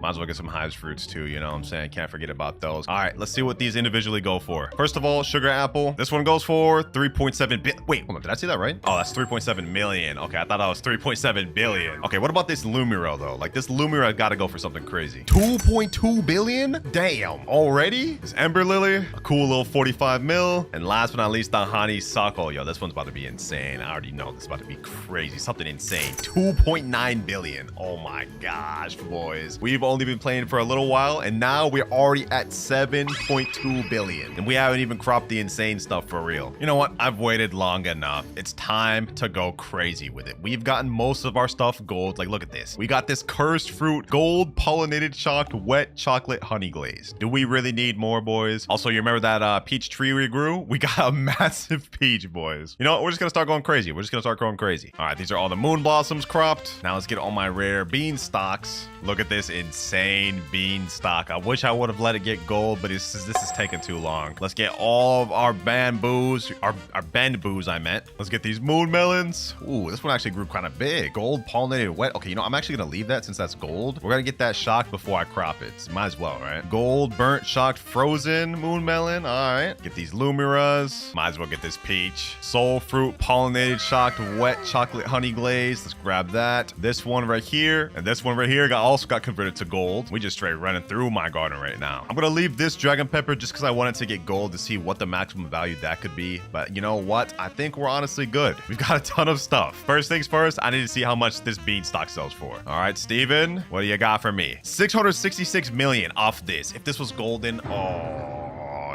Might as well get some hives fruits too, you know what I'm saying? Can't forget about those. All right, let's see what these individually go for. First of all, sugar apple. This one goes for 3.7 billion. Wait, hold on. Did I see that right? Oh, that's 3.7 million. Okay, I thought that was 3.7 billion. Okay, what about this Lumira though? Like this Lumira got to go for something crazy. 2.2 billion? Damn. Already? This Ember Lily, a cool little 45 mil. And last but not least, the Honeysuckle. Yo, this one's about to be insane. I already know this is about to be crazy. Something insane. 2.9 billion. Oh my gosh, boys. We've only been playing for a little while and now we're already at 7.2 billion. And we haven't even cropped the insane stuff for real. You know what? I've waited long enough. It's time to go crazy with it. We've gotten most of our stuff gold. Like, look at this. We got this cursed fruit, gold pollinated shocked wet chocolate honey glaze. Do we really need more, boys? Also, you remember that peach tree we grew? We got a massive peach, boys. You know what? We're just gonna start going crazy. We're just gonna start going crazy. All right, these are all the moon blossoms cropped. Now let's get all my rare bean stalks. Look at this insane bean stock. I wish I would have let it get gold, but this is taking too long. Let's get all of our bamboos, our bamboos, I meant. Let's get these moon melons. Ooh, this one actually grew kind of big. Gold pollinated wet. Okay, you know, I'm actually gonna leave that since that's gold. We're gonna get that shocked before I crop it. So might as well, right? Gold, burnt, shocked, frozen moon melon. All right. Get these lumiras. Might as well get this peach. Soul fruit, pollinated, shocked, wet chocolate honey glaze. Let's grab that. This one right here and this one right here also got converted to gold. We just straight running through my garden right now. I'm gonna leave this dragon pepper just because I wanted to get gold to see what the maximum value that could be. But you know what? I think we're honestly good. We've got a ton of stuff. First things first, I need to see how much this beanstalk sells for. All right, Steven, what do you got for me? 666 million off this. If this was golden,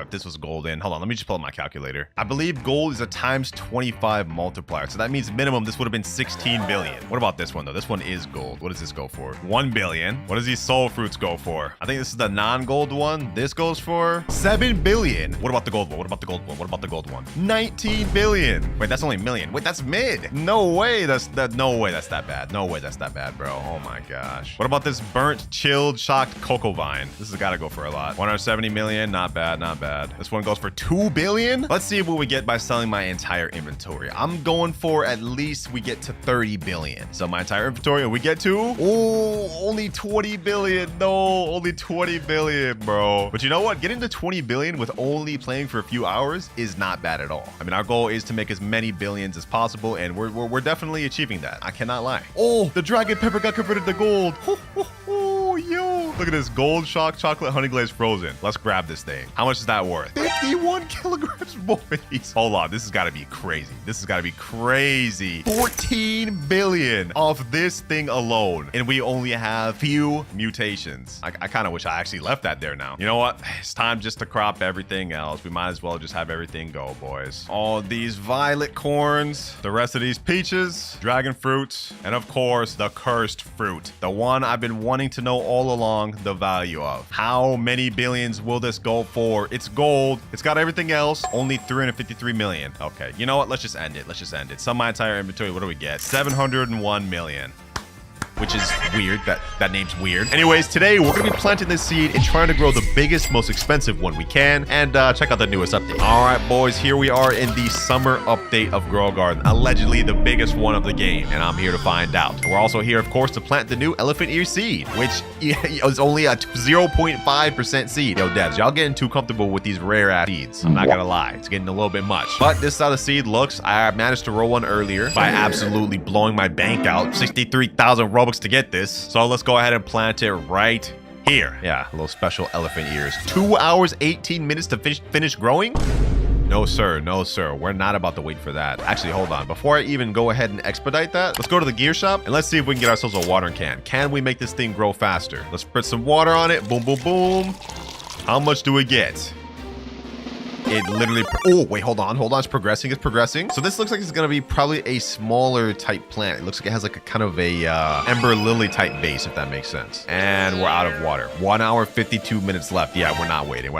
if this was golden, hold on, let me just pull up my calculator. I believe gold is a times 25 multiplier. So that means minimum this would have been 16 billion. What about this one though? This one is gold. What does this go for? 1 billion. What does these soul fruits go for? I think this is the non-gold one. This goes for 7 billion. What about the gold one? What about the gold one? What about the gold one? 19 billion. Wait, that's only million. Wait, that's mid. No way no way that's that bad. No way that's that bad, bro. Oh my gosh. What about this burnt, chilled, shocked cocoa vine? This has got to go for a lot. 170 million. Not bad, not bad. This one goes for 2 billion. Let's see what we get by selling my entire inventory. I'm going for at least we get to 30 billion. So my entire inventory, we get to, only 20 billion. No, only 20 billion, bro. But you know what? Getting to 20 billion with only playing for a few hours is not bad at all. I mean, our goal is to make as many billions as possible, and we're definitely achieving that. I cannot lie. Oh, the dragon pepper got converted to gold. Yo, Look at this gold shock chocolate honey glazed frozen. Let's grab this thing. How much is that worth? 51 kilograms, boys. Hold on. This has got to be crazy. This has got to be crazy. 14 billion off this thing alone. And we only have few mutations. I kind of wish I actually left that there now. You know what? It's time just to crop everything else. We might as well just have everything go, boys. All these violet corns, the rest of these peaches, dragon fruits, and of course, the cursed fruit. The one I've been wanting to know all along the value of. How many billions will this go for? It's gold. It's got everything else. Only 353 million. Okay, you know what? Let's just end it. Let's just end it. Sum my entire inventory. What do we get? 701 million. Which is weird. That name's weird. Anyways, today we're gonna be planting this seed and trying to grow the biggest, most expensive one we can. And check out the newest update. All right, boys, here we are in the summer update of Grow Garden, allegedly the biggest one of the game, and I'm here to find out. We're also here, of course, to plant the new elephant ear seed, which is only a 0.5% seed. Yo, devs, y'all getting too comfortable with these rare ass seeds. I'm not gonna lie, it's getting a little bit much. But this is how the seed looks. I managed to roll one earlier by absolutely blowing my bank out. 63,000 Robux to get this. So let's go ahead and plant it right here. Yeah, a little special elephant ears. 2 hours, 18 minutes to finish growing? No, sir. No, sir. We're not about to wait for that. Actually, hold on. Before I even go ahead and expedite that, let's go to the gear shop and let's see if we can get ourselves a watering can. Can we make this thing grow faster? Let's spritz some water on it. Boom, boom, boom. How much do we get? It literally, oh, wait, hold on. It's progressing. So this looks like it's going to be probably a smaller type plant. It looks like it has like a kind of a ember lily type base, if that makes sense. And we're out of water. 1 hour, 52 minutes left. Yeah, we're not waiting.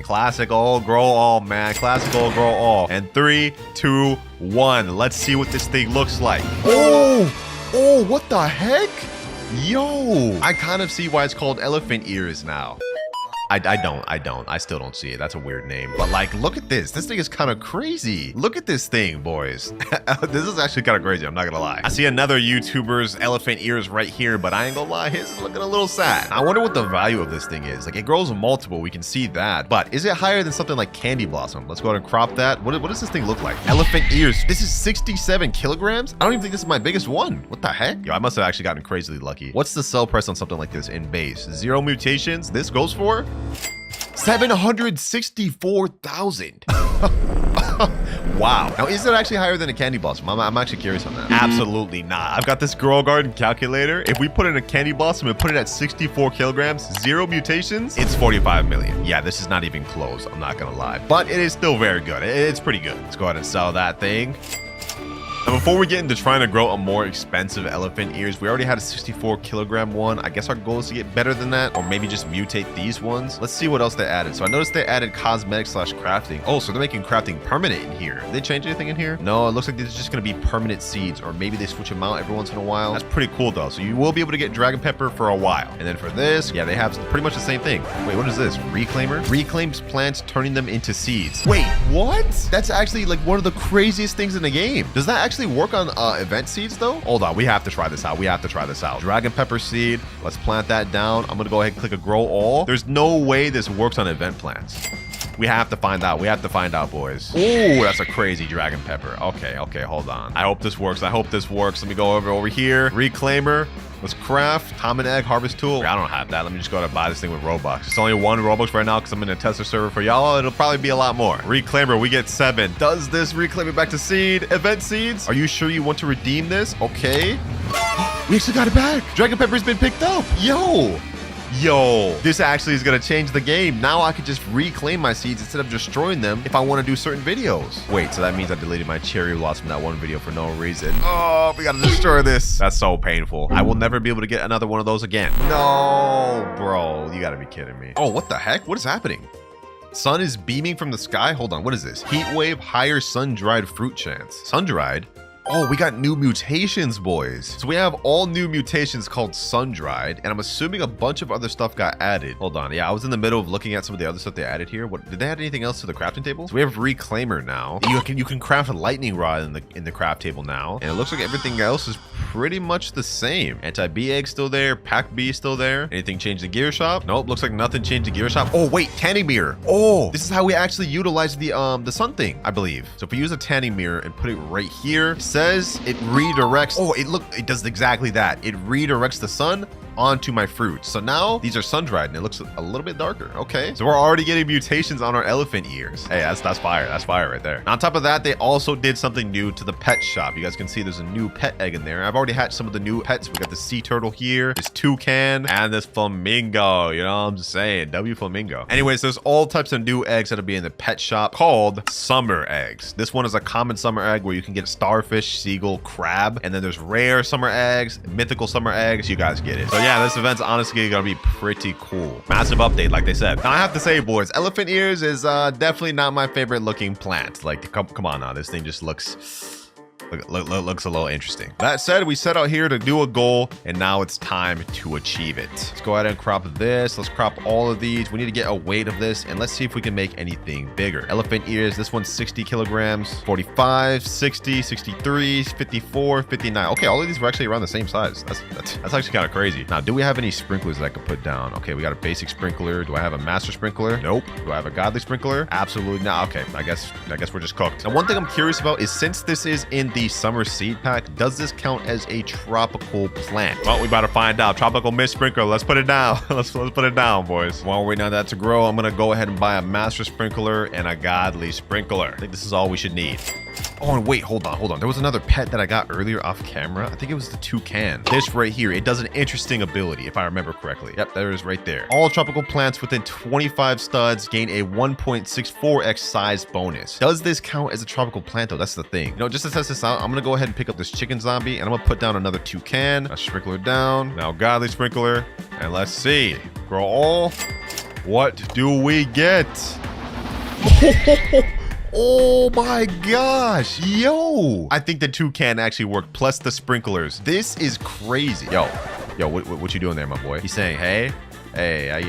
Classic old grow all, man. Classic old grow all. And 3, 2, 1. Let's see what this thing looks like. Oh, what the heck? Yo, I kind of see why it's called elephant ears now. I still don't see it. That's a weird name. But like, look at this. This thing is kind of crazy. Look at this thing, boys. This is actually kind of crazy. I'm not gonna lie. I see another YouTuber's elephant ears right here, but I ain't gonna lie, his is looking a little sad. I wonder what the value of this thing is. Like, it grows multiple. We can see that. But is it higher than something like Candy Blossom? Let's go ahead and crop that. What does this thing look like? Elephant ears. This is 67 kilograms? I don't even think this is my biggest one. What the heck? Yo, I must have actually gotten crazily lucky. What's the sell price on something like this in base? 0 mutations. This goes for 764,000. Wow. Now, is it actually higher than a Candy Blossom? I'm actually curious on that. Absolutely not. I've got this Grow Garden calculator. If we put in a Candy Blossom and put it at 64 kilograms, 0 mutations, it's 45 million. Yeah, this is not even close. I'm not gonna lie. But it is still very good. It's pretty good. Let's go ahead and sell that thing. Now, before we get into trying to grow a more expensive elephant ears, we already had a 64 kilogram one. I guess our goal is to get better than that, or maybe just mutate these ones. Let's see what else they added. So I noticed they added cosmetic / crafting. Oh, so they're making crafting permanent in here. Did they change anything in here? No, it looks like there's just going to be permanent seeds, or maybe they switch them out every once in a while. That's pretty cool though. So you will be able to get dragon pepper for a while. And then for this, yeah, they have pretty much the same thing. Wait, what is this? Reclaimer? Reclaims plants, turning them into seeds. Wait, what? That's actually like one of the craziest things in the game. Does that actually work on event seeds though? Hold on, we have to try this out. Dragon pepper seed. Let's plant that down. I'm gonna go ahead and click a grow all. There's no way this works on event plants. We have to find out. Boys. Oh, that's a crazy dragon pepper. Okay, hold on. I hope this works. Let me go over here. Reclaimer. Let's craft common egg harvest tool. I don't have that. Let me just go ahead and buy this thing with Robux. It's only 1 Robux right now because I'm in a tester server for y'all. It'll probably be a lot more. Reclaimer, we get 7. Does this reclaim it back to seed? Event seeds? Are you sure you want to redeem this? Okay. We actually got it back. Dragon pepper's been picked up. Yo, this actually is going to change the game. Now I could just reclaim my seeds instead of destroying them if I want to do certain videos. Wait, so that means I deleted my cherry blossom from that one video for no reason. Oh, we got to destroy this. That's so painful. I will never be able to get another one of those again. No, bro, you got to be kidding me. Oh, what the heck? What is happening? Sun is beaming from the sky. Hold on, what is this? Heat wave, higher sun-dried fruit chance. Sun-dried? Oh, we got new mutations, boys. So we have all new mutations called sun-dried, and I'm assuming a bunch of other stuff got added. Hold on. Yeah, I was in the middle of looking at some of the other stuff they added here. What did they add anything else to the crafting table? So we have reclaimer now. You can craft a lightning rod in the craft table now, and it looks like everything else is pretty much the same. Anti-bee egg still there. Pack bee still there. Anything changed the gear shop? Nope. Looks like nothing changed the gear shop. Oh wait, tanning mirror. Oh, this is how we actually utilize the sun thing, I believe. So if we use a tanning mirror and put it right here, says it redirects. Oh, it does exactly that. It redirects the sun onto my fruits. So now these are sun-dried and it looks a little bit darker. Okay, so we're already getting mutations on our elephant ears. Hey, that's fire. That's fire right there. On top of that, they also did something new to the pet shop. You guys can see there's a new pet egg in there. I've already hatched some of the new pets. We got the sea turtle here, this toucan, and this flamingo. You know what I'm saying? W flamingo. Anyways, there's all types of new eggs that'll be in the pet shop called summer eggs. This one is a common summer egg where you can get starfish, seagull, crab, and then there's rare summer eggs, mythical summer eggs. You guys get it. So yeah, this event's honestly gonna be pretty cool. Massive update, like they said. Now I have to say, boys, elephant ears is definitely not my favorite looking plant. Like, come on now, this thing just looks a little interesting. That said, we set out here to do a goal, and now it's time to achieve it. Let's go ahead and crop this. Let's crop all of these. We need to get a weight of this, and let's see if we can make anything bigger. Elephant ears, this one's 60 kilograms, 45, 60, 63, 54, 59. Okay, all of these were actually around the same size. That's actually kind of crazy. Now, do we have any sprinklers that I could put down? Okay, we got a basic sprinkler. Do I have a master sprinkler? Nope. Do I have a godly sprinkler? Absolutely not. Okay, I guess we're just cooked. Now, one thing I'm curious about is, since this is in the summer seed pack, does this count as a tropical plant? Well, we about to find out. Tropical mist sprinkler. Let's put it down. let's put it down, boys. While we're waiting on that to grow, I'm gonna go ahead and buy a master sprinkler and a godly sprinkler. I think this is all we should need. Oh, and wait, hold on. There was another pet that I got earlier off camera. I think it was the toucan. This right here, it does an interesting ability, if I remember correctly. Yep, there it is right there. All tropical plants within 25 studs gain a 1.64x size bonus. Does this count as a tropical plant, though? That's the thing. You know, just to test this out, I'm gonna go ahead and pick up this chicken zombie, and I'm gonna put down another toucan, a sprinkler down, now godly sprinkler, and let's see. Grow all. What do we get? Oh my gosh, yo. I think the toucan actually worked, plus the sprinklers. This is crazy. Yo, what you doing there, my boy? He's saying, hey,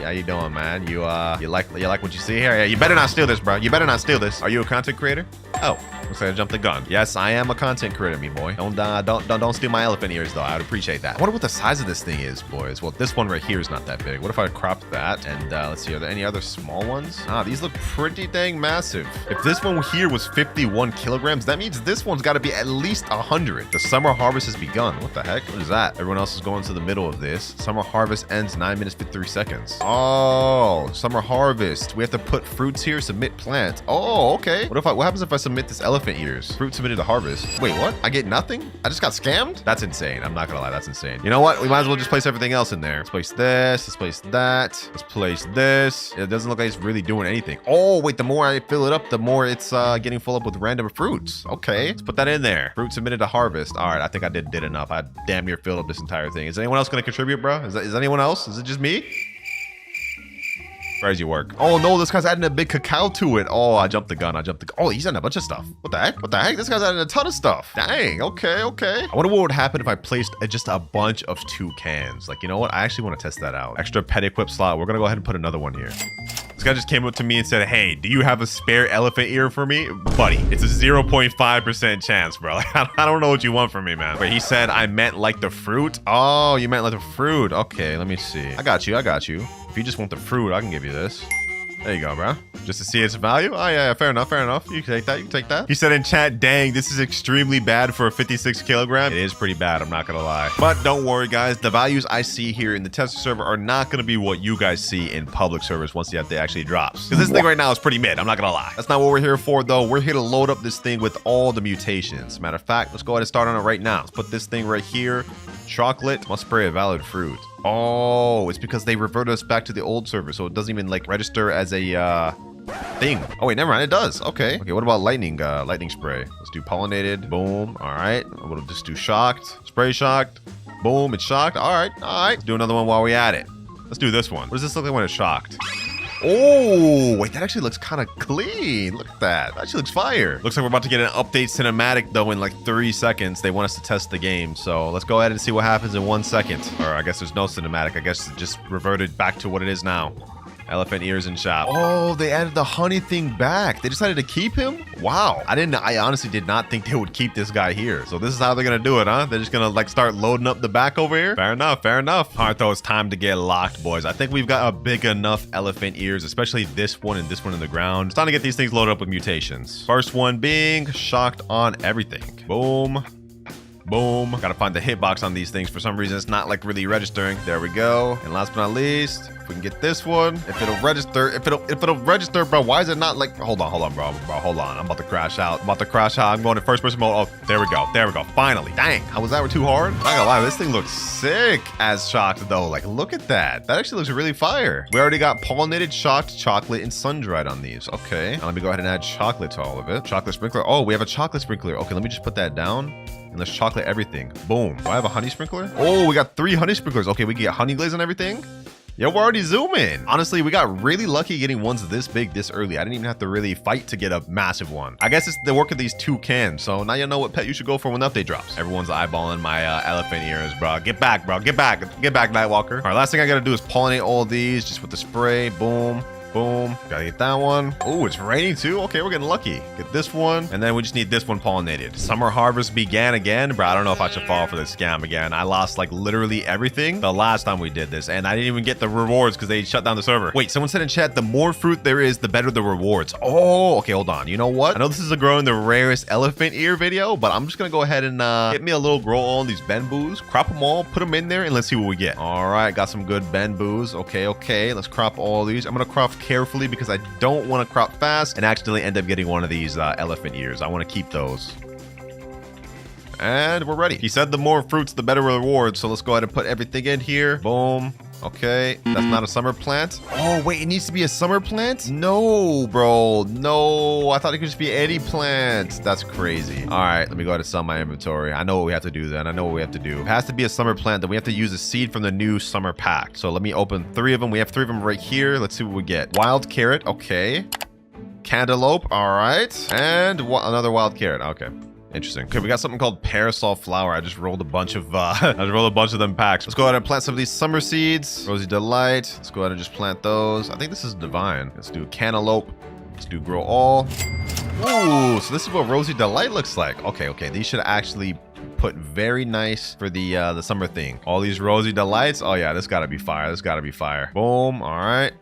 how you doing, man? You like what you see here? Yeah, you better not steal this, bro. You better not steal this. Are you a content creator? Oh, looks like I jumped the gun. Yes, I am a content creator, me boy. Don't steal my elephant ears, though. I would appreciate that. I wonder what the size of this thing is, boys. Well, this one right here is not that big. What if I cropped that? And let's see, are there any other small ones? These look pretty dang massive. If this one here was 51 kilograms, that means this one's got to be at least 100. The summer harvest has begun. What the heck? What is that? Everyone else is going to the middle of this. Summer harvest ends 9 minutes 53 seconds. Oh, summer harvest. We have to put fruits here, submit plants. Oh, okay. What happens if I submit this elephant ears? Fruit submitted to harvest. Wait, what? I get nothing? I just got scammed? That's insane. I'm not gonna lie, that's insane. You know what? We might as well just place everything else in there. Let's place this. Let's place that. Let's place this. It doesn't look like it's really doing anything. Oh, wait, the more I fill it up, the more it's getting full up with random fruits. Okay, let's put that in there. Fruit submitted to harvest. All right, I think I did enough. I damn near filled up this entire thing. Is anyone else gonna contribute, bro? Is anyone else? Is it just me? Crazy work. Oh no, this guy's adding a big cacao to it. Oh, I jumped the gun. Oh, he's adding a bunch of stuff. What the heck? This guy's adding a ton of stuff. Dang, okay. I wonder what would happen if I placed just a bunch of toucans. Like, you know what? I actually want to test that out. Extra pet equip slot. We're gonna go ahead and put another one here. This guy just came up to me and said, hey, do you have a spare elephant ear for me? Buddy, it's a 0.5% chance, bro. I don't know what you want from me, man. But he said I meant like the fruit. Oh, you meant like the fruit. Okay, let me see. I got you. If you just want the fruit, I can give you this. There you go, bro. Just to see its value. Oh, yeah, fair enough. You can take that. He said in chat, dang, this is extremely bad for a 56 kilogram. It is pretty bad, I'm not gonna lie. But don't worry, guys. The values I see here in the tester server are not gonna be what you guys see in public servers once the update actually drops. Because this thing right now is pretty mid, I'm not gonna lie. That's not what we're here for, though. We're here to load up this thing with all the mutations. Matter of fact, let's go ahead and start on it right now. Let's put this thing right here. Chocolate must spray a valid fruit. Oh, it's because they reverted us back to the old server, so it doesn't even like register as a thing. Oh wait, never mind, it does. Okay, what about lightning spray? Let's do pollinated. Boom. All right, we'll just do shocked. Spray shocked. Boom, it's shocked. All right. Let's do another one while we at it. Let's do this one. What does this look like when it's shocked? Oh, wait, that actually looks kind of clean. Look at that. That actually looks fire. Looks like we're about to get an update cinematic, though, in like 3 seconds. They want us to test the game. So let's go ahead and see what happens in 1 second. Or I guess there's no cinematic. I guess it just reverted back to what it is now. Elephant ears in shop. Oh, they added the honey thing back. They decided to keep him? Wow. I honestly did not think they would keep this guy here. So this is how they're gonna do it, huh? They're just gonna like start loading up the back over here? Fair enough. All right, though, it's time to get locked, boys. I think we've got a big enough elephant ears, especially this one and this one in the ground. It's time to get these things loaded up with mutations. First one being shocked on everything. Boom. Boom. Gotta find the hitbox on these things. For some reason, it's not like really registering. There we go. And last but not least, if we can get this one, if it'll register, if it'll register, bro, why is it not like, hold on, bro, hold on. I'm about to crash out. I'm going to first person mode. Oh, there we go. Finally. Dang, how was that too hard? Not gonna lie, this thing looks sick as shocked though. Like, look at that. That actually looks really fire. We already got pollinated, shocked, chocolate, and sun-dried on these. Okay, now let me go ahead and add chocolate to all of it. Chocolate sprinkler. Oh, we have a chocolate sprinkler. Okay, let me just put that down. And let's chocolate everything. Boom. Do I have a honey sprinkler? Oh, we got 3 honey sprinklers. Okay, we can get honey glaze and everything. Yeah, we're already zooming. Honestly, we got really lucky getting ones this big this early. I didn't even have to really fight to get a massive one. I guess it's the work of these 2 cans. So now you know what pet you should go for when the update drops. Everyone's eyeballing my elephant ears, bro. Get back, bro. Get back, Nightwalker. All right, last thing I gotta do is pollinate all these just with the spray. Boom. Boom. Gotta get that one. Oh, it's raining too? Okay, we're getting lucky. Get this one. And then we just need this one pollinated. Summer harvest began again. Bro, I don't know if I should fall for this scam again. I lost like literally everything the last time we did this. And I didn't even get the rewards because they shut down the server. Wait, someone said in chat, the more fruit there is, the better the rewards. Oh, okay, hold on. You know what? I know this is a growing the rarest elephant ear video, but I'm just gonna go ahead and get me a little grow on these bamboos. Crop them all, put them in there, and let's see what we get. All right, got some good bamboos. Okay. Let's crop all these. I'm gonna crop carefully because I don't want to crop fast and accidentally end up getting one of these elephant ears. I want to keep those. And we're ready. He said the more fruits, the better reward. So let's go ahead and put everything in here. Boom. Okay, that's not a summer plant. Oh, wait, it needs to be a summer plant? No, bro. No, I thought it could just be any plant. That's crazy. All right, let me go ahead and sell my inventory. I know what we have to do then. It has to be a summer plant. Then we have to use a seed from the new summer pack. So let me open 3 of them. We have 3 of them right here. Let's see what we get. Wild carrot. Okay. Cantaloupe. All right. And another wild carrot. Okay. Interesting. Okay, we got something called parasol flower. I just rolled a bunch of them packs. Let's go ahead and plant some of these summer seeds. Rosy Delight. Let's go ahead and just plant those. I think this is divine. Let's do cantaloupe. Let's do grow all. Ooh, so this is what Rosy Delight looks like. Okay. These should actually put very nice for the summer thing. All these Rosy Delights. Oh yeah, this gotta be fire. Boom. All right.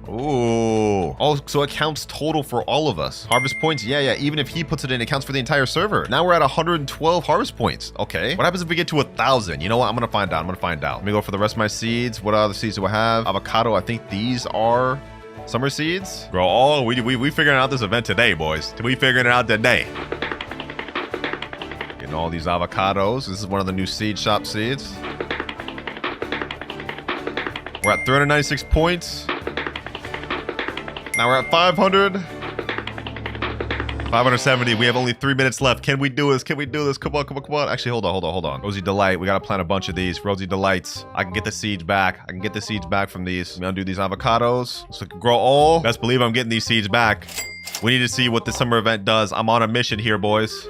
Ooh. Oh, so it counts total for all of us. Harvest points? Yeah. Even if he puts it in, it counts for the entire server. Now we're at 112 harvest points. Okay. What happens if we get to 1,000? You know what? I'm gonna find out. Let me go for the rest of my seeds. What other seeds do I have? Avocado. I think these are summer seeds. Bro, we figuring out this event today, boys. We figuring it out today. Getting all these avocados. This is one of the new seed shop seeds. We're at 396 points. Now we're at 500. 570. We have only 3 minutes left. Can we do this? Come on. Actually, hold on. Rosy Delight. We gotta plant a bunch of these. Rosy Delights. I can get the seeds back. From these. I'm gonna do these avocados. So grow all. Best believe I'm getting these seeds back. We need to see what the summer event does. I'm on a mission here, boys.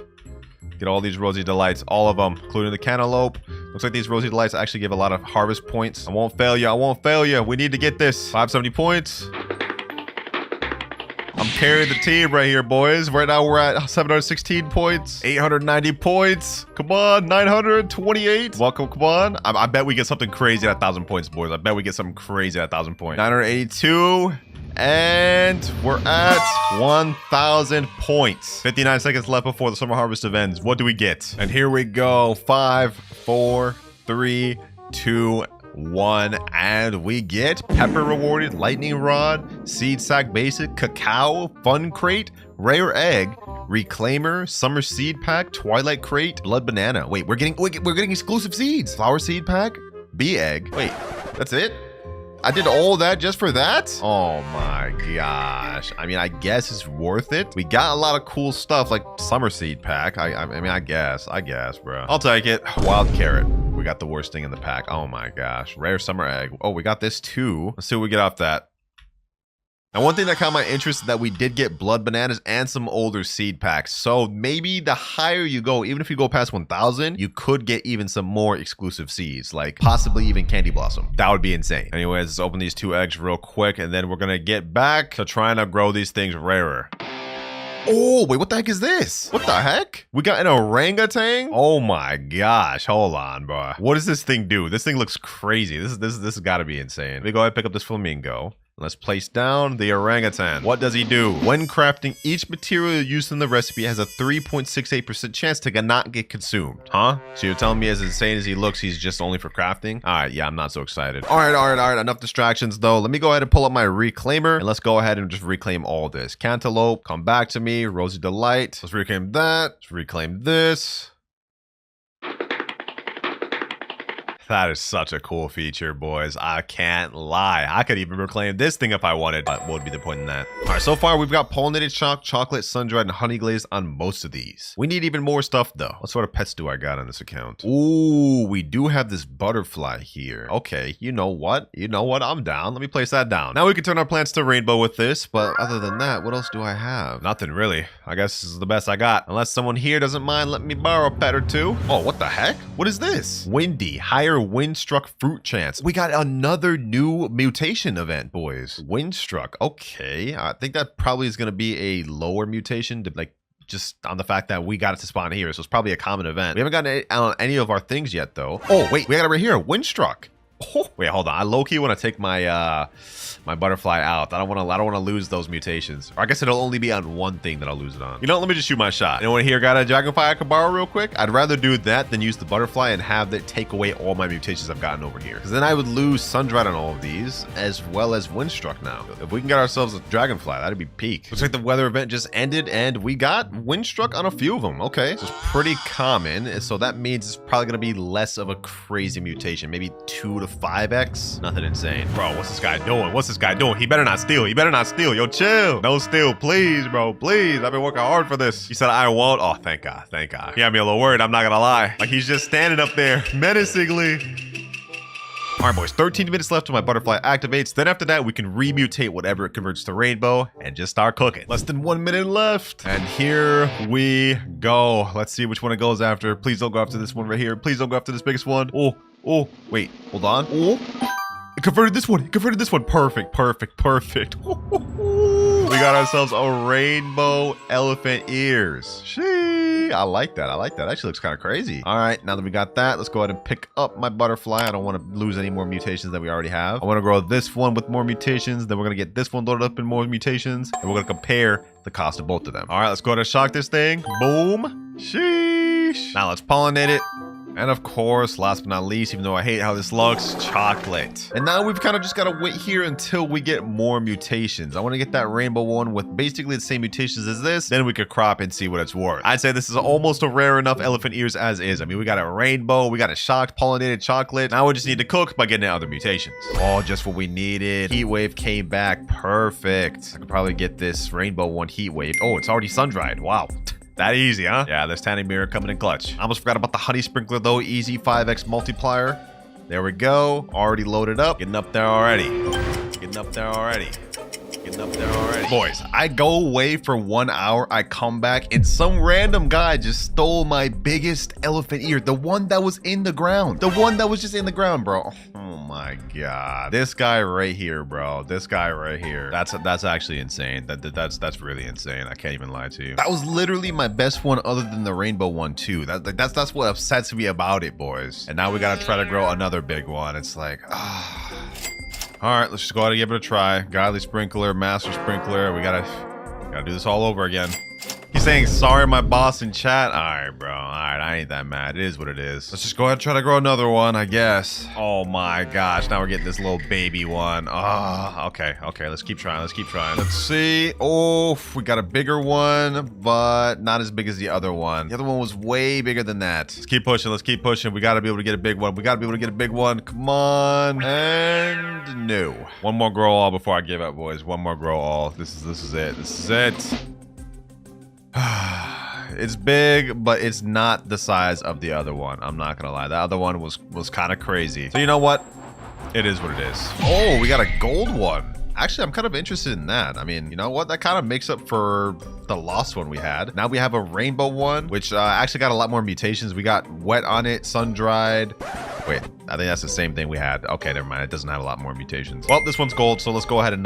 Get all these Rosy Delights. All of them, including the cantaloupe. Looks like these Rosy Delights actually give a lot of harvest points. I won't fail you. We need to get this. 570 points. I'm carrying the team right here, boys. Right now, we're at 716 points, 890 points. Come on, 928. Welcome, come on. I bet we get something crazy at 1,000 points, boys. 982. And we're at 1,000 points. 59 seconds left before the summer harvest ends. What do we get? And here we go. 5, 4, 3, 2, 1, and we get pepper rewarded, lightning rod, seed sack basic, cacao, fun crate, rare egg, reclaimer, summer seed pack, twilight crate, blood banana. Wait, we're getting exclusive seeds. Flower seed pack, bee egg. Wait, that's it? I did all that just for that? Oh my gosh. I mean, I guess it's worth it. We got a lot of cool stuff like summer seed pack. I mean, I guess, bro. I'll take it. Wild carrot. We got the worst thing in the pack. Oh my gosh. Rare summer egg. Oh, we got this too. Let's see what we get off that. Now, one thing that caught my interest is that we did get blood bananas and some older seed packs. So maybe the higher you go, even if you go past 1,000, you could get even some more exclusive seeds, like possibly even candy blossom. That would be insane. Anyways, let's open these 2 eggs real quick, and then we're gonna get back to trying to grow these things rarer. Oh, wait, what the heck is this? What the heck? We got an orangutan? Oh my gosh, hold on, bro. What does this thing do? This thing looks crazy. This has got to be insane. Let me go ahead and pick up this flamingo. Let's place down the orangutan. What does he do? When crafting, each material used in the recipe has a 3.68% chance to not get consumed. Huh? So you're telling me as insane as he looks, he's just only for crafting? All right, yeah, I'm not so excited. All right. Enough distractions though. Let me go ahead and pull up my reclaimer and let's go ahead and just reclaim all this. Cantaloupe, come back to me. Rosy Delight. Let's reclaim that. Let's reclaim this. That is such a cool feature, boys. I can't lie. I could even reclaim this thing if I wanted, but what would be the point in that? All right, so far we've got pollinated chocolate, sun-dried, and honey glazed on most of these. We need even more stuff though. What sort of pets do I got on this account? Ooh, we do have this butterfly here. Okay, you know what? I'm down. Let me place that down. Now we can turn our plants to rainbow with this, but other than that, what else do I have? Nothing really. I guess this is the best I got. Unless someone here doesn't mind letting me borrow a pet or two. Oh, what the heck? What is this? Windy, higher wind-struck fruit chance. We got another new mutation event, boys. Wind-struck. Okay, I think that probably is going to be a lower mutation to like just on the fact that we got it to spawn here. So it's probably a common event. We haven't gotten it on any of our things yet though. Oh, wait, we got it right here. Wind-struck. Oh, wait, hold on. I low-key want to take my my butterfly out. I don't want to lose those mutations. Or I guess it'll only be on one thing that I'll lose it on. You know, let me just shoot my shot. Anyone here got a dragonfly I can borrow real quick? I'd rather do that than use the butterfly and have that take away all my mutations I've gotten over here. Because then I would lose sun-dried on all of these, as well as windstruck now. If we can get ourselves a dragonfly, that'd be peak. Looks like the weather event just ended and we got windstruck on a few of them. Okay, so it's pretty common. So that means it's probably gonna be less of a crazy mutation. Maybe 2 to 5x. Nothing insane. Bro, what's this guy doing? What's this guy doing? He better not steal. He better not steal. Yo, chill. No steal, please, bro. Please. I've been working hard for this. He said I won't. Oh, thank God. Thank God. He got me a little worried. I'm not gonna lie. Like he's just standing up there menacingly. All right, boys, 13 minutes left till my butterfly activates. Then after that, we can remutate whatever it converts to rainbow and just start cooking. Less than 1 minute left. And here we go. Let's see which one it goes after. Please don't go after this one right here. Please don't go after this biggest one. Oh, wait, hold on. Oh, it converted this one. It converted this one. Perfect. We got ourselves a rainbow elephant ears. Shee, I like that. Actually looks kind of crazy. All right, now that we got that, let's go ahead and pick up my butterfly. I don't want to lose any more mutations that we already have. I want to grow this one with more mutations. Then we're going to get this one loaded up in more mutations. And we're going to compare the cost of both of them. All right, let's go ahead and shock this thing. Boom. Sheesh. Now let's pollinate it. And of course, last but not least, even though I hate how this looks, chocolate. And now we've kind of just got to wait here until we get more mutations. I want to get that rainbow one with basically the same mutations as this. Then we could crop and see what it's worth. I'd say this is almost a rare enough elephant ears as is. I mean, we got a rainbow, we got a shocked pollinated chocolate. Now we just need to cook by getting other mutations. Oh, just what we needed. Heat wave came back. Perfect. I could probably get this rainbow one heat wave. Oh, it's already sun-dried. Wow. That easy, huh? Yeah, this tanning mirror coming in clutch. I almost forgot about the honey sprinkler though. Easy 5x multiplier. There we go. Already loaded up. Getting up there already. Boys, I go away for 1 hour. I come back and some random guy just stole my biggest elephant ear. The one that was in the ground. The one that was just in the ground, bro. Oh my God. This guy right here, bro. This guy right here. That's actually insane. That's really insane. I can't even lie to you. That was literally my best one other than the rainbow one too. That's what upsets me about it, boys. And now we gotta try to grow another big one. It's like, all right, let's just go ahead and give it a try. Godly sprinkler, master sprinkler. We gotta do this all over again. He's saying sorry, my boss in chat. All right, bro. All right, I ain't that mad. It is what it is. Let's just go ahead and try to grow another one, I guess. Oh my gosh, now we're getting this little baby one. Okay. Let's keep trying. Let's see. Oh, we got a bigger one, but not as big as the other one. The other one was way bigger than that. Let's keep pushing. We gotta be able to get a big one. Come on. And no. One more grow all before I give up, boys. One more grow all. This is it. It's big, but it's not the size of the other one. I'm not gonna lie. The other one was kind of crazy. So you know what? It is what it is. Oh, we got a gold one. Actually, I'm kind of interested in that. I mean, you know what? That kind of makes up for the lost one we had. Now we have a rainbow one, which actually got a lot more mutations. We got wet on it, sun-dried. Wait. I think that's the same thing we had. Okay, never mind. It doesn't have a lot more mutations. Well, this one's gold, so let's go ahead and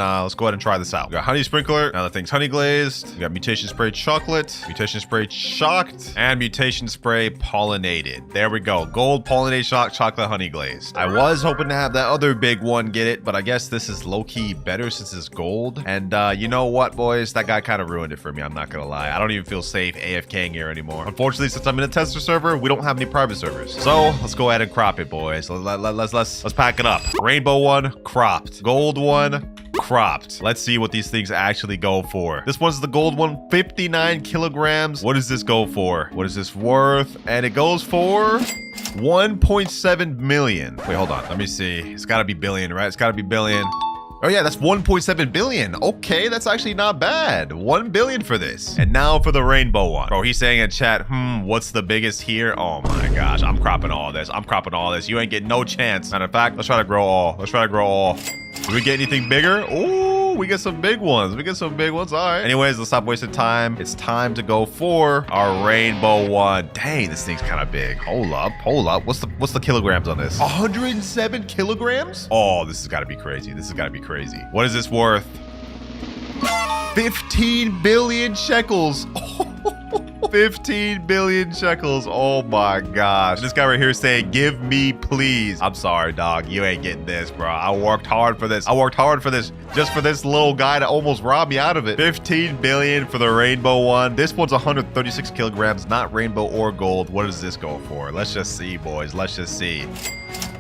try this out. We got honey sprinkler. Now the thing's honey glazed. We got mutation spray chocolate, mutation spray shocked, and mutation spray pollinated. There we go. Gold pollinated chocolate honey glazed. I was hoping to have that other big one get it, but I guess this is low-key better since it's gold. And you know what, boys? That guy kind of ruined it for me. I'm not gonna lie. I don't even feel safe AFKing here anymore. Unfortunately, since I'm in a tester server, we don't have any private servers. So let's go ahead and crop it, boys. Let's pack it up. Rainbow one, cropped. Gold one, cropped. Let's see what these things actually go for. This one's the gold one, 59 kilograms. What does this go for? What is this worth? And it goes for 1.7 million. Wait, hold on. Let me see. It's gotta be billion, right? It's gotta be billion. Oh yeah, that's 1.7 billion. Okay, that's actually not bad. 1 billion for this. And now for the rainbow one. Bro, he's saying in chat, what's the biggest here? Oh my gosh, I'm cropping all this. I'm cropping all this. You ain't getting no chance. Matter of fact, let's try to grow all. Let's try to grow all. Do we get anything bigger? Ooh, we get some big ones. We get some big ones. All right. Anyways, let's stop wasting time. It's time to go for our rainbow one. Dang, this thing's kind of big. Hold up. What's the kilograms on this? 107 kilograms? Oh, this has got to be crazy. This has got to be crazy. What is this worth? 15 billion shekels. 15 billion shekels. Oh my gosh. This guy right here is saying, give me please. I'm sorry, dog. You ain't getting this, bro. I worked hard for this. I worked hard for this. Just for this little guy to almost rob me out of it. 15 billion for the rainbow one. This one's 136 kilograms, not rainbow or gold. What does this go for? Let's just see, boys. Let's just see.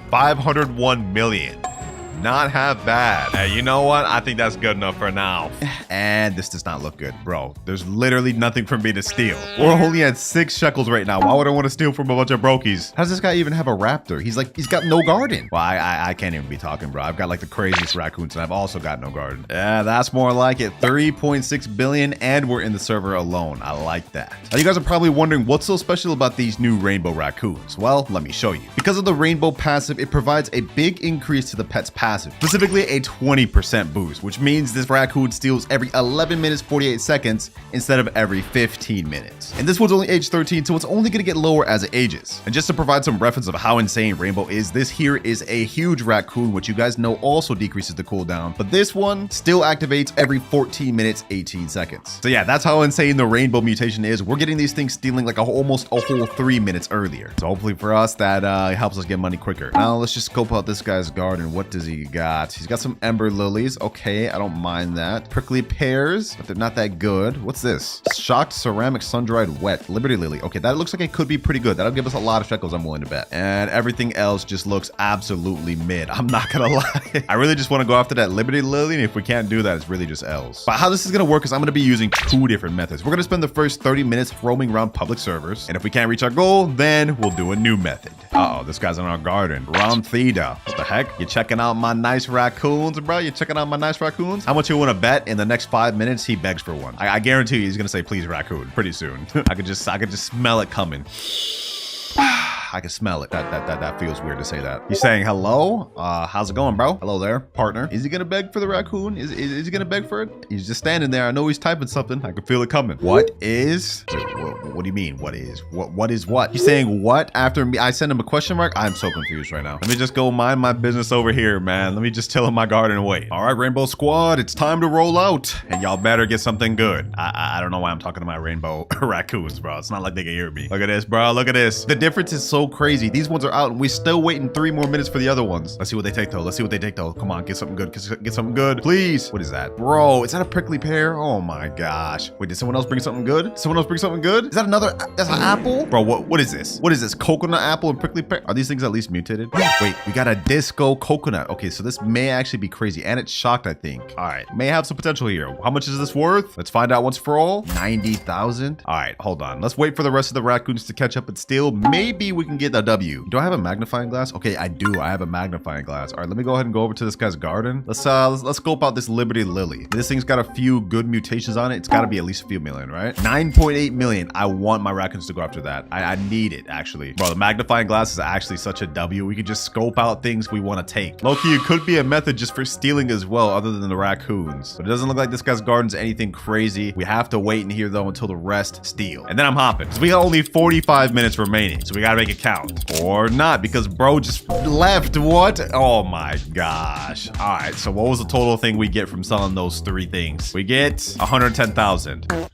501 million. Not half bad. Hey, you know what? I think that's good enough for now. And this does not look good, bro. There's literally nothing for me to steal. We're only at 6 shekels right now. Why would I want to steal from a bunch of brokies? How does this guy even have a raptor? He's got no garden. Well, I can't even be talking, bro. I've got like the craziest raccoons and I've also got no garden. Yeah, that's more like it. 3.6 billion and we're in the server alone. I like that. Now you guys are probably wondering what's so special about these new rainbow raccoons. Well, let me show you. Because of the rainbow passive, it provides a big increase to the pet's passive. Specifically a 20% boost, which means this raccoon steals every 11 minutes 48 seconds instead of every 15 minutes. And this one's only age 13, so it's only going to get lower as it ages. And just to provide some reference of how insane Rainbow is, this here is a huge raccoon, which you guys know also decreases the cooldown, but this one still activates every 14 minutes 18 seconds. So yeah, that's how insane the Rainbow mutation is. We're getting these things stealing like almost a whole 3 minutes earlier. So hopefully for us that helps us get money quicker. Now let's just scope out this guy's garden. What does he got? He's got some ember lilies. Okay, I don't mind that. Prickly pears, but they're not that good. What's this? Shocked ceramic sun-dried wet. Liberty lily. Okay, that looks like it could be pretty good. That'll give us a lot of shekels, I'm willing to bet. And everything else just looks absolutely mid. I'm not gonna lie. I really just want to go after that Liberty lily, and if we can't do that, it's really just L's. But how this is gonna work is I'm gonna be using 2 different methods. We're gonna spend the first 30 minutes roaming around public servers, and if we can't reach our goal, then we'll do a new method. Uh-oh, this guy's in our garden. Ram Theta. What the heck? You checking out my nice raccoons, bro? You checking out my nice raccoons? How much you want to bet in the next 5 minutes he begs for one? I guarantee you he's gonna say please raccoon pretty soon. I could just smell it coming. I can smell it. That feels weird to say that. He's saying hello. How's it going, bro? Hello there, partner. Is he gonna beg for the raccoon? Is he gonna beg for it? He's just standing there. I know he's typing something. I can feel it coming. What is? Wait, what do you mean? What is? What is what? He's saying what after me? I send him a question mark. I'm so confused right now. Let me just go mind my business over here, man. Let me just chill in my garden and wait. All right, Rainbow Squad, it's time to roll out, and y'all better get something good. I don't know why I'm talking to my rainbow raccoons, bro. It's not like they can hear me. Look at this, bro. Look at this. The difference is so crazy. These ones are out and we're still waiting 3 more minutes for the other ones. Let's see what they take though. Let's see what they take though. Come on, get something good. Get something good, please. What is that? Bro, is that a prickly pear? Oh my gosh. Wait, did someone else bring something good? Someone else bring something good? Is that another? That's an apple? Bro, what is this? What is this? Coconut apple and prickly pear? Are these things at least mutated? Wait, we got a disco coconut. Okay, so this may actually be crazy and it's shocked, I think. All right, may have some potential here. How much is this worth? Let's find out once for all. 90,000. All right, hold on. Let's wait for the rest of the raccoons to catch up and steal. Maybe we can get a W. Do I have a magnifying glass? Okay, I do. I have a magnifying glass. All right, let me go ahead and go over to this guy's garden. Let's scope out this Liberty Lily. This thing's got a few good mutations on it. It's got to be at least a few million, right? 9.8 million. I want my raccoons to go after that. I need it, actually. Bro, the magnifying glass is actually such a W. We could just scope out things we want to take. Loki, it could be a method just for stealing as well, other than the raccoons. But it doesn't look like this guy's garden's anything crazy. We have to wait in here, though, until the rest steal. And then I'm hopping. Because we got only 45 minutes remaining. So we got to make it count. Or not, because bro just left. What? Oh my gosh. All right, so what was the total thing we get from selling those 3 things? We get 110,000.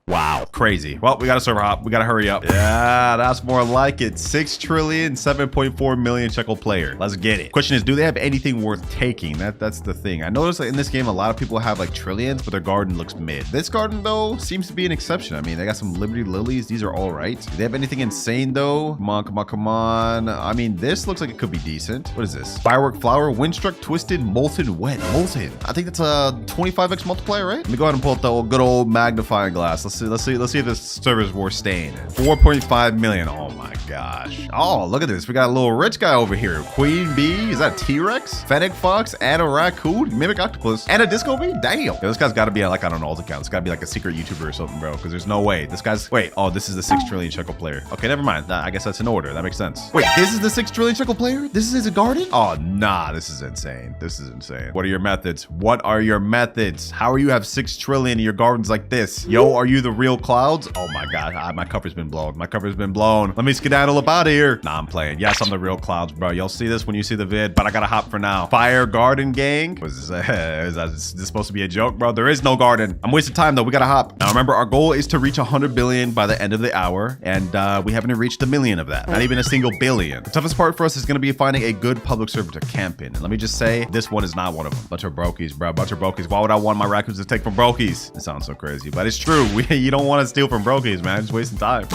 Wow, crazy. Well, we got a server hop. We got to hurry up. Yeah, that's more like it. 6 trillion, 7.4 million shekel player. Let's get it. Question is, do they have anything worth taking? That's the thing. I noticed that in this game, a lot of people have like trillions, but their garden looks mid. This garden, though, seems to be an exception. I mean, they got some Liberty Lilies. These are all right. Do they have anything insane, though? Come on, come on, come on. I mean, this looks like it could be decent. What is this? Firework Flower, Windstruck, Twisted, Molten, Wet. Molten. I think that's a 25x multiplier, right? Let me go ahead and pull up the good old magnifying glass. Let's see if this server's worth staying in. 4.5 million. Oh my gosh. Oh, look at this. We got a little rich guy over here. Queen bee. Is that T-Rex? Fennec fox and a raccoon. Mimic octopus and a disco bee. Damn. Yo, this guy's got to be like, I don't know, alt account. It's got to be like a secret YouTuber or something, bro. Because there's no way. This guy's. Wait. Oh, this is the 6 trillion shekel player. Okay, never mind. Nah, I guess that's in order. That makes sense. Wait, this is the 6 trillion shekel player? This is his garden? Oh, nah. This is insane. This is insane. What are your methods? What are your methods? How are you have 6 trillion in your gardens like this? Yo, are you the real Clouds? Oh my god, my cover's been blown. My cover's been blown. Let me skedaddle up out of here. Nah, I'm playing. Yes, I'm the real Clouds, bro. You'll see this when you see the vid, but I gotta hop for now. Fire garden gang. What is this? Is this supposed to be a joke, bro? There is no garden. I'm wasting time though. We gotta hop. Now remember, our goal is to reach 100 billion by the end of the hour, and we haven't reached a million of that. Not even a single billion. The toughest part for us is gonna be finding a good public server to camp in. And let me just say, this one is not one of them. Bunch of brokies, bro. Bunch of brokies. Why would I want my raccoons to take from brokies? It sounds so crazy, but it's true. You don't want to steal from brokies, man. Just wasting time.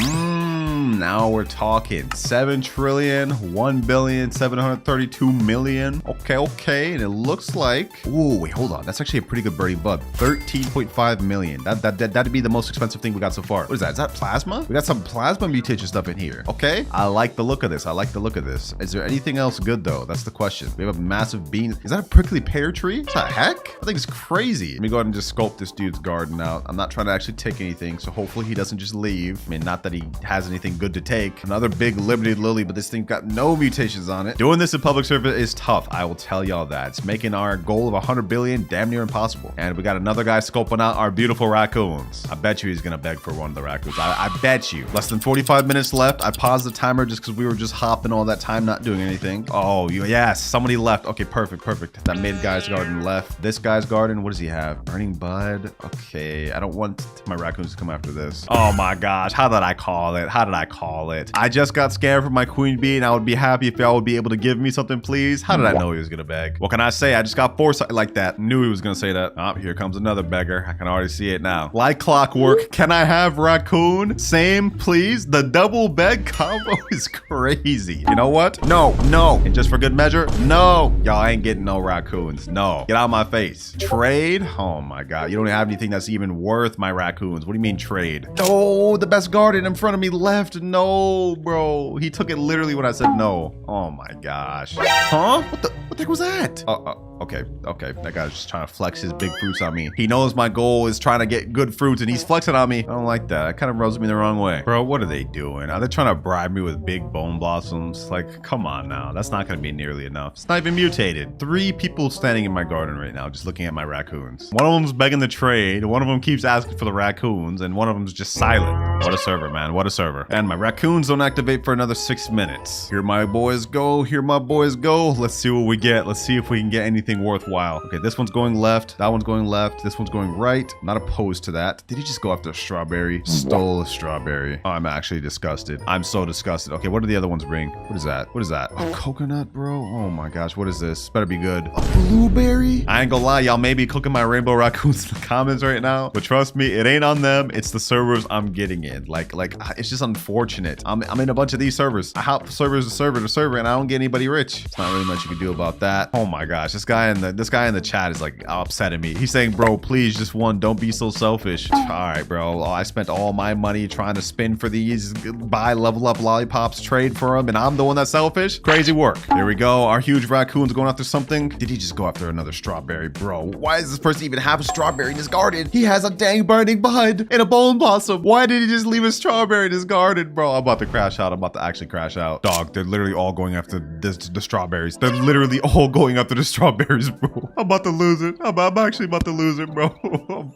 Now we're talking 7 trillion, 1 billion, 732 million. Okay. And it looks like, ooh, wait, hold on. That's actually a pretty good birdie bug. 13.5 million. That'd be the most expensive thing we got so far. What is that? Is that plasma? We got some plasma mutation stuff in here. Okay. I like the look of this. Is there anything else good though? That's the question. We have a massive bean. Is that a prickly pear tree? What the heck? I think it's crazy. Let me go ahead and just sculpt this dude's garden out. I'm not trying to actually take anything, so hopefully he doesn't just leave. I mean, not that he has anything good to take. Another big Liberty Lily, but this thing got no mutations on it. Doing this in public server is tough. I will tell y'all that. It's making our goal of 100 billion damn near impossible. And we got another guy scoping out our beautiful raccoons. I bet you he's gonna beg for one of the raccoons. I bet you. Less than 45 minutes left. I paused the timer just because we were just hopping all that time, not doing anything. Oh, yes, somebody left. Okay, perfect. That mid guy's garden left. This guy's garden, what does he have? Burning bud. Okay, I don't want my raccoons to come after this. Oh my gosh, how did I call it? I just got scared from my queen bee, and I would be happy if y'all would be able to give me something, please. How did I know he was gonna beg? What can I say? I just got foresight like that. Knew he was gonna say that. Oh, here comes another beggar. I can already see it now. Like clockwork. Can I have raccoon? Same, please. The double beg combo is crazy. You know what? No. And just for good measure, no. Y'all ain't getting no raccoons. No. Get out of my face. Trade? Oh my god. You don't have anything that's even worth my raccoons. What do you mean trade? Oh, the best garden in front of me left. No, bro. He took it literally when I said no. Oh my gosh. Huh? What the heck was that? Okay. That guy's just trying to flex his big fruits on me. He knows my goal is trying to get good fruits, and he's flexing on me. I don't like that. That kind of rubs me the wrong way. Bro, what are they doing? Are they trying to bribe me with big bone blossoms? Like, come on now. That's not going to be nearly enough. It's not even mutated. 3 people standing in my garden right now, just looking at my raccoons. One of them's begging the trade. One of them keeps asking for the raccoons, and one of them's just silent. What a server, man. What a server. And my raccoons don't activate for another 6 minutes. Here my boys go. Let's see what we get. Let's see if we can get anything worthwhile. Okay, this one's going left. That one's going left. This one's going right. Not opposed to that. Did he just go after a strawberry? Stole a strawberry. Oh, I'm actually disgusted. I'm so disgusted. Okay, what do the other ones bring? What is that? A coconut, bro? Oh my gosh, what is this? Better be good. A blueberry? I ain't gonna lie, y'all may be cooking my rainbow raccoons in the comments right now, but trust me, it ain't on them. It's the servers I'm getting in. Like, it's just unfortunate. I'm in a bunch of these servers. I hop servers to server, and I don't get anybody rich. It's not really much you can do about that. Oh my gosh, this guy in the chat is like upsetting me. He's saying, bro, please, just one, don't be so selfish. All right, bro. I spent all my money trying to spin for these, buy level up lollipops, trade for them, and I'm the one that's selfish. Crazy work. There we go. Our huge raccoon's going after something. Did he just go after another strawberry, bro? Why does this person even have a strawberry in his garden? He has a dang burning bud and a bone blossom. Why did he just leave a strawberry in his garden, bro? I'm about to crash out. I'm about to actually crash out. Dog, they're literally all going after the strawberries. They're literally all going after the strawberries, bro. I'm about to lose it. I'm actually about to lose it, bro.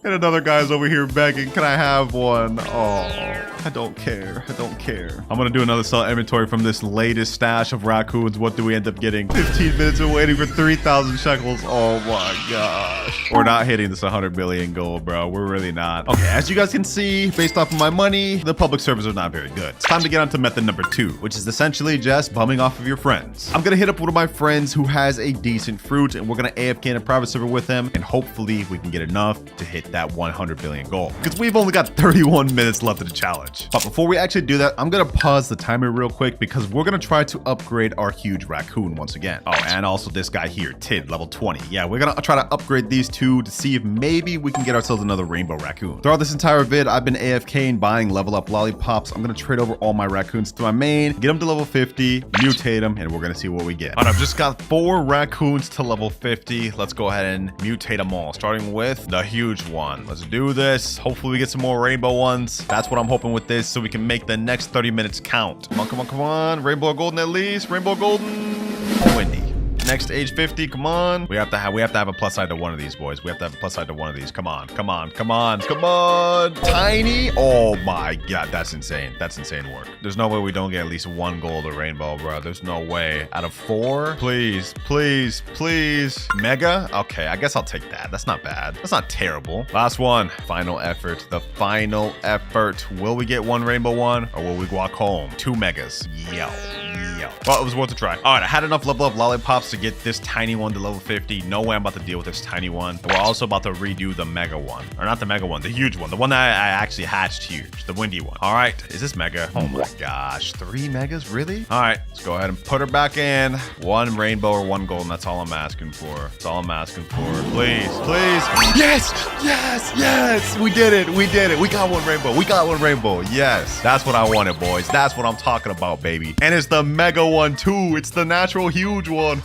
And another guy's over here begging. Can I have one? Oh. I don't care. I don't care. I'm gonna do another sell inventory from this latest stash of raccoons. What do we end up getting? 15 minutes of waiting for 3,000 shekels. Oh my gosh. We're not hitting this 100 billion gold, bro. We're really not. Okay, as you guys can see, based off of my money, the public servers are not very good. It's time to get on to method number 2, which is essentially just bumming off of your friends. I'm gonna hit up one of my friends who has a decent fruit, and we're gonna AFK in a private server with him, and hopefully we can get enough to hit that 100 billion goal, because we've only got 31 minutes left of the challenge. But before we actually do that, I'm gonna pause the timer real quick because we're gonna try to upgrade our huge raccoon once again. Oh, and also this guy here, Tid, level 20. Yeah, we're gonna try to upgrade these two to see if maybe we can get ourselves another rainbow raccoon. Throughout this entire vid, I've been AFKing, buying level up lollipops. I'm gonna trade over all my raccoons to my main, get them to level 50, mutate them, and we're gonna see what we get. But I've just got 4 raccoons to level 50. Let's go ahead and mutate them all, starting with the huge one. Let's do this. Hopefully we get some more rainbow ones. That's what I'm hoping with this, so we can make the next 30 minutes count. Come on, come on, come on. Rainbow or golden at least. Rainbow or golden. Windy. Next age 50, come on. We have to have a plus side to one of these, boys. We have to have a plus side to one of these. Come on, come on, come on, come on. Tiny. Oh my god, that's insane. That's insane work. There's no way we don't get at least 1 gold or rainbow, bro. There's no way. Out of 4, please, please, please. Mega? Okay, I guess I'll take that. That's not bad. That's not terrible. Last one. Final effort. The final effort. Will we get 1 rainbow one, or will we walk home? 2 megas. Yo. Well, it was worth a try. All right, I had enough level up lollipops to get this tiny one to level 50. No way I'm about to deal with this tiny one. We're also about to redo the mega one. Or not the mega one, the huge one. The one that I actually hatched huge. The windy one. All right, is this mega? Oh my gosh, 3 megas, really? All right, let's go ahead and put her back in. 1 rainbow or 1 gold, and that's all I'm asking for. That's all I'm asking for. Please, please. Yes, yes, yes. We did it, we did it. We got 1 rainbow, we got 1 rainbow. Yes, that's what I wanted, boys. That's what I'm talking about, baby. And it's the mega one too. It's the natural huge one.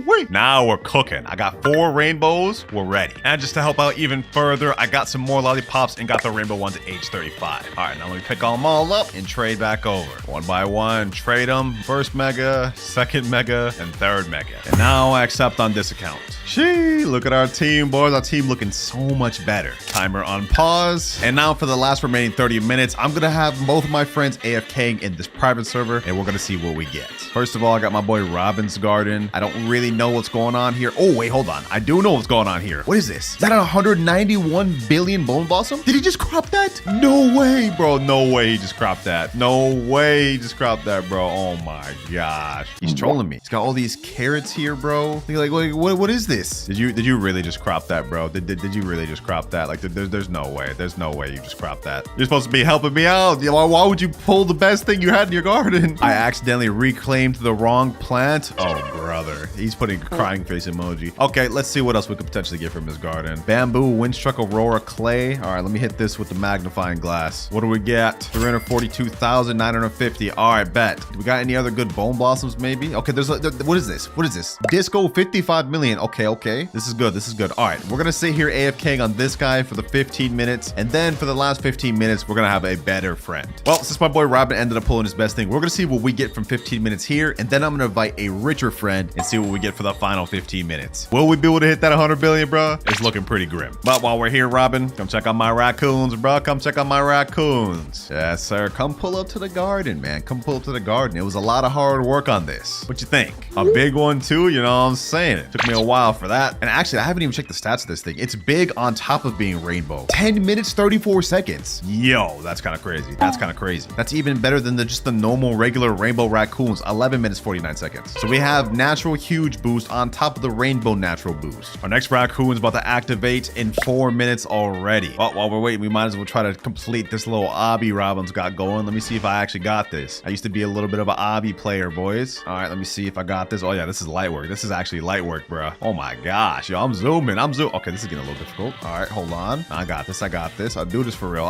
Wait. Now we're cooking. I got 4 rainbows. We're ready. And just to help out even further, I got some more lollipops and got the rainbow ones at age 35. All right, now let me pick them all up and trade back over. One by one, trade them. First mega, second mega, and third mega. And now I accept on this account. Gee, look at our team, boys. Our team looking so much better. Timer on pause. And now for the last remaining 30 minutes, I'm going to have both of my friends AFKing in this private server, and we're going to see what we get. First of all, I got my boy Robin's Garden. I don't really know what's going on here. Oh, wait, hold on. I do know what's going on here. What is this? Is that a 191 billion bone blossom? Did he just crop that? No way, bro. No way he just cropped that. No way he just cropped that, bro. Oh my gosh. He's trolling me. He's got all these carrots here, bro. Like what is this? Did you really just crop that, bro? Did you really just crop that? Like, there's no way. There's no way you just cropped that. You're supposed to be helping me out. Why would you pull the best thing you had in your garden? I accidentally reclaimed the wrong plant. Oh, brother. He's putting a crying face emoji. Okay, let's see what else we could potentially get from his garden. Bamboo, Windstruck, Aurora, Clay. All right, let me hit this with the magnifying glass. What do we get? 342,950. All right, bet. Do we got any other good bone blossoms, maybe? Okay, what is this? What is this? Disco 55 million. Okay. This is good. This is good. All right, we're gonna sit here AFKing on this guy for the 15 minutes, and then for the last 15 minutes, we're gonna have a better friend. Well, since my boy Robin ended up pulling his best thing, we're gonna see what we get from 15 minutes here, and then I'm gonna invite a richer friend and see what we get for the final 15 minutes. Will we be able to hit that 100 billion, bro? It's looking pretty grim. But while we're here, Robin, come check out my raccoons, bro. Come check out my raccoons. Yes, sir. Come pull up to the garden, man. Come pull up to the garden. It was a lot of hard work on this. What you think? A big one too? You know what I'm saying? It took me a while for that. And actually, I haven't even checked the stats of this thing. It's big on top of being rainbow. 10 minutes, 34 seconds. Yo, that's kind of crazy. That's kind of crazy. That's even better than just the normal regular rainbow raccoons. 11 minutes, 49 seconds. So we have natural huge boost on top of the rainbow natural boost. Our next raccoon is about to activate in 4 minutes already. Well, while we're waiting, we might as well try to complete this little obby Robin's got going. Let me see if I actually got this. I used to be a little bit of an obby player, boys. All right, let me see if I got this. Oh yeah, this is light work. This is actually light work, bro. Oh my gosh, yo, I'm zooming. Okay, this is getting a little difficult. All right, hold on. I got this. I'll do this for real.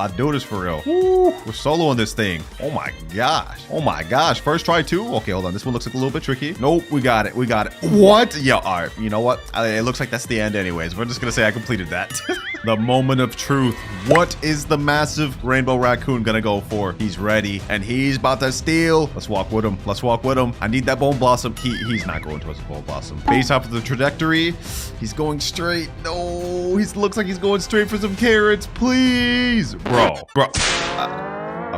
Woo, we're soloing this thing. Oh my gosh. First try too. Okay, hold on. This one looks like a little bit tricky. Nope, we got it. What? Yeah, all right. You know what? It looks like that's the end anyways. We're just gonna say I completed that. The moment of truth. What is the massive rainbow raccoon gonna go for? He's ready, and he's about to steal. Let's walk with him. I need that bone blossom. He's not going towards the bone blossom. Based off of the trajectory, he's going straight. No, he looks like he's going straight for some carrots. Please, bro.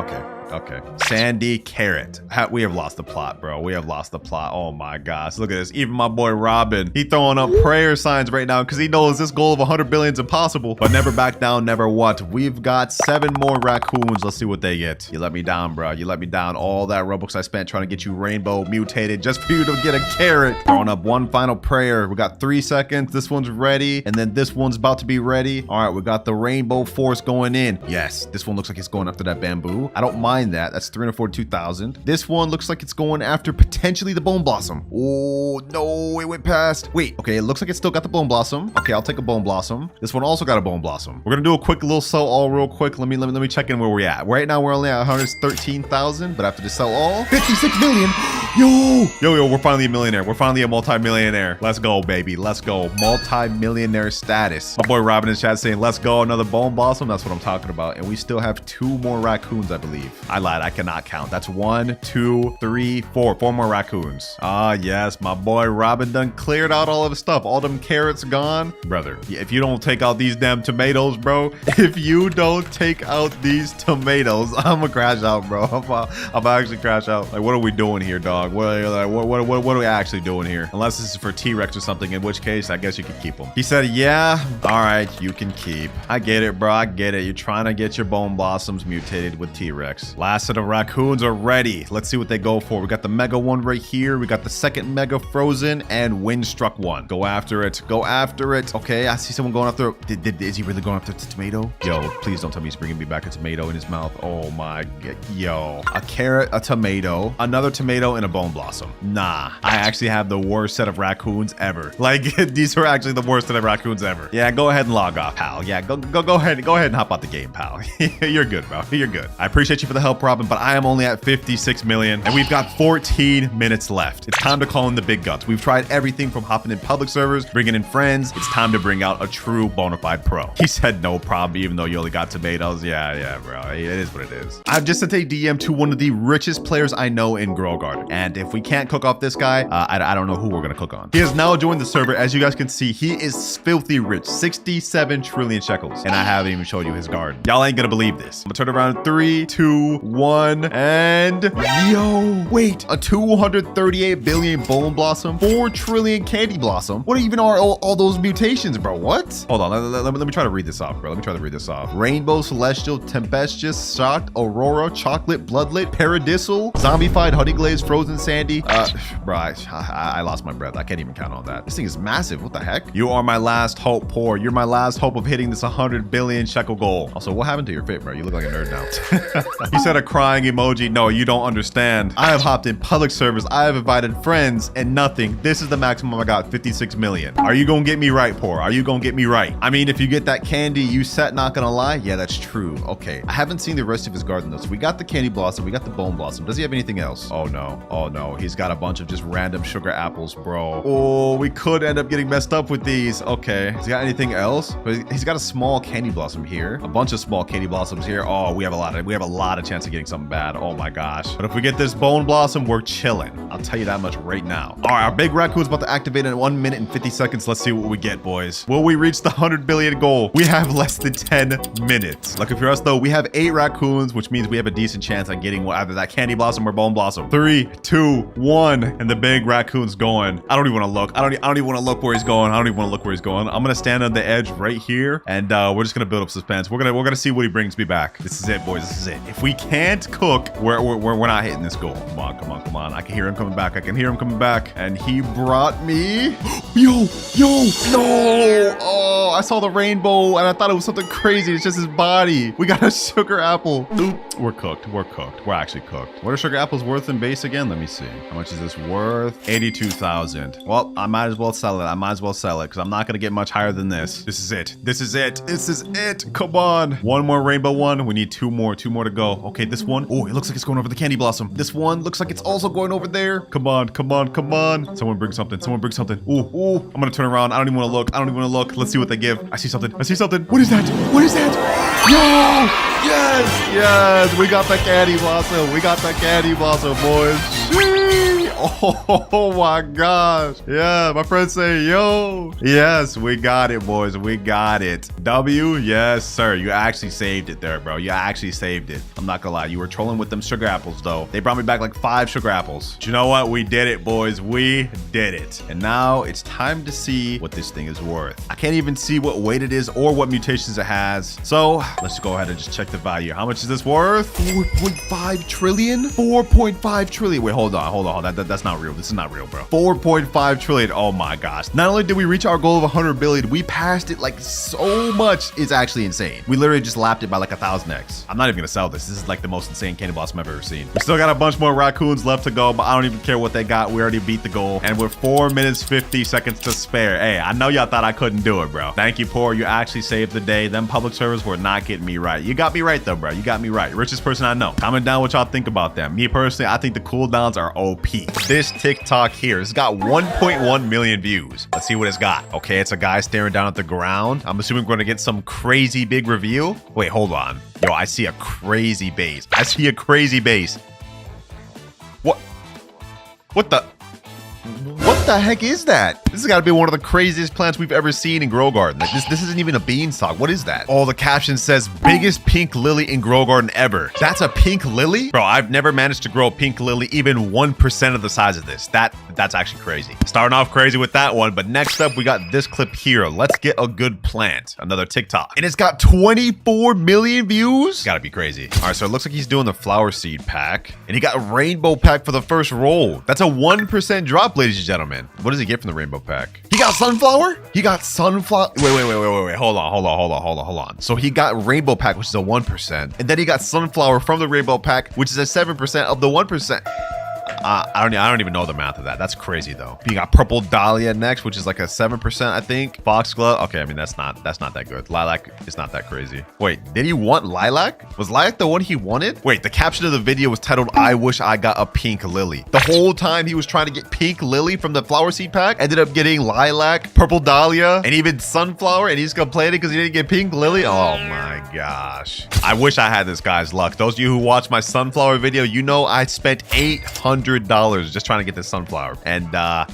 Okay. Okay. Sandy Carrot. We have lost the plot, bro. We have lost the plot. Oh my gosh. Look at this. Even my boy Robin, he throwing up prayer signs right now because he knows this goal of 100 billion is impossible. But never back down, never what. We've got 7 more raccoons. Let's see what they get. You let me down, bro. You let me down. All that Robux I spent trying to get you rainbow mutated just for you to get a carrot. Throwing up one final prayer. We got 3 seconds. This one's ready. And then this one's about to be ready. All right, we got the rainbow force going in. Yes, this one looks like it's going after that bamboo. I don't mind that. That's 342,000. This one looks like it's going after potentially the bone blossom. Oh no, it went past. Wait, okay, it looks like it's still got the bone blossom. Okay, I'll take a bone blossom. This one also got a bone blossom. We're gonna do a quick little sell all real quick. Let me check in where we're at. Right now we're only at 113,000, but after the sell all, 56 million. Yo, we're finally a millionaire. We're finally a multi-millionaire. Let's go, baby. Let's go. Multi-millionaire status. My boy Robin in chat saying, let's go. Another bone blossom. That's what I'm talking about. And we still have 2 more raccoons, I believe. I lied. I cannot count. That's 1, 2, 3, 4. 4 more raccoons. Ah, yes. My boy Robin done cleared out all of his stuff. All them carrots gone. Brother, if you don't take out these damn tomatoes, bro. If you don't take out these tomatoes, I'm gonna crash out, bro. I'm actually crash out. Like, what are we doing here, dog? What are we actually doing here? Unless this is for T-Rex or something, in which case, I guess you could keep them. He said, yeah. All right, you can keep. I get it, bro. I get it. You're trying to get your bone blossoms mutated with T-Rex. Last set of raccoons are ready. Let's see what they go for. We got the mega one right here. We got the second mega frozen and wind struck one. Go after it. Go after it. Okay, I see someone going after. Is he really going after the tomato? Yo, please don't tell me he's bringing me back a tomato in his mouth. Oh my god. Yo, a carrot, a tomato, another tomato, and a bone blossom. Nah, I actually have the worst set of raccoons ever. Like, these are actually the worst set of raccoons ever. Yeah, go ahead and log off, pal. Yeah, go ahead and hop out the game, pal. You're good, bro. You're good. I appreciate you for the help, Robin, but I am only at 56 million and we've got 14 minutes left. It's time to call in the big guns. We've tried everything from hopping in public servers, bringing in friends. It's time to bring out a true bona fide pro. He said no problem, even though you only got tomatoes. Yeah, bro. It is what it is. I've just sent a DM to one of the richest players I know in Girl Garden. And if we can't cook off this guy, I don't know who we're gonna cook on. He has now joined the server. As you guys can see, he is filthy rich, 67 trillion shekels. And I haven't even showed you his garden. Y'all ain't gonna believe this. I'm gonna turn around 3, 2, 1, and yo, wait, a 238 billion bone blossom, 4 trillion candy blossom. What even are all those mutations, bro? What? Hold on, let me try to read this off, bro. Let me try to read this off. Rainbow, celestial, tempestuous, shocked, aurora, chocolate, bloodlit, paradisal, zombified, honey glazed, frozen sandy. Bro, I lost my breath. I can't even count on that. This thing is massive. What the heck? You are my last hope, poor. You're my last hope of hitting this 100 billion shekel goal. Also, what happened to your fit, bro? You look like a nerd now. He said a crying emoji. No, you don't understand. I have hopped in public servers. I have invited friends and nothing. This is the maximum I got, 56 million. Are you gonna get me right, poor? Are you gonna get me right? I mean, if you get that candy, you set, not gonna lie. Yeah, that's true. Okay. I haven't seen the rest of his garden though. So we got the candy blossom. We got the bone blossom. Does he have anything else? Oh no. Oh no. He's got a bunch of just random sugar apples, bro. Oh, we could end up getting messed up with these. Okay. Has he got anything else? He's got a small candy blossom here. A bunch of small candy blossoms here. Oh, we have a lot of chance of getting something bad. Oh my gosh. But if we get this bone blossom, we're chilling. I'll tell you that much right now. All right, our big raccoon's about to activate in 1 minute and 50 seconds. Let's see what we get, boys. Will we reach the 100 billion goal? We have less than 10 minutes. Lucky for us though, we have 8 raccoons, which means we have a decent chance at getting either that candy blossom or bone blossom. 3, 2, 1, and the big raccoon's going. I don't even want to look. I don't even want to look where he's going. I don't even want to look where he's going. I'm gonna stand on the edge right here, and we're just gonna build up suspense. We're gonna see what he brings me back. This is it, boys. This is it. If we can't cook, we're not hitting this goal. Come on. I can hear him coming back. And he brought me. Yo, no. Oh, I saw the rainbow and I thought it was something crazy. It's just his body. We got a sugar apple. Oop. We're cooked. We're actually cooked. What are sugar apples worth in base again? Let me see. How much is this worth? 82,000. Well, I might as well sell it because I'm not gonna get much higher than this. This is it. Come on. One more rainbow one. We need 2 more to go. Okay, this one. Oh, it looks like it's going over the candy blossom. This one looks like it's also going over there. Come on. Someone bring something. Ooh. I'm gonna turn around. I don't even want to look. Let's see what they give. I see something. What is that? Yo! Yes! We got the candy blossom. Boys. Shee! Oh my gosh. Yeah, my friends say, yo. Yes, we got it, boys. We got it. W, yes, sir. You actually saved it there, bro. You actually saved it. I'm not gonna lie. You were trolling with them sugar apples, though. They brought me back like 5 sugar apples. But you know what? We did it, boys. We did it. And now it's time to see what this thing is worth. I can't even see what weight it is or what mutations it has. So let's go ahead and just check the value. How much is this worth? 4.5 trillion? 4.5 trillion. Wait, hold on. That's not real. This is not real, bro. 4.5 trillion. Oh my gosh. Not only did we reach our goal of 100 billion, we passed it like so much. It's actually insane. We literally just lapped it by like 1,000x. I'm not even gonna sell this. This is like the most insane candy blossom I've ever seen. We still got a bunch more raccoons left to go, but I don't even care what they got. We already beat the goal. And we're 4 minutes 50 seconds to spare. Hey, I know y'all thought I couldn't do it, bro. Thank you, Poor. You actually saved the day. Them public servers were not getting me right. You got me right though, bro. You got me right. Richest person I know. Comment down what y'all think about them. Me personally, I think the cooldowns are OP. This TikTok here has got 1.1 million views. Let's see what it's got. Okay, it's a guy staring down at the ground. I'm assuming we're going to get some crazy big reveal. Wait, hold on. Yo, I see a crazy base. I see a crazy base. What the heck is that? This has got to be one of the craziest plants we've ever seen in Grow Garden. Like this isn't even a beanstalk. What is that? Oh, the caption says biggest pink lily in Grow Garden ever. That's a pink lily? Bro, I've never managed to grow a pink lily even 1% of the size of this. That's actually crazy. Starting off crazy with that one, but next up we got this clip here. Let's get a good plant. Another TikTok. And it's got 24 million views? Gotta be crazy. All right, so it looks like he's doing the flower seed pack. And he got a rainbow pack for the first roll. That's a 1% drop, ladies and gentlemen. What does he get from the rainbow pack? He got sunflower? He got sunflower. Wait. Hold on. So he got rainbow pack, which is a 1%. And then he got sunflower from the rainbow pack, which is a 7% of the 1%. I don't even know the math of that. That's crazy though. You got purple dahlia next, which is like a 7%, I think. Foxglove. Okay, I mean that's not that good. Lilac is not that crazy. Wait, did he want lilac? Was lilac the one he wanted? Wait, the caption of the video was titled, "I wish I got a pink lily." The whole time he was trying to get pink lily from the flower seed pack, ended up getting lilac, purple dahlia, and even sunflower, and he's complaining because he didn't get pink lily. Oh my gosh. I wish I had this guy's luck. Those of you who watched my sunflower video, you know I spent $800 just trying to get this sunflower, and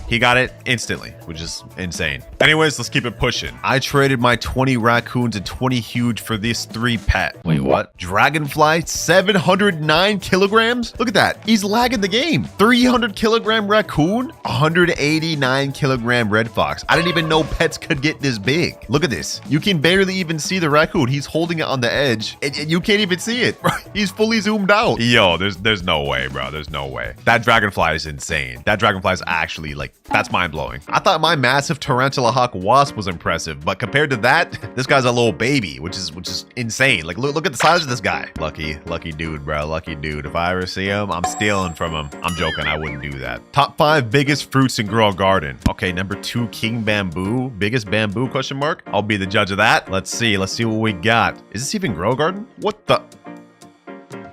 he got it instantly, which is insane. Anyways, let's keep it pushing. I traded my 20 raccoons and 20 huge for this 3 pet. Wait, what? Dragonfly, 709 kilograms? Look at that. He's lagging the game. 300 kilogram raccoon, 189 kilogram red fox. I didn't even know pets could get this big. Look at this. You can barely even see the raccoon. He's holding it on the edge, and you can't even see it. He's fully zoomed out. Yo, there's no way, bro. There's no way. That dragonfly is insane. That dragonfly is actually like, that's mind-blowing. I thought my massive tarantula hawk wasp was impressive, but compared to that, this guy's a little baby, which is insane. Like look at the size of this guy. Lucky dude, bro. Lucky dude. If I ever see him, I'm stealing from him. I'm joking. I wouldn't do that. Top 5 biggest fruits in Grow Garden. Okay, number 2, king bamboo. Biggest bamboo question mark? I'll be the judge of that. Let's see what we got. Is this even Grow Garden? What the?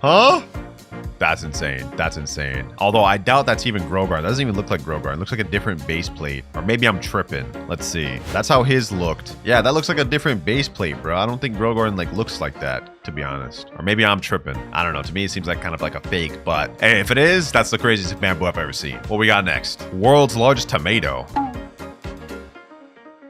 Huh? That's insane. That's insane. Although I doubt that's even Grow Garden. That doesn't even look like Grow Garden. It looks like a different base plate. Or maybe I'm tripping. Let's see. That's how his looked. Yeah, that looks like a different base plate, bro. I don't think Grow Garden like looks like that, to be honest. Or maybe I'm tripping. I don't know. To me, it seems like kind of like a fake, but hey, if it is, that's the craziest bamboo I've ever seen. What we got next? World's largest tomato.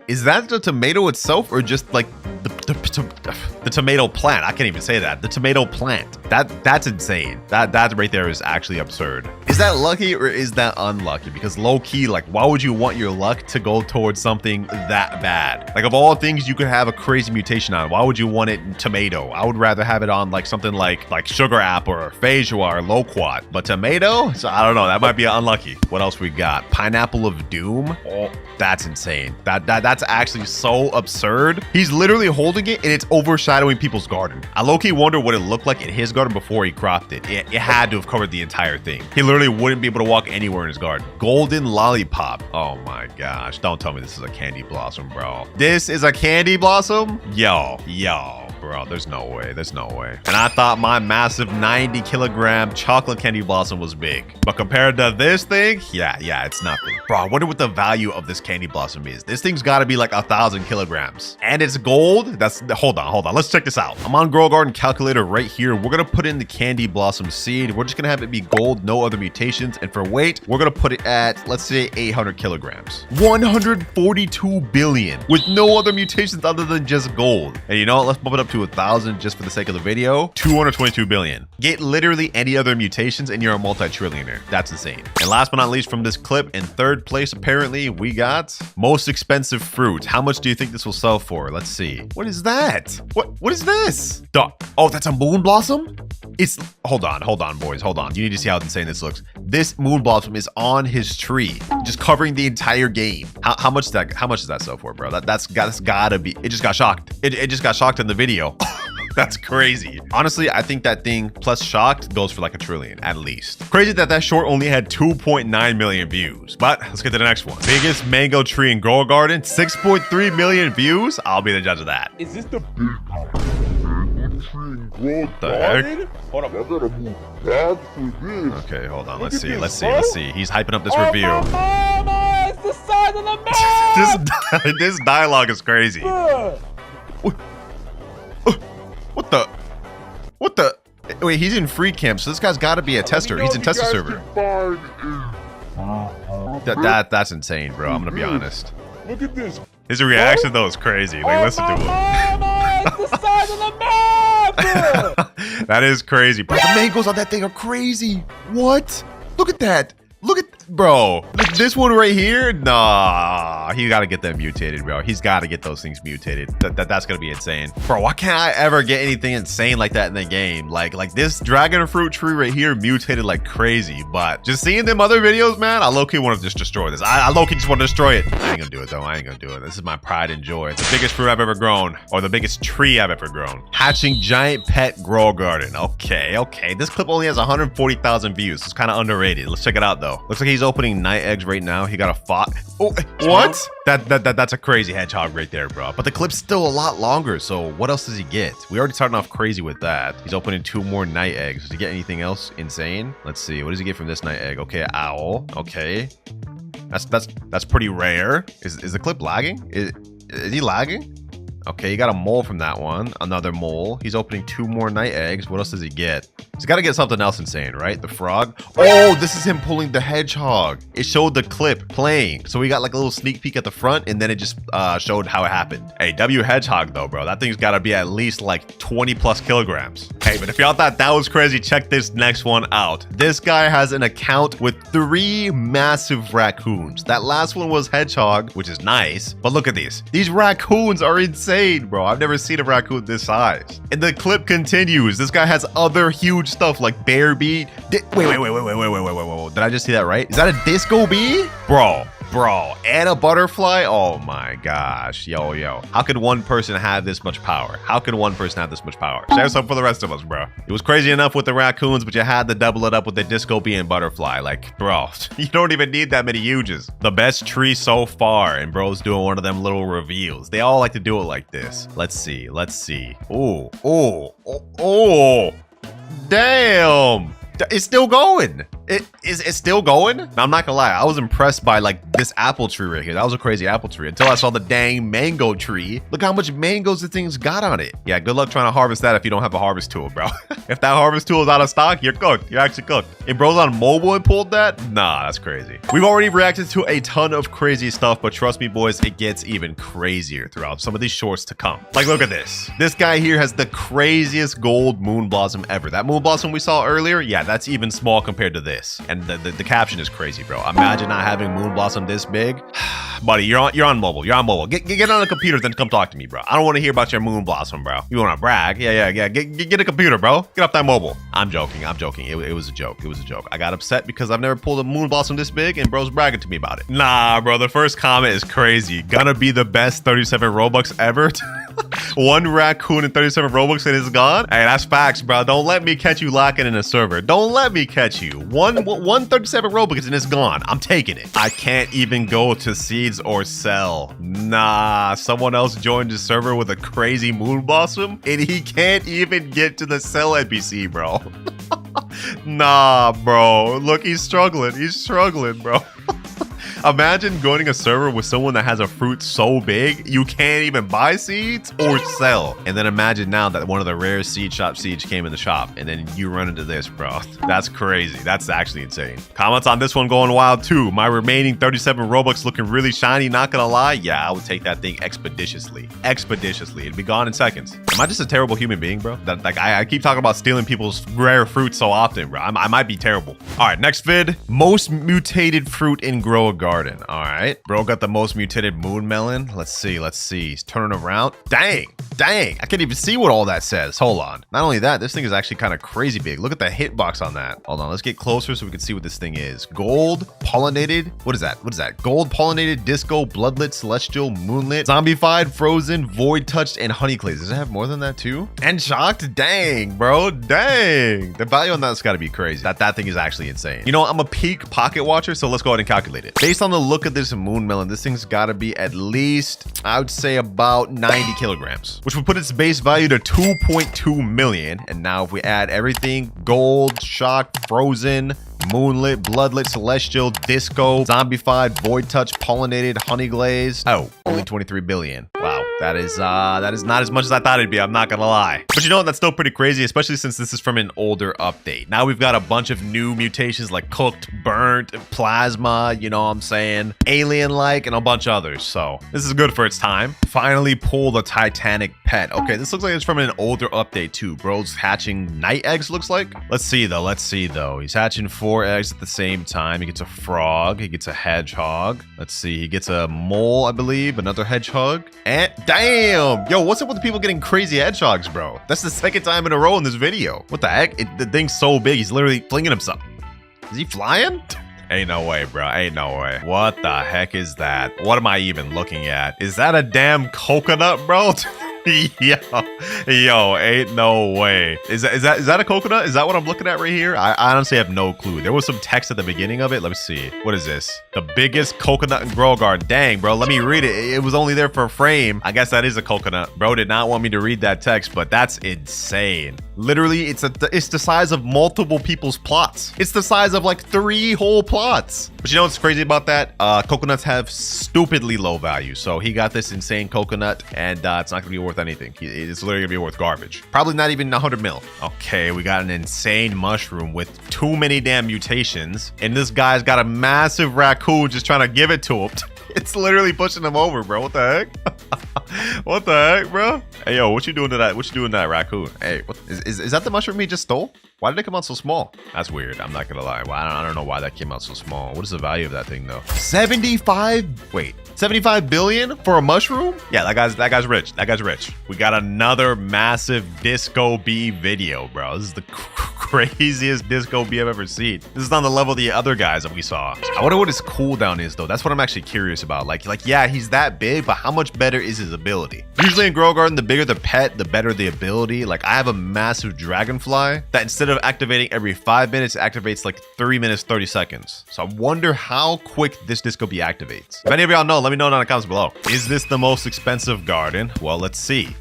Is that the tomato itself or just like the tomato plant? I can't even say that. The tomato plant. That's insane. That right there is actually absurd. Is that lucky or is that unlucky? Because low key, like, why would you want your luck to go towards something that bad? Like, of all things you could have a crazy mutation on, why would you want it in tomato? I would rather have it on like something like sugar apple or feijoa or loquat. But tomato? So I don't know. That might be unlucky. What else we got? Pineapple of doom. Oh, that's insane. That's actually so absurd. He's literally holding it and it's overshadowing people's garden. I low-key wonder what it looked like in his garden before he cropped it. It had to have covered the entire thing. He literally wouldn't be able to walk anywhere in his garden. Golden lollipop. Oh my gosh. Don't tell me this is a candy blossom, bro. This is a candy blossom? Yo. bro. There's no way. There's no way. And I thought my massive 90-kilogram chocolate candy blossom was big. But compared to this thing, yeah, it's nothing. Bro, I wonder what the value of this candy blossom is. This thing's got to be like 1,000 kilograms. And it's gold. Hold on. Let's check this out. I'm on Grow Garden Calculator right here. We're going to put in the candy blossom seed. We're just going to have it be gold, no other mutations. And for weight, we're going to put it at, let's say, 800 kilograms. 142 billion with no other mutations other than just gold. And you know what? Let's bump it up to 1,000 just for the sake of the video. 222 billion. Get literally any other mutations and you're a multi-trillionaire. That's insane. And last but not least from this clip, in third place, apparently, we got most expensive fruit. How much do you think this will sell for? Let's see. What is that? What is this? Oh, that's a moon blossom? Hold on, boys. Hold on. You need to see how insane this looks. This moon blossom is on his tree, just covering the entire game. How much does that sell for, bro? That's gotta be. It just got shocked. It just got shocked in the video. That's crazy. Honestly, I think that thing plus shocked goes for like 1 trillion at least. Crazy that short only had 2.9 million views. But let's get to the next one. Biggest mango tree in Grow Garden, 6.3 million views. I'll be the judge of that. Is this the What the heck? Hold on. Okay, hold on. Let's see. He's hyping up this review. Mama, it's the size of the map. This dialogue is crazy. What the? Wait, he's in free camp, so this guy's got to be a tester. He's in tester server. That's insane, bro. I'm gonna be honest. Look at this. His reaction though is crazy. Like, listen to him. Mama, it's the size of the map. That is crazy. Bro, the mangoes on that thing are crazy. What? Look at that. Look at, bro, this one right here. Nah, he got to get them mutated, bro. He's got to get those things mutated. That's going to be insane. Bro, why can't I ever get anything insane like that in the game? Like this dragon fruit tree right here mutated like crazy. But just seeing them other videos, man, I low-key want to just destroy this. I low-key just want to destroy it. I ain't going to do it, though. I ain't going to do it. This is my pride and joy. It's the biggest fruit I've ever grown, or the biggest tree I've ever grown. Hatching giant pet grow garden. Okay. This clip only has 140,000 views. It's kind of underrated. Let's check it out, though. Looks like he's opening night eggs right now. He got a fox. Oh, what? That's a crazy hedgehog right there, bro. But the clip's still a lot longer. So what else does he get? We already started off crazy with that. He's opening 2 more night eggs. Does he get anything else insane? Let's see. What does he get from this night egg? Okay, owl. Okay. That's pretty rare. Is the clip lagging? Is he lagging? Okay, he got a mole from that one. Another mole. He's opening 2 more night eggs. What else does he get? He's got to get something else insane, right? The frog. Oh, this is him pulling the hedgehog. It showed the clip playing. So we got like a little sneak peek at the front, and then it just showed how it happened. Hey, W hedgehog though, bro. That thing's got to be at least like 20 plus kilograms. Hey, but if y'all thought that was crazy, check this next one out. This guy has an account with 3 massive raccoons. That last one was hedgehog, which is nice. But look at these. These raccoons are insane, bro. I've never seen a raccoon this size. And the clip continues. This guy has other huge stuff like bear bee. Wait. Did I just see that right? Is that a disco bee? Bro, and a butterfly? Oh my gosh. Yo. How could one person have this much power? Share some for the rest of us, bro. It was crazy enough with the raccoons, but you had to double it up with the disco bee and butterfly. Like, bro, you don't even need that many huges. The best tree so far, and bro's doing one of them little reveals. They all like to do it like this. Let's see. Oh. Damn. It's still going. It's still going. Now, I'm not gonna lie. I was impressed by like this apple tree right here. That was a crazy apple tree until I saw the dang mango tree. Look how much mangoes the thing's got on it. Yeah, good luck trying to harvest that if you don't have a harvest tool, bro. If that harvest tool is out of stock, you're cooked. You're actually cooked. If bro's on mobile and pulled that, nah, that's crazy. We've already reacted to a ton of crazy stuff, but trust me, boys, it gets even crazier throughout some of these shorts to come. Like, look at this. This guy here has the craziest gold moon blossom ever. That moon blossom we saw earlier, yeah, that's even small compared to this. And the caption is crazy, bro. Imagine not having moon blossom this big. Buddy, you're on mobile. Get on the computer, then come talk to me, bro. I don't want to hear about your moon blossom, bro. You want to brag? Yeah. Get a computer, bro. Get off that mobile. I'm joking. It was a joke. I got upset because I've never pulled a moon blossom this big, and bro's bragging to me about it. Nah, bro. The first comment is crazy. Gonna be the best 37 Robux ever. One raccoon and 37 Robux and it's gone? Hey, that's facts, bro. Don't let me catch you locking in a server. Don't let me catch you. 137 Robux and it's gone. I'm taking it. I can't even go to seeds or sell. Nah, someone else joined the server with a crazy moon blossom and he can't even get to the sell NPC, bro. Nah, bro. Look, he's struggling. He's struggling, bro. Imagine joining a server with someone that has a fruit so big you can't even buy seeds or sell. And then imagine now that one of the rare seed shop seeds came in the shop and then you run into this, bro. That's crazy. That's actually insane. Comments on this one going wild too. My remaining 37 Robux looking really shiny, not gonna lie. Yeah, I would take that thing expeditiously. Expeditiously. It'd be gone in seconds. Am I just a terrible human being, bro? That, like, I keep talking about stealing people's rare fruit so often, bro. I might be terrible. All right, next vid. Most mutated fruit in Grow a Garden. All right, bro got the most mutated moon melon. Let's see. He's turning around. Dang, I can't even see what all that says. Hold on. Not only that, this thing is actually kind of crazy big. Look at the hitbox on that. Hold on, let's get closer so we can see what this thing is. Gold, pollinated. What is that? Gold, pollinated, disco, bloodlit, celestial, moonlit, zombified, frozen, void touched, and honeyclays. Does it have more than that too? And shocked? Dang, bro. Dang. The value on that's got to be crazy. That thing is actually insane. You know, I'm a peak pocket watcher, so let's go ahead and calculate it. Based on the look of this moon melon, this thing's got to be at least, I would say, about 90 kilograms, which would put its base value to 2.2 million. And now if we add everything, gold, shocked, frozen, moonlit, bloodlit, celestial, disco, zombified, void touch, pollinated, honey glaze. Oh, only 23 billion. Wow. That is not as much as I thought it'd be. I'm not gonna lie. But you know what? That's still pretty crazy, especially since this is from an older update. Now we've got a bunch of new mutations like cooked, burnt, plasma, you know what I'm saying? Alien-like, and a bunch of others. So this is good for its time. Finally pull the Titanic pet. Okay, this looks like it's from an older update too. Bro's hatching night eggs, looks like. Let's see though. He's hatching 4 eggs at the same time. He gets a frog. He gets a hedgehog. Let's see. He gets a mole, I believe. Another hedgehog. And damn! Yo, what's up with the people getting crazy hedgehogs, bro? That's the second time in a row in this video. What the heck? The thing's so big, he's literally flinging himself. Is he flying? Ain't no way, bro. Ain't no way. What the heck is that? What am I even looking at? Is that a damn coconut, bro? Yo, ain't no way. Is that a coconut? Is that what I'm looking at right here? I honestly have no clue. There was some text at the beginning of it. Let me see. What is this? The biggest coconut in Grow Garden. Dang, bro. Let me read it. It was only there for a frame. I guess that is a coconut. Bro did not want me to read that text, but that's insane. Literally, it's the size of multiple people's plots. It's the size of like 3 whole plots. But you know what's crazy about that? Coconuts have stupidly low value. So he got this insane coconut, and it's not gonna be worth anything. It's literally gonna be worth garbage. Probably not even 100 mil. Okay, we got an insane mushroom with too many damn mutations, and this guy's got a massive raccoon just trying to give it to him. It's literally pushing him over, bro. What the heck? What the heck, bro? Hey, yo, what you doing to that? What you doing to that raccoon? Hey, what, is that the mushroom he just stole? Why did it come out so small? That's weird. I'm not gonna lie. Well, I don't know why that came out so small. What is the value of that thing though? 75 billion for a mushroom? Yeah, that guy's rich. That guy's rich. We got another massive Disco Bee video, bro. This is the craziest Disco Bee I've ever seen. This is on the level of the other guys that we saw. I wonder what his cooldown is though. That's what I'm actually curious about. Like yeah, he's that big, but how much better is his ability? Usually in Grow Garden, the bigger the pet, the better the ability. Like I have a massive dragonfly that instead of activating every 5 minutes, it activates like 3 minutes, 30 seconds. So I wonder how quick this Disco Bee activates. If any of y'all know, let me know down in the comments below. Is this the most expensive garden? Well, let's see.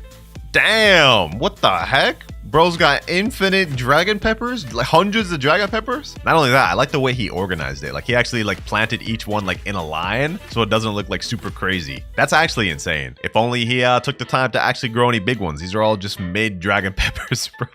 Damn, what the heck? Bro's got infinite dragon peppers, like hundreds of dragon peppers. Not only that, I like the way he organized it. Like he actually like planted each one like in a line so it doesn't look like super crazy. That's actually insane. If only he took the time to actually grow any big ones. These are all just mid dragon peppers, bro.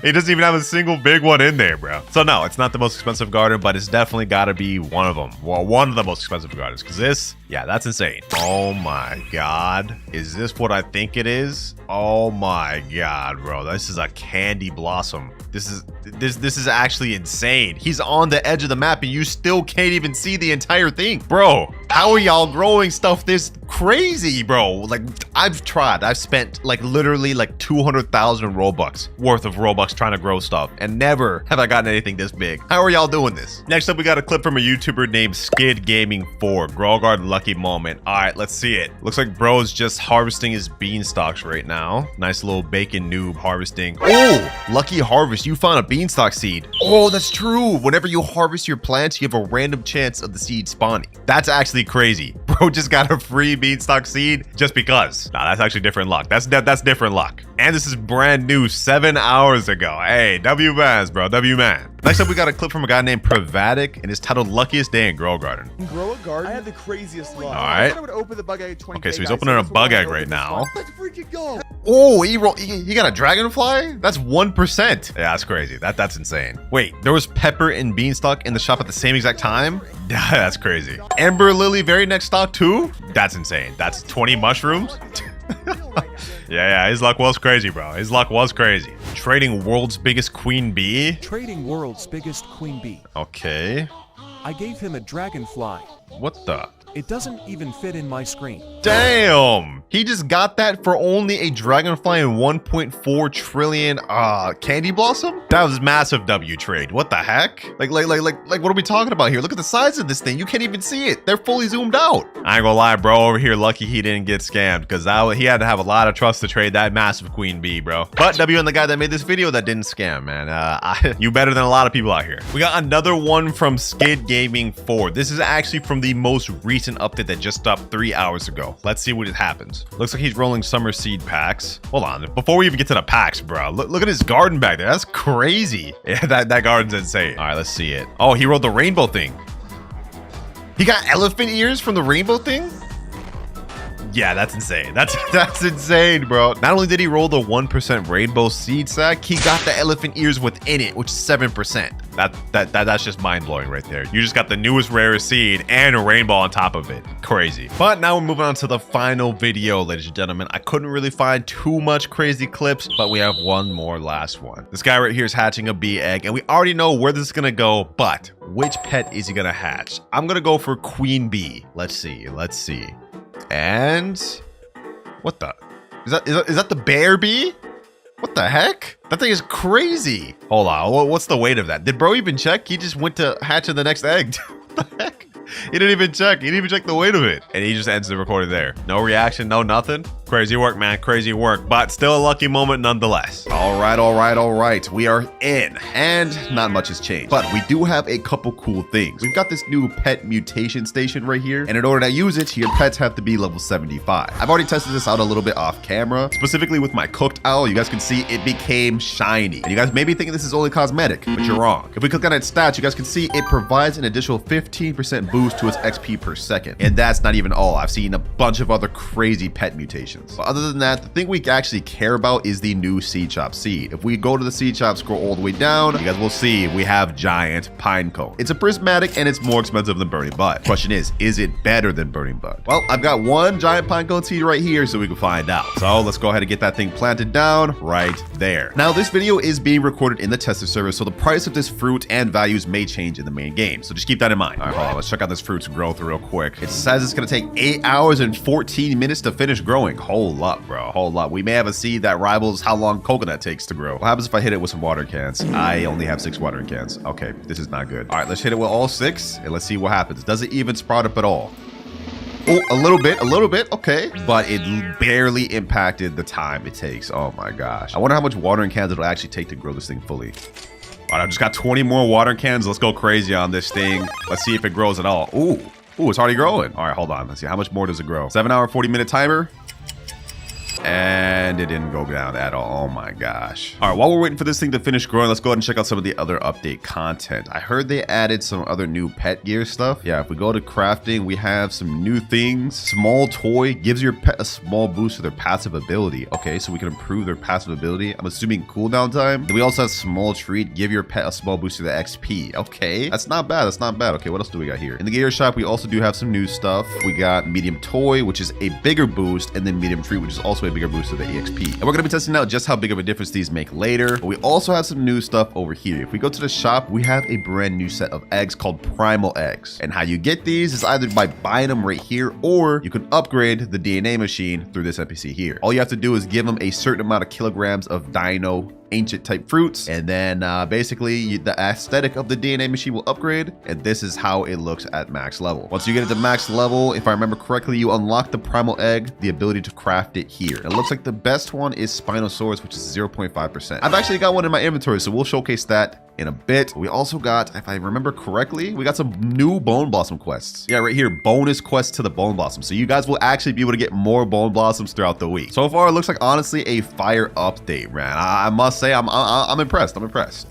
It doesn't even have a single big one in there, bro. So no, it's not the most expensive garden, but it's definitely got to be one of them. Well, one of the most expensive gardens, because this, yeah, that's insane. Oh my God. Is this what I think it is? Oh my God, bro. This is a candy blossom. This is actually insane. He's on the edge of the map and you still can't even see the entire thing. Bro, How are y'all growing stuff this crazy, bro? Like, I've tried. I've spent like literally like 200,000 Robux worth of Robux trying to grow stuff, and never have I gotten anything this big. How are y'all doing this? Next up, we got a clip from a YouTuber named Skid Gaming 4. Growguard lucky moment. All right, let's see it. Looks like bro's just harvesting his beanstalks right now. Nice little bacon noob harvesting. Oh, lucky harvest. You found a beanstalk seed. Oh, that's true. Whenever you harvest your plants, you have a random chance of the seed spawning. That's actually crazy. Bro just got a free beanstalk seed just because. Nah, that's actually different luck. That's different luck. And this is brand new 7 hours ago. Hey, W-Mans, bro. W-Man. Next up, we got a clip from a guy naid Pravatic, and it's titled Luckiest Day in Grow Garden. Grow a garden? I had the craziest luck. All right. I thought I would open the bug egg 20K, Okay, so he's guys, opening a that's bug why I egg opened right this now. one. Let's freaking go. Oh, he got a dragonfly? That's 1%. Yeah, that's crazy. That's insane. Wait, there was pepper and beanstalk in the shop at the same exact time? That's crazy. Ember Lily very next stock too? That's insane. That's 20 mushrooms? Yeah, his luck was crazy, bro. His luck was crazy. Trading world's biggest queen bee? Trading world's biggest queen bee. Okay. I gave him a dragonfly. What the? It doesn't even fit in my screen. Damn! He just got that for only a dragonfly and 1.4 trillion candy blossom? That was massive W trade. What the heck? Like what are we talking about here? Look at the size of this thing. You can't even see it. They're fully zoomed out. I ain't gonna lie, bro. Over here, lucky he didn't get scammed because he had to have a lot of trust to trade that massive queen bee, bro. But W and the guy that made this video that didn't scam, man. You better than a lot of people out here. We got another one from Skid Gaming 4. This is actually from the most recent update that just stopped 3 hours ago. Let's see what happens. Looks like he's rolling summer seed packs. Hold on, before we even get to the packs, bro, look at his garden back there. That's crazy. Yeah, that garden's insane. All right, let's see it. Oh, he rolled the rainbow thing. He got elephant ears from the rainbow thing? Yeah, that's insane. That's insane, bro. Not only did he roll the 1% rainbow seed sack, he got the elephant ears within it, which is 7%. That's just mind-blowing right there. You just got the newest rarest seed and a rainbow on top of it. Crazy. But now we're moving on to the final video, ladies and gentlemen. I couldn't really find too much crazy clips, but we have one more last one. This guy right here is hatching a bee egg, and we already know where this is gonna go, but which pet is he gonna hatch? I'm gonna go for queen bee. Let's see. And what the? Is that the bear bee? What the heck? That thing is crazy. Hold on, what's the weight of that? Did bro even check? He just went to hatch in the next egg. What the heck? He didn't even check. He didn't even check the weight of it. And he just ends the recording there. No reaction, no nothing. Crazy work, man. Crazy work. But still a lucky moment nonetheless. All right. We are in. And not much has changed. But we do have a couple cool things. We've got this new pet mutation station right here. And in order to use it, your pets have to be level 75. I've already tested this out a little bit off camera. Specifically with my cooked owl, you guys can see it became shiny. And you guys may be thinking this is only cosmetic, but you're wrong. If we click on its stats, you guys can see it provides an additional 15% boost to its XP per second. And that's not even all. I've seen a bunch of other crazy pet mutations. But other than that, the thing we actually care about is the new seed shop seed. If we go to the seed shop, scroll all the way down, you guys will see we have giant pine cone. It's a prismatic and it's more expensive than burning bud. Question is it better than burning bud? Well, I've got one giant pine cone seed right here so we can find out. So let's go ahead and get that thing planted down right there. Now this video is being recorded in the tester server, so the price of this fruit and values may change in the main game. So just keep that in mind. All right, hold on, let's check out this fruit's growth real quick. It says it's gonna take 8 hours and 14 minutes to finish growing. Hold up, bro, hold up. We may have a seed that rivals how long coconut takes to grow. What happens if I hit it with some watering cans? I only have 6 watering cans. Okay, this is not good. All right, let's hit it with all 6 and let's see what happens. Does it even sprout up at all? Oh, a little bit, okay. But it barely impacted the time it takes. Oh my gosh. I wonder how much watering cans it'll actually take to grow this thing fully. All right, I just got 20 more watering cans. Let's go crazy on this thing. Let's see if it grows at all. Ooh, it's already growing. All right, hold on. Let's see, how much more does it grow? 7 hour, 40-minute timer. And it didn't go down at all. Oh my gosh. All right, while we're waiting for this thing to finish growing, let's go ahead and check out some of the other update content. I heard they added some other new pet gear stuff. Yeah, if we go to crafting, we have some new things. Small toy gives your pet a small boost to their passive ability. Okay, so we can improve their passive ability. I'm assuming cooldown time. Then we also have small treat, give your pet a small boost to the XP. Okay, that's not bad. Okay, what else do we got here? In the gear shop, we also do have some new stuff. We got medium toy, which is a bigger boost, and then medium treat, which is also a bigger boost to the EXP. And we're going to be testing out just how big of a difference these make later. But we also have some new stuff over here. If we go to the shop, we have a brand new set of eggs called primal eggs. And how you get these is either by buying them right here, or you can upgrade the DNA machine through this NPC here. All you have to do is give them a certain amount of kilograms of dino ancient type fruits, and then basically the aesthetic of the DNA machine will upgrade, and this is how it looks at max level. Once you get it to max level, if I remember correctly, you unlock the primal egg, the ability to craft it here. It looks like the best one is Spinosaurus, which is 0.5%. I've actually got one in my inventory, so we'll showcase that in a bit. We also got, if I remember correctly, we got some new Bone Blossom quests. Yeah, right here, bonus quests to the Bone Blossom. So you guys will actually be able to get more Bone Blossoms throughout the week. So far, it looks like honestly a fire update, man. I must say, I'm impressed. I'm impressed.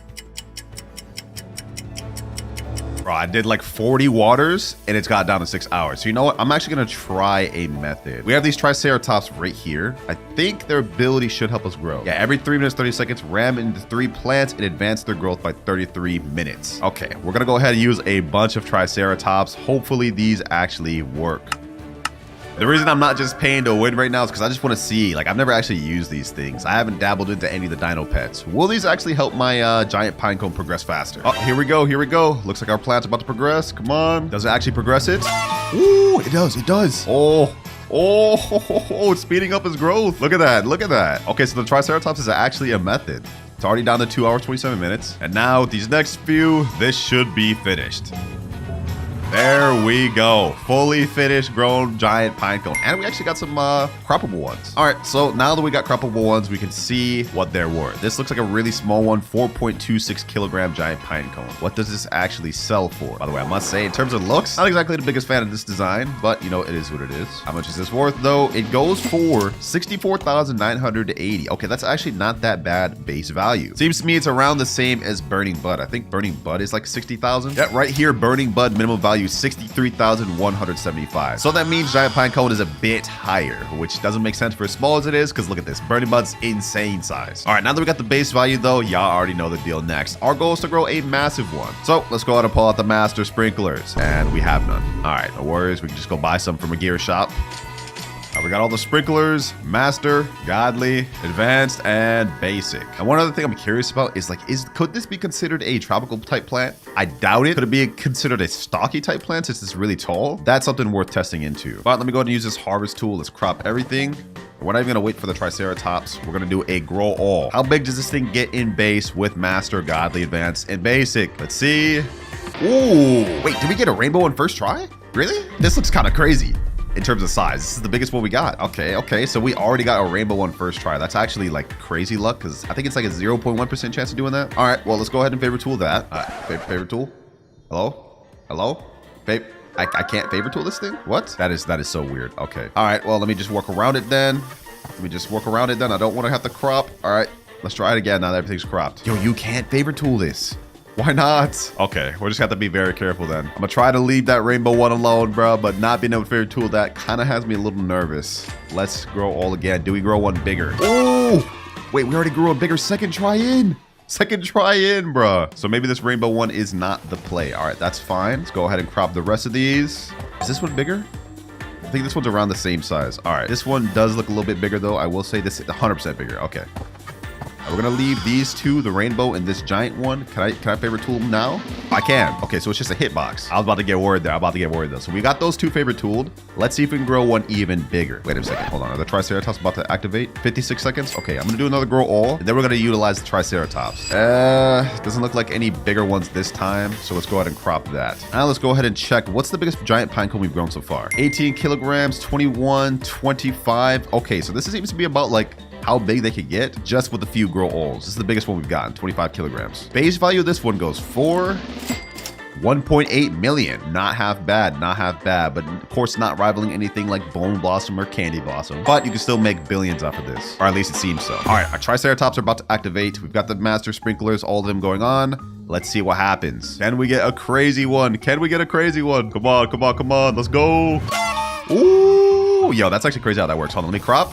Bro, I did like 40 waters and it's got down to 6 hours. So you know what? I'm actually gonna try a method. We have these Triceratops right here. I think their ability should help us grow. Yeah, every 3 minutes, 30 seconds, ram into 3 plants and advance their growth by 33 minutes. Okay, we're gonna go ahead and use a bunch of Triceratops. Hopefully these actually work. The reason I'm not just paying to win right now is because I just want to see, like, I've never actually used these things. I haven't dabbled into any of the dino pets. Will these actually help my giant pinecone progress faster? Oh, here we go. Here we go. Looks like our plant's about to progress. Come on. Does it actually progress it? Ooh, it does. It does. Oh, it's speeding up his growth. Look at that. Look at that. Okay, so the Triceratops is actually a method. It's already down to 2 hours, 27 minutes. And now these next few, this should be finished. There we go. Fully finished grown giant pinecone. And we actually got some croppable ones. All right, so now that we got croppable ones, we can see what they're worth. This looks like a really small one, 4.26 kilogram giant pinecone. What does this actually sell for? By the way, I must say, in terms of looks, not exactly the biggest fan of this design, but you know, it is what it is. How much is this worth though? It goes for 64,980. Okay, that's actually not that bad base value. Seems to me it's around the same as Burning Bud. I think Burning Bud is like 60,000. Yeah, right here, Burning Bud minimum value 63,175. So that means giant pinecone is a bit higher, which doesn't make sense for as small as it is, because look at this, Burning Bud's insane size. All right, now that we got the base value though, y'all already know the deal. Next, our goal is to grow a massive one. So let's go ahead and pull out the master sprinklers, and we have none. All right, no worries, we can just go buy some from a gear shop. We got all the sprinklers, master, godly, advanced, and basic. And one other thing I'm curious about is like, could this be considered a tropical type plant? I doubt it. Could it be considered a stocky type plant since it's really tall? That's something worth testing into. But let me go ahead and use this harvest tool. Let's crop everything. We're not even gonna wait for the Triceratops. We're gonna do a grow all. How big does this thing get in base with master, godly, advanced, and basic? Let's see. Ooh, wait, did we get a rainbow in first try? Really? This looks kind of crazy. In terms of size, this is the biggest one we got. Okay, so we already got a rainbow one first try. That's actually like crazy luck, because I think it's like a 0.1% chance of doing that. All right, well, let's go ahead and favorite tool that. Favorite tool. Hello, babe. I can't favorite tool this thing. What? That is so weird. Okay. All right, well, let me just work around it then. I don't want to have to crop. All right, let's try it again now that everything's cropped. Yo, you can't favorite tool this. Why not? Okay, we'll just have to be very careful then. I'm gonna try to leave that rainbow one alone, bro, but not being able to favorite tool that kind of has me a little nervous. Let's grow all again. Do we grow one bigger? Oh, wait, we already grew a bigger second try in, bro. So maybe this rainbow one is not the play. All right, that's fine. Let's go ahead and crop the rest of these. Is this one bigger? I think this one's around the same size. All right, this one does look a little bit bigger though. I will say this is 100% bigger. Okay. We're gonna leave these two, the rainbow and this giant one. Can I favorite tool them now? I can. Okay, so it's just a hitbox. I was about to get worried there. though. So we got those two favorite tooled. Let's see if we can grow one even bigger. Wait a second. Hold on. Are the Triceratops about to activate? 56 seconds. Okay, I'm gonna do another grow all, and then we're gonna utilize the Triceratops. Doesn't look like any bigger ones this time. So let's go ahead and crop that. Now let's go ahead and check what's the biggest giant pinecone we've grown so far. 18 kilograms, 21, 25. Okay, so this seems to be about like how big they could get just with a few grow alls. This is the biggest one we've gotten, 25 kilograms. Base value of this one goes for 1.8 million. Not half bad, but of course not rivaling anything like Bone Blossom or Candy Blossom, but you can still make billions off of this, or at least it seems so. All right, our Triceratops are about to activate. We've got the master sprinklers, all of them going on. Let's see what happens. Can we get a crazy one? Come on, let's go. Ooh, yo, that's actually crazy how that works. Hold on, let me crop.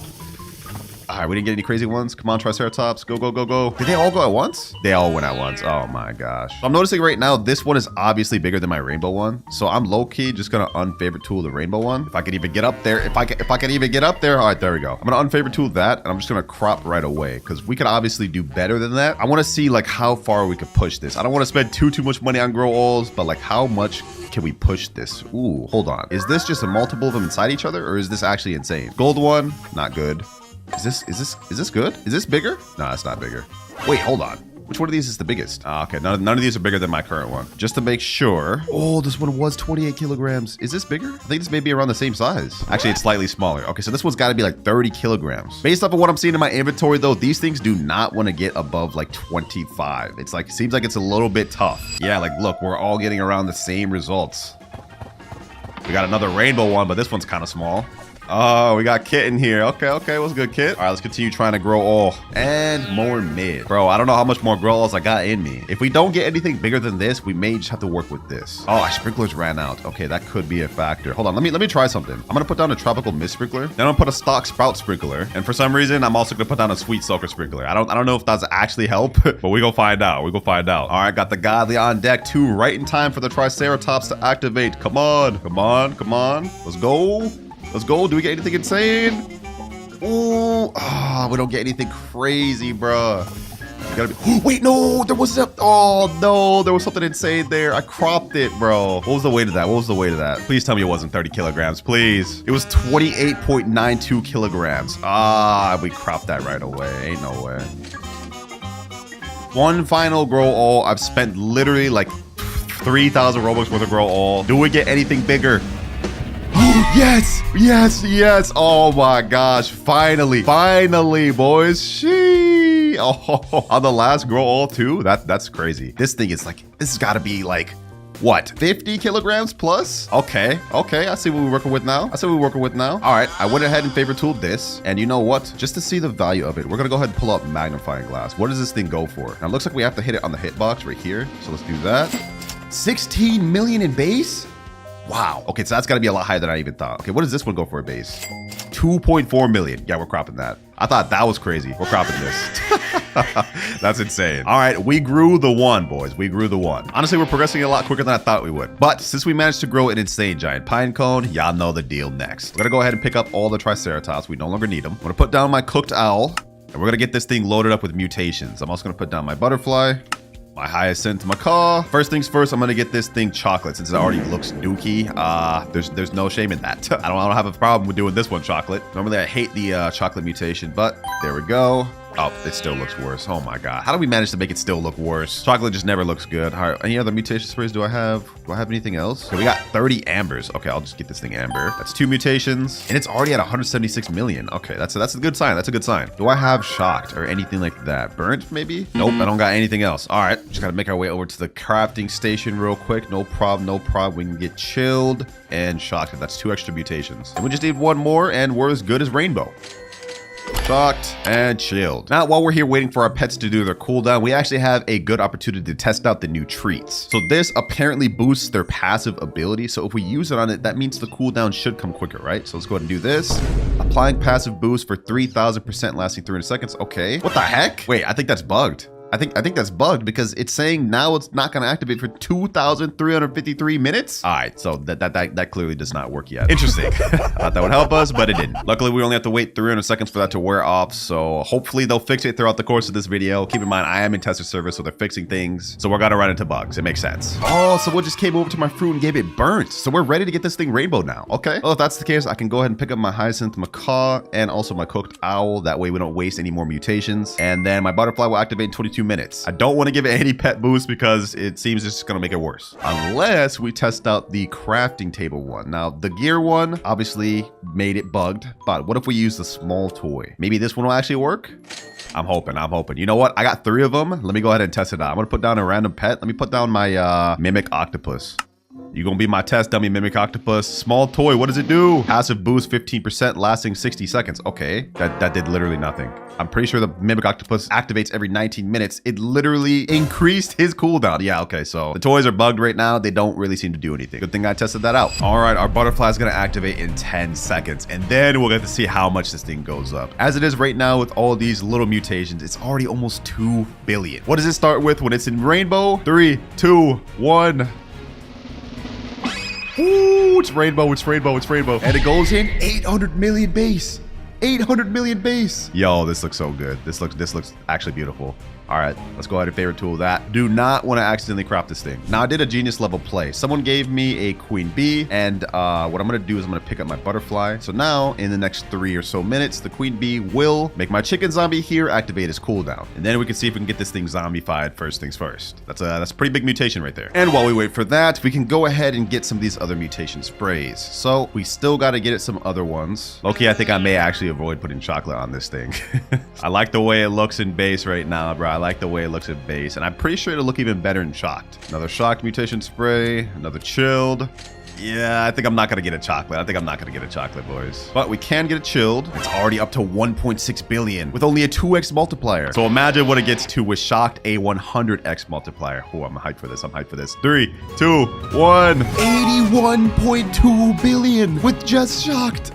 All right, we didn't get any crazy ones. Come on, Triceratops. Go, go, go, go. Did they all go at once? They all went at once. Oh my gosh. I'm noticing right now, this one is obviously bigger than my rainbow one. So I'm low-key just gonna unfavorite tool the rainbow one. If I can even get up there, if I can even get up there. All right, there we go. I'm gonna unfavorite tool that, and I'm just gonna crop right away because we could obviously do better than that. I want to see like how far we could push this. I don't want to spend too much money on grow alls, but like how much can we push this? Ooh, hold on. Is this just a multiple of them inside each other, or is this actually insane? Gold one, not good. Is this good? Is this bigger? No, it's not bigger. Wait, hold on. Which one of these is the biggest? Okay, none of these are bigger than my current one. Just to make sure. Oh, this one was 28 kilograms. Is this bigger? I think this may be around the same size. Actually, it's slightly smaller. Okay, so this one's got to be like 30 kilograms. Based off of what I'm seeing in my inventory, though, these things do not want to get above like 25. It's like, seems like it's a little bit tough. Yeah, like, look, we're all getting around the same results. We got another rainbow one, but this one's kind of small. Oh, we got Kit in here. Okay, what's good, Kit? All right, let's continue trying to grow all and more mid. Bro, I don't know how much more grow alls I got in me. If we don't get anything bigger than this, we may just have to work with this. Oh, our sprinklers ran out. Okay, that could be a factor. Hold on, let me try something. I'm gonna put down a tropical mist sprinkler. Then I'm gonna put a stock sprout sprinkler. And for some reason, I'm also gonna put down a sweet soaker sprinkler. I don't know if that's actually help, but we gonna find out. We gonna find out. All right, got the godly on deck too, right in time for the Triceratops to activate. Come on. Let's go. Let's go. Do we get anything insane? Ooh, we don't get anything crazy, bruh. Gotta be. Wait, no, there was a. Oh no, there was something insane there. I cropped it, bro. What was the weight of that? Please tell me it wasn't 30 kilograms, please. It was 28.92 kilograms. We cropped that right away. Ain't no way. One final grow all. I've spent literally like 3,000 Robux worth of grow all. Do we get anything bigger? Yes. Oh my gosh. Finally, boys. Oh, on the last grow all too. That's crazy. This thing is like, this has got to be like, what, 50 kilograms plus? Okay. I see what we're working with now. All right, I went ahead and favorite tooled this. And you know what? Just to see the value of it, we're gonna go ahead and pull up magnifying glass. What does this thing go for? Now it looks like we have to hit it on the hitbox right here. So let's do that. 16 million in base? Wow. Okay, so that's got to be a lot higher than I even thought. Okay, what does this one go for a base? 2.4 million. Yeah, we're cropping that. I thought that was crazy. We're cropping this. That's insane. All right, we grew the one, boys. We grew the one. Honestly, we're progressing a lot quicker than I thought we would. But since we managed to grow an insane giant pine cone, y'all know the deal next. We're gonna go ahead and pick up all the Triceratops. We no longer need them. I'm gonna put down my cooked owl, and we're gonna get this thing loaded up with mutations. I'm also gonna put down my butterfly, my hyacinth macaw. First things first, I'm gonna get this thing chocolate since it already looks dookie. There's no shame in that. I don't have a problem with doing this one chocolate. Normally I hate the chocolate mutation, but there we go. Oh, it still looks worse. Oh my god. How do we manage to make it still look worse? Chocolate just never looks good. All right, any other mutation sprays do I have? Do I have anything else? Okay, we got 30 ambers. Okay, I'll just get this thing amber. That's 2 mutations. And it's already at 176 million. Okay, that's a good sign. That's a good sign. Do I have shocked or anything like that? Burnt, maybe? Nope, I don't got anything else. All right, just gotta make our way over to the crafting station real quick. No problem. We can get chilled and shocked. That's 2 extra mutations. And we just need 1 more and we're as good as rainbow. Shocked and chilled. Now, while we're here waiting for our pets to do their cooldown, we actually have a good opportunity to test out the new treats. So this apparently boosts their passive ability. So if we use it on it, that means the cooldown should come quicker, right? So let's go ahead and do this. Applying passive boost for 3,000% lasting 300 seconds. Okay. What the heck? Wait, I think that's bugged. I think that's bugged because it's saying now it's not going to activate for 2,353 minutes. All right, so that clearly does not work yet. Interesting. I thought that would help us, but it didn't. Luckily, we only have to wait 300 seconds for that to wear off. So hopefully they'll fix it throughout the course of this video. Keep in mind, I am in tester service, so they're fixing things. So we're going to run into bugs. It makes sense. Oh, someone just came over to my fruit and gave it burnt. So we're ready to get this thing rainbow now. Okay. Well, if that's the case, I can go ahead and pick up my hyacinth macaw and also my cooked owl. That way we don't waste any more mutations. And then my butterfly will activate in 22 minutes. I don't want to give it any pet boost because it seems it's just going to make it worse. Unless we test out the crafting table one. Now, the gear one obviously made it bugged. But what if we use the small toy? Maybe this one will actually work? I'm hoping. You know what? I got 3 of them. Let me go ahead and test it out. I'm going to put down a random pet. Let me put down my mimic octopus. You gonna be my test dummy, Mimic Octopus. Small toy, what does it do? Passive boost 15%, lasting 60 seconds. Okay, that did literally nothing. I'm pretty sure the Mimic Octopus activates every 19 minutes. It literally increased his cooldown. Yeah, okay, so the toys are bugged right now. They don't really seem to do anything. Good thing I tested that out. All right, our butterfly is gonna activate in 10 seconds, and then we'll get to see how much this thing goes up. As it is right now with all these little mutations, it's already almost 2 billion. What does it start with when it's in rainbow? 3, 2, 1. Ooh, it's rainbow, it's rainbow, it's rainbow. And it goes in 800 million base. 800 million base. Yo, this looks so good. This looks actually beautiful. All right, let's go ahead and favorite tool that. Do not want to accidentally crop this thing. Now, I did a genius level play. Someone gave me a queen bee, and what I'm going to do is I'm going to pick up my butterfly. So now, in the next 3 or so minutes, the queen bee will make my chicken zombie here activate his cooldown. And then we can see if we can get this thing zombified first things first. That's a pretty big mutation right there. And while we wait for that, we can go ahead and get some of these other mutation sprays. So we still got to get it some other ones. Okay, I think I may actually avoid putting chocolate on this thing. I like the way it looks in base right now, bro. I like the way it looks at base, and I'm pretty sure it'll look even better in shocked. Another shocked mutation spray, another chilled. Yeah, I think I'm not gonna get a chocolate. I think I'm not gonna get a chocolate, boys. But we can get a chilled. It's already up to 1.6 billion with only a 2x multiplier. So imagine what it gets to with shocked, a 100x multiplier. Oh, I'm hyped for this. I'm hyped for this. 3, 2, 1. 81.2 billion with just shocked.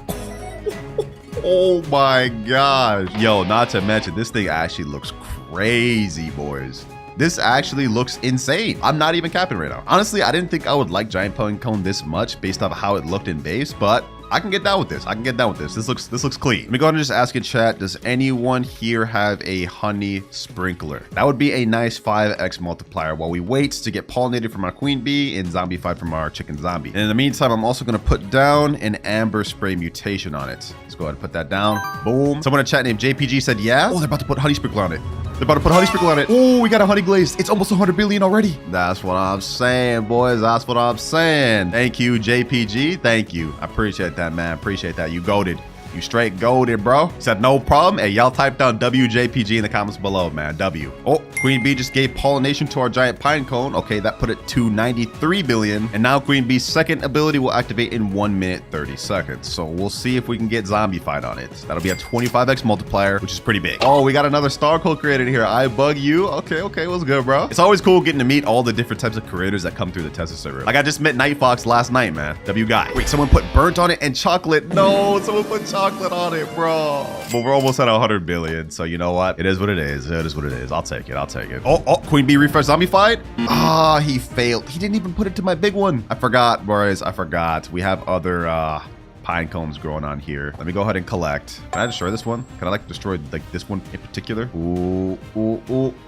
Oh my gosh. Yo, not to mention, this thing actually looks crazy, boys. This actually looks insane. I'm not even capping right now. Honestly, I didn't think I would like Giant Pine Cone this much based off how it looked in base, but I can get down with this. I can get down with this. This looks clean. Let me go ahead and just ask in chat, does anyone here have a honey sprinkler? That would be a nice 5x multiplier while we wait to get pollinated from our queen bee and zombified from our chicken zombie. And in the meantime, I'm also gonna put down an amber spray mutation on it. Let's go ahead and put that down. Boom. Someone in chat named JPG said yeah. Oh, they're about to put honey sprinkler on it. They're about to put honey sprinkle on it. Oh, we got a honey glaze. It's almost 100 billion already. That's what I'm saying, boys. That's what I'm saying. Thank you, JPG. Thank you. I appreciate that, man. Appreciate that. You goated. You straight goated, bro. Said no problem. Hey, y'all type down WJPG in the comments below, man. W. Oh, Queen Bee just gave pollination to our giant pine cone. Okay, that put it to 93 billion. And now Queen Bee's second ability will activate in 1 minute 30 seconds. So we'll see if we can get zombified on it. That'll be a 25x multiplier, which is pretty big. Oh, we got another star code created here. I bug you. Okay, what's good, bro? It's always cool getting to meet all the different types of creators that come through the Tesla server. Like I just met Night Fox last night, man. W guy. Wait, someone put burnt on it and chocolate. No, someone put chocolate on it, bro. But we're almost at 100 billion. So you know what? It is what it is. It is what it is. I'll take it. I'll take it. Oh, Queen Bee refresh zombified. Ah, he failed. He didn't even put it to my big one. I forgot, boys. I forgot. We have other pine cones growing on here. Let me go ahead and collect. Can I destroy this one? Can I like destroy like this one in particular? Ooh.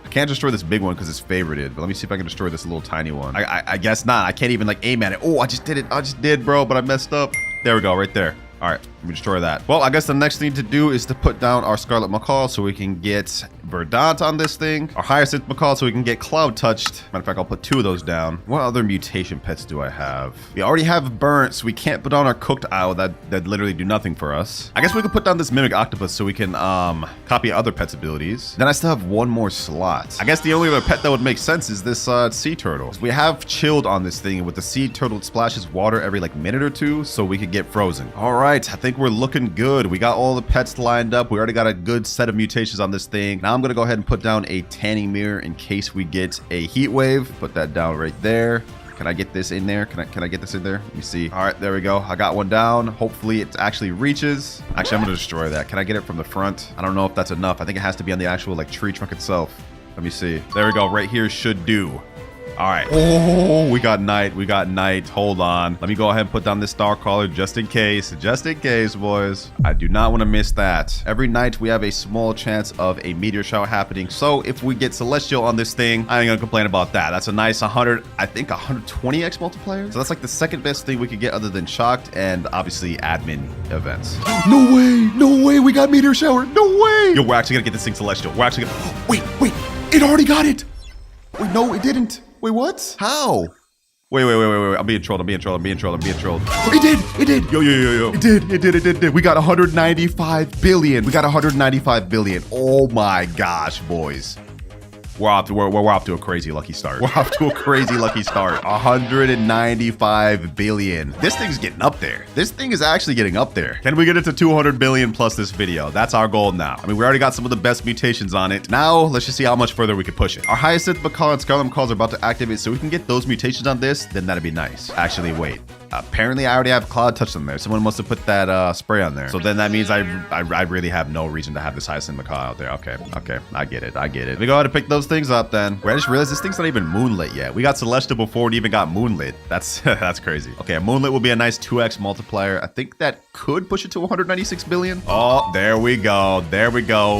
I can't destroy this big one because it's favorited, but let me see if I can destroy this little tiny one. I guess not. I can't even like aim at it. Oh, I just did it. I just did, bro, but I messed up. There we go, right there. All right, let me destroy that. Well, I guess the next thing to do is to put down our Scarlet Macaw so we can get Verdant on this thing. Our Hyacinth Macaw so we can get Cloud Touched. Matter of fact, I'll put 2 of those down. What other mutation pets do I have? We already have Burnt, so we can't put down our Cooked Owl that literally do nothing for us. I guess we could put down this Mimic Octopus so we can copy other pets' abilities. Then I still have 1 more slot. I guess the only other pet that would make sense is this Sea Turtle. We have Chilled on this thing, and with the Sea Turtle, it splashes water every like minute or 2 so we could get frozen. All right, I think we're looking good. We got all the pets lined up. We already got a good set of mutations on this thing. Now I'm gonna go ahead and put down a tanning mirror in case we get a heat wave. Put that down right there. Can I get this in there? Can I get this in there? Let me see. All right, there we go. I got one down. Hopefully it actually reaches. Actually, I'm gonna destroy that. Can I get it from the front? I don't know if that's enough. I think it has to be on the actual like tree trunk itself. Let me see. There we go. Right here should do. All right. Oh, we got night. We got night. Hold on. Let me go ahead and put down this star caller just in case. Just in case, boys. I do not want to miss that. Every night we have a small chance of a meteor shower happening. So if we get celestial on this thing, I ain't gonna complain about that. That's a nice 100, I think 120x multiplier. So that's like the second best thing we could get other than shocked and obviously admin events. No way. No way. We got meteor shower. No way. Yo, we're actually gonna get this thing celestial. We're actually gonna, wait. It already got it. Wait, no, it didn't. Wait, what? How? Wait. I'm being trolled. It did. Yo. It did. We got 195 billion. Oh my gosh, boys. We're off to a crazy lucky start. We're off to a crazy lucky start. 195 billion. This thing's getting up there. This thing is actually getting up there. Can we get it to 200 billion plus this video? That's our goal now. I mean, we already got some of the best mutations on it. Now, let's just see how much further we can push it. Our Hyacinth Macaw and Scarlet Macaws are about to activate, so we can get those mutations on this, then that'd be nice. Actually, wait. Apparently, I already have Cloud Touch on there. Someone must have put that spray on there. So then that means I really have no reason to have this Hyacinth Macaw out there. Okay, I get it. We go ahead and pick those things up then. Wait, I just realized this thing's not even moonlit yet. We got Celestial before it even got moonlit. That's that's crazy. Okay, moonlit will be a nice 2x multiplier. I think that could push it to 196 billion. Oh, there we go.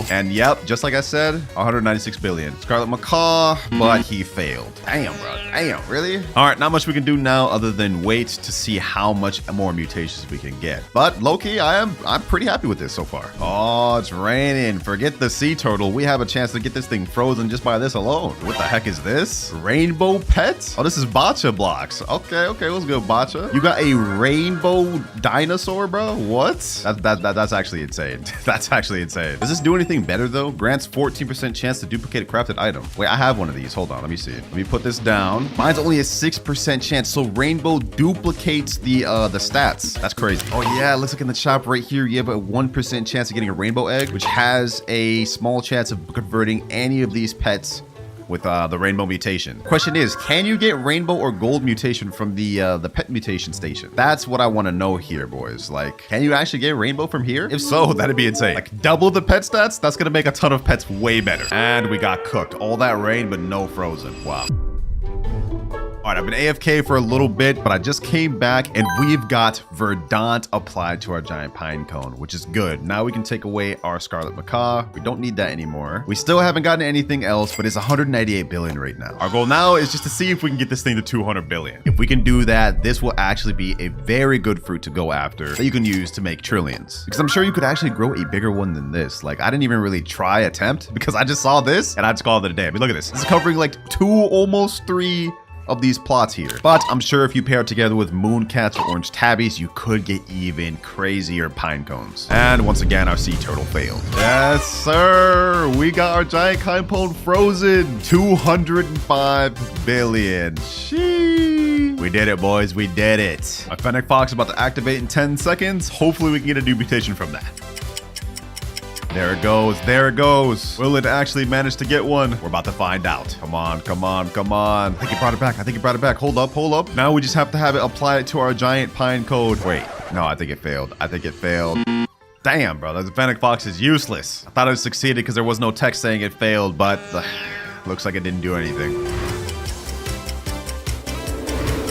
And yep, just like I said, 196 billion. Scarlet Macaw, but he failed. Damn, bro. Damn, really? All right, not much we can do now other than wait to see how much more mutations we can get. But low-key, I'm pretty happy with this so far. Oh, it's raining. Forget the sea turtle. We have a chance to get this thing frozen just by this alone. What the heck is this? Rainbow pets? Oh, this is Botcha blocks. Okay, let's go, Botcha. You got a rainbow dinosaur, bro? What? That's actually insane. That's actually insane. Does this do anything better though? Grants 14% chance to duplicate a crafted item. Wait, I have one of these. Hold on, let me see. Let me put this down. Mine's only a 6% chance, so rainbow duplicates the stats. That's crazy. Oh yeah, it looks like in the shop right here, you have a 1% chance of getting a rainbow egg, which has a small chance of converting any of these pets with the rainbow mutation. Question is, can you get rainbow or gold mutation from the pet mutation station? That's what I want to know here, boys. Like, can you actually get rainbow from here? If so, that'd be insane. Like, double the pet stats? That's gonna make a ton of pets way better. And we got cooked. All that rain, but no frozen. Wow. All right, I've been AFK for a little bit, but I just came back and we've got Verdant applied to our giant pine cone, which is good. Now we can take away our Scarlet Macaw. We don't need that anymore. We still haven't gotten anything else, but it's 198 billion right now. Our goal now is just to see if we can get this thing to 200 billion. If we can do that, this will actually be a very good fruit to go after that you can use to make trillions. Because I'm sure you could actually grow a bigger one than this. Like, I didn't even really attempt because I just saw this and I just called it a day. I mean, look at this. This is covering like 2, almost 3 of these plots here. But I'm sure if you pair it together with moon cats or orange tabbies, you could get even crazier pine cones. And once again, our sea turtle failed. Yes, sir. We got our giant pine cone frozen. 205 billion. Sheesh. We did it, boys. We did it. Our Fennec Fox is about to activate in 10 seconds. Hopefully we can get a new mutation from that. There it goes. There it goes. Will it actually manage to get one? We're about to find out. Come on. I think he brought it back. Hold up. Now we just have to have it apply it to our giant pine code. Wait, no, I think it failed. Damn, bro, the Fennec Fox is useless. I thought it succeeded because there was no text saying it failed, but looks like it didn't do anything.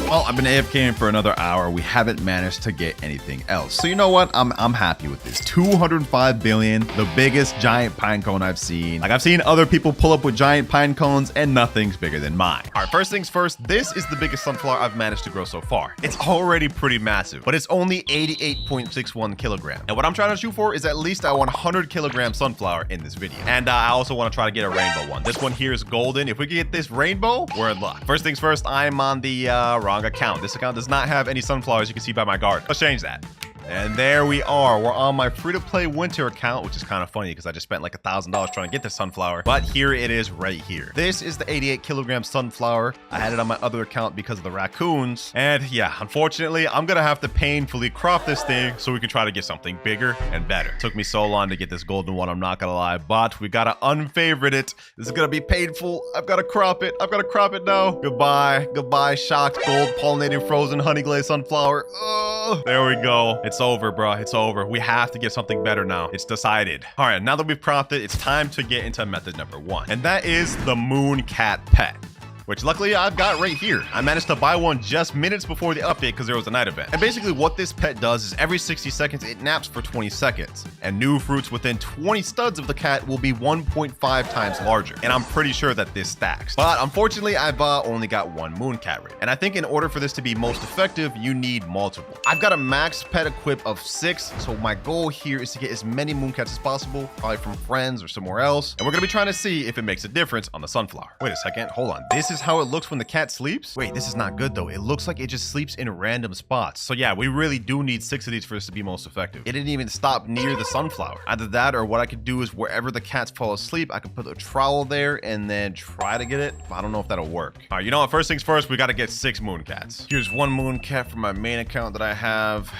Well, I've been AFKing for another hour. We haven't managed to get anything else. So you know what? I'm happy with this. 205 billion, the biggest giant pine cone I've seen. Like, I've seen other people pull up with giant pine cones and nothing's bigger than mine. All right, first things first, this is the biggest sunflower I've managed to grow so far. It's already pretty massive, but it's only 88.61 kilogram. And what I'm trying to shoot for is at least a 100 kilogram sunflower in this video. And I also want to try to get a rainbow one. This one here is golden. If we can get this rainbow, we're in luck. First things first, I'm on the wrong account. This account does not have any sunflowers you can see by my garden. Let's change that. And there we are. We're on my free-to-play winter account, which is kind of funny because I just spent like $1,000 trying to get this sunflower. But here it is right here. This is the 88 kilogram sunflower. I had it on my other account because of the raccoons. And yeah, unfortunately, I'm going to have to painfully crop this thing so we can try to get something bigger and better. It took me so long to get this golden one, I'm not going to lie, but we got to unfavorite it. This is going to be painful. I've got to crop it. Now. Goodbye, shocked gold pollinated frozen honey glazed sunflower. Oh, there we go. It's over, bro. It's over. We have to get something better now. It's decided. All right, now that we've cropped it, it's time to get into method number 1. And that is the moon cat pet, which luckily I've got right here. I managed to buy one just minutes before the update because there was a night event. And basically what this pet does is every 60 seconds, it naps for 20 seconds. And new fruits within 20 studs of the cat will be 1.5 times larger. And I'm pretty sure that this stacks. But unfortunately, I've only got one moon cat right. And I think in order for this to be most effective, you need multiple. I've got a max pet equip of 6. So my goal here is to get as many moon cats as possible, probably from friends or somewhere else. And we're gonna be trying to see if it makes a difference on the sunflower. Wait a second, hold on. This is how it looks when the cat sleeps. Wait, this is not good though. It looks like it just sleeps in random spots. So yeah, we really do need 6 of these for this to be most effective. It didn't even stop near the sunflower. Either that or what I could do is wherever the cats fall asleep, I could put a trowel there and then try to get it. I don't know if that'll work. All right, you know what? First things first, we got to get 6 moon cats. Here's 1 moon cat from my main account that I have.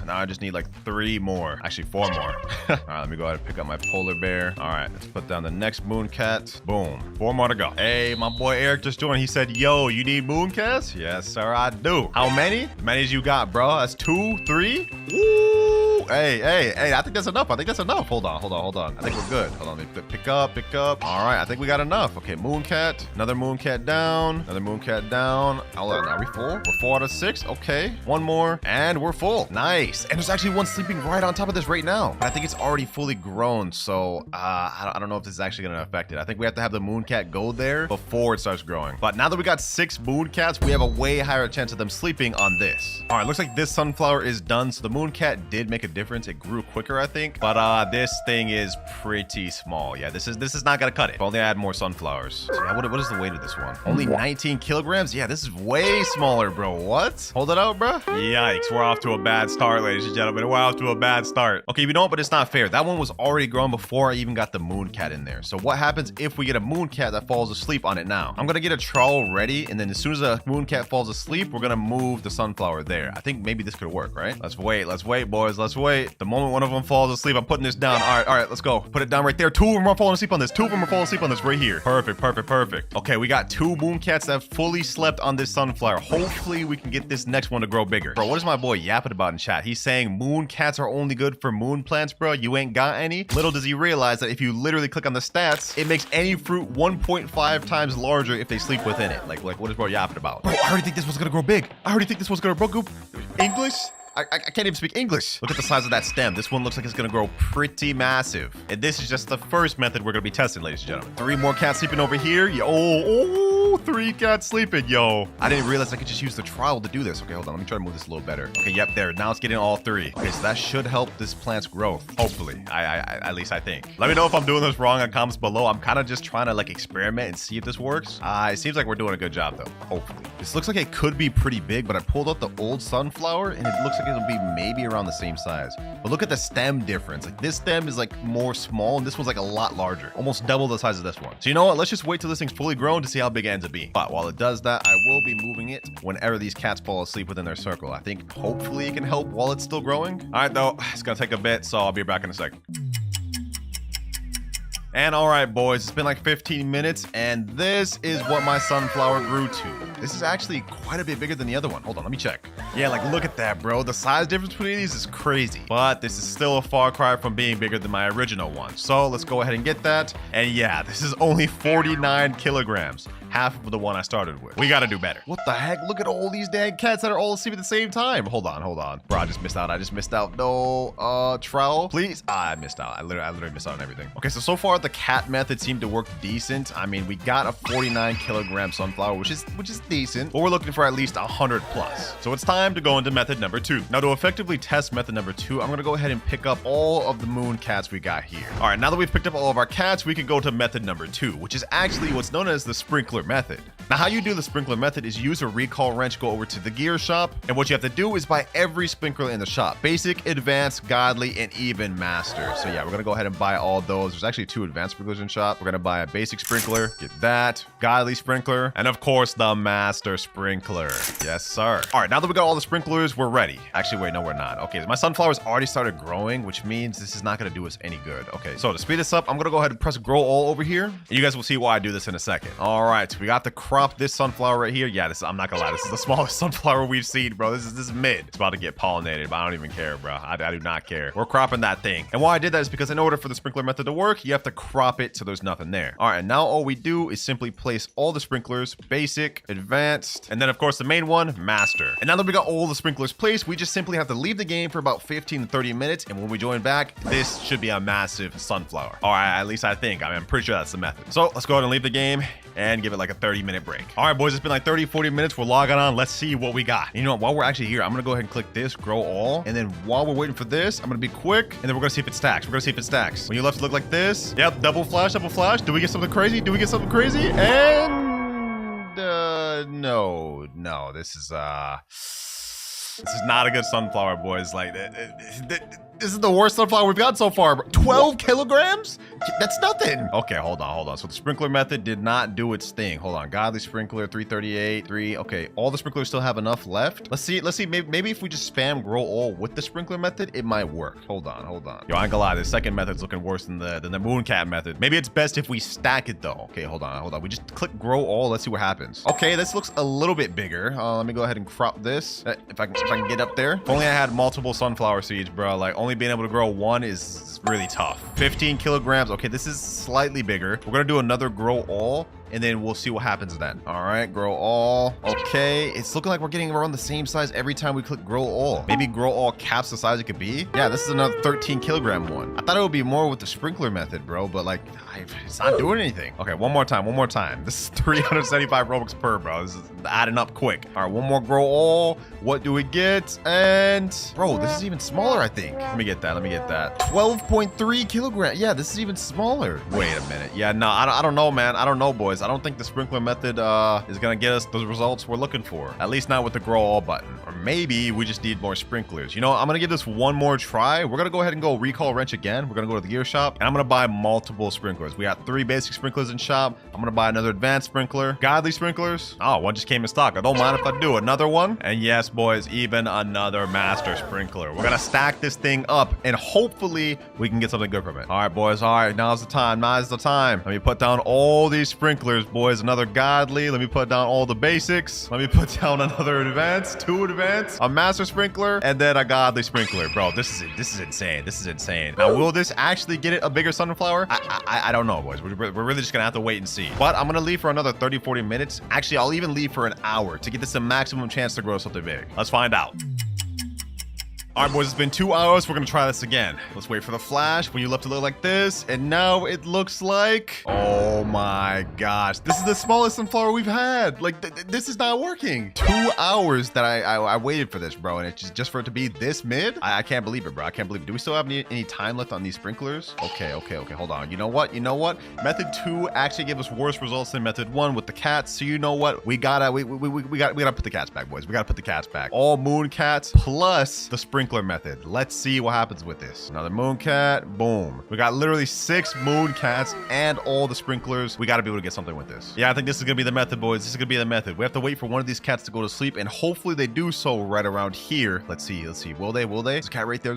Now I just need like 3 more. Actually, 4 more. All right, let me go ahead and pick up my polar bear. All right, let's put down the next moon cat. Boom. 4 more to go. Hey, my boy Eric just joined. He said, yo, you need moon cats? Yes, sir, I do. How many? As many as you got, bro. That's 2, 3. Woo! Hey, I think that's enough. I think that's enough. Hold on. I think we're good. Hold on, let me pick up. All right, I think we got enough. Okay, moon cat. Another moon cat down. Another moon cat down. Are we full? We're 4 out of 6. Okay, 1 more, and we're full. Nice. And there's actually one sleeping right on top of this right now. But I think it's already fully grown, so I don't know if this is actually gonna affect it. I think we have to have the moon cat go there before it starts growing. But now that we got 6 moon cats, we have a way higher chance of them sleeping on this. All right, looks like this sunflower is done. So the moon cat did make a difference. It grew quicker, I think. But this thing is pretty small. Yeah, this is not gonna cut it. If only I had more sunflowers. So yeah, what is the weight of this one? Only 19 kilograms? Yeah, this is way smaller, bro. What? Hold it out, bro. Yikes, we're off to a bad start, ladies and gentlemen. We're off to a bad start. Okay, you know what? But it's not fair. That one was already grown before I even got the moon cat in there. So what happens if we get a moon cat that falls asleep on it now? I'm gonna get a trowel ready, and then as soon as a moon cat falls asleep, we're gonna move the sunflower there. I think maybe this could work, right? Let's wait, boys. Let's wait. The moment one of them falls asleep, I'm putting this down. All right, let's go. Put it down right there. 2 of them are falling asleep on this. 2 of them are falling asleep on this right here. Perfect. Okay, we got 2 moon cats that fully slept on this sunflower. Hopefully we can get this next one to grow bigger. Bro, what is my boy yapping about in chat? He's saying moon cats are only good for moon plants, bro. You ain't got any. Little does he realize that if you literally click on the stats, it makes any fruit 1.5 times larger if they sleep within it. Like what is bro yapping about? Bro, I already think this was gonna grow big. Bro, English? I can't even speak English. Look at the size of that stem. This one looks like it's gonna grow pretty massive. And this is just the first method we're gonna be testing, ladies and gentlemen. 3 more cats sleeping over here. Oh, 3 cats sleeping, yo. I didn't realize I could just use the trowel to do this. Okay, hold on, let me try to move this a little better. Okay, yep, there. Now it's getting all 3. Okay, so that should help this plant's growth. Hopefully, at least I think. Let me know if I'm doing this wrong in comments below. I'm kind of just trying to like experiment and see if this works. It seems like we're doing a good job though, hopefully. This looks like it could be pretty big, but I pulled out the old sunflower and it looks like it'll be maybe around the same size. But look at the stem difference. Like this stem is like more small and this one's like a lot larger, almost double the size of this one. So you know what? Let's just wait till this thing's fully grown to see how big it ends up being. But while it does that, I will be moving it whenever these cats fall asleep within their circle. I think hopefully it can help while it's still growing. All right, though, it's gonna take a bit, so I'll be back in a second. And all right, boys, it's been like 15 minutes, and this is what my sunflower grew to. This is actually quite a bit bigger than the other one. Hold on, let me check. Yeah, like look at that, bro. The size difference between these is crazy, but this is still a far cry from being bigger than my original one. So let's go ahead and get that. And yeah, this is only 49 kilograms. Half of the one I started with. We gotta do better. What the heck? Look at all these dang cats that are all asleep at the same time. Hold on. Bro, I just missed out. No, trowel, please. I missed out. I literally missed out on everything. Okay, so far the cat method seemed to work decent. I mean, we got a 49 kilogram sunflower, which is decent, but we're looking for at least 100 plus. So it's time to go into method number 2. Now to effectively test method number 2, I'm gonna go ahead and pick up all of the moon cats we got here. All right, now that we've picked up all of our cats, we can go to method number 2, which is actually what's known as the sprinkler method. Now how you do the sprinkler method is use a recall wrench, go over to the gear shop, and what you have to do is buy every sprinkler in the shop: basic, advanced, godly, and even master. So yeah, we're gonna go ahead and buy all those. There's actually 2 advanced sprinklers in shop. We're gonna buy a basic sprinkler, get that, godly sprinkler, and of course the master sprinkler. Yes sir. All right, now that we got all the sprinklers, we're ready. Actually wait, no we're not. Okay, my sunflowers already started growing, which means this is not gonna do us any good. Okay, so to speed this up, I'm gonna go ahead and press grow all over here, and you guys will see why I do this in a second. All right, so we got the crop this sunflower right here. Yeah, I'm not gonna lie, this is the smallest sunflower we've seen, bro. This is mid. It's about to get pollinated, but I don't even care, bro. I do not care. We're cropping that thing. And why I did that is because in order for the sprinkler method to work, you have to crop it so there's nothing there. All right, and now all we do is simply place all the sprinklers: basic, advanced, and then of course the main one, master. And now that we got all the sprinklers placed, we just simply have to leave the game for about 15 to 30 minutes, and when we join back, this should be a massive sunflower. All right, at least I think. I mean, I'm pretty sure that's the method. So let's go ahead and leave the game and give it like a 30-minute break. All right, boys, it's been like 30-40 minutes. We're logging on. Let's see what we got. And you know what? While we're actually here, I'm gonna go ahead and click this, grow all, and then while we're waiting for this, I'm gonna be quick, and then we're gonna see if it stacks. When you left it look like this. Yep, double flash. Do we get something crazy? And No, this is not a good sunflower, boys. Like, this is the worst sunflower we've got so far. 12 kilograms? That's nothing. Okay, hold on. So the sprinkler method did not do its thing. Hold on, godly sprinkler, 338, 3. Okay, all the sprinklers still have enough left. Let's see. Maybe if we just spam grow all with the sprinkler method, it might work. Hold on. Yo, I ain't gonna lie, the second method's looking worse than the mooncat method. Maybe it's best if we stack it though. Okay, hold on. We just click grow all. Let's see what happens. Okay, this looks a little bit bigger. Let me go ahead and crop this. If I can get up there. If only I had multiple sunflower seeds, bro. Like, only being able to grow one is really tough. 15 kilograms. Okay, this is slightly bigger. We're gonna do another grow all, and then we'll see what happens then. All right, grow all. Okay, it's looking like we're getting around the same size every time we click grow all. Maybe grow all caps the size it could be. Yeah, this is another 13 kilogram one. I thought it would be more with the sprinkler method, bro, but like, it's not doing anything. Okay, one more time. This is 375 Robux per, bro. This is adding up quick. All right, one more grow all. What do we get? And bro, this is even smaller, I think. Let me get that. 12.3 kilogram. Yeah, this is even smaller. Wait a minute. Yeah, no, I don't know, man. I don't know, boys. I don't think the sprinkler method is gonna get us the results we're looking for. At least not with the grow all button. Or maybe we just need more sprinklers. You know, I'm gonna give this one more try. We're gonna go ahead and go recall wrench again. We're gonna go to the gear shop, and I'm gonna buy multiple sprinklers. We got 3 basic sprinklers in shop. I'm gonna buy another advanced sprinkler. Godly sprinklers. Oh, one just came in stock. I don't mind if I do another one. And yes, boys, even another master sprinkler. We're gonna stack this thing up, and hopefully we can get something good from it. All right, boys. All right, now's the time. Let me put down all these sprinklers, boys. Another godly. Let me put down all the basics. Let me put down another advanced, 2 advanced, a master sprinkler, and then a godly sprinkler. Bro, this is insane. This is insane. Now, will this actually get it a bigger sunflower? I don't know, boys. We're really just gonna have to wait and see. But I'm gonna leave for another 30-40 minutes. Actually, I'll even leave for an hour to get this a maximum chance to grow something big. Let's find out. All right, boys, it's been 2 hours. We're gonna try this again. Let's wait for the flash. When you left it look like this, and now it looks like, oh my gosh, this is the smallest sunflower we've had. Like, this is not working. 2 hours that I waited for this, bro, and it's just for it to be this mid. I can't believe it, bro. I can't believe it. Do we still have any time left on these sprinklers? Okay, hold on. You know what? Method 2 actually gave us worse results than method 1 with the cats. So you know what? We gotta put the cats back, boys. We gotta put the cats back. All moon cats plus the sprinkler method. Let's see what happens with this. Another moon cat. Boom. We got literally 6 moon cats and all the sprinklers. We got to be able to get something with this. Yeah, I think this is gonna be the method, boys. This is gonna be the method. We have to wait for one of these cats to go to sleep, and hopefully they do so right around here. Let's see. Will they? There's a cat right there.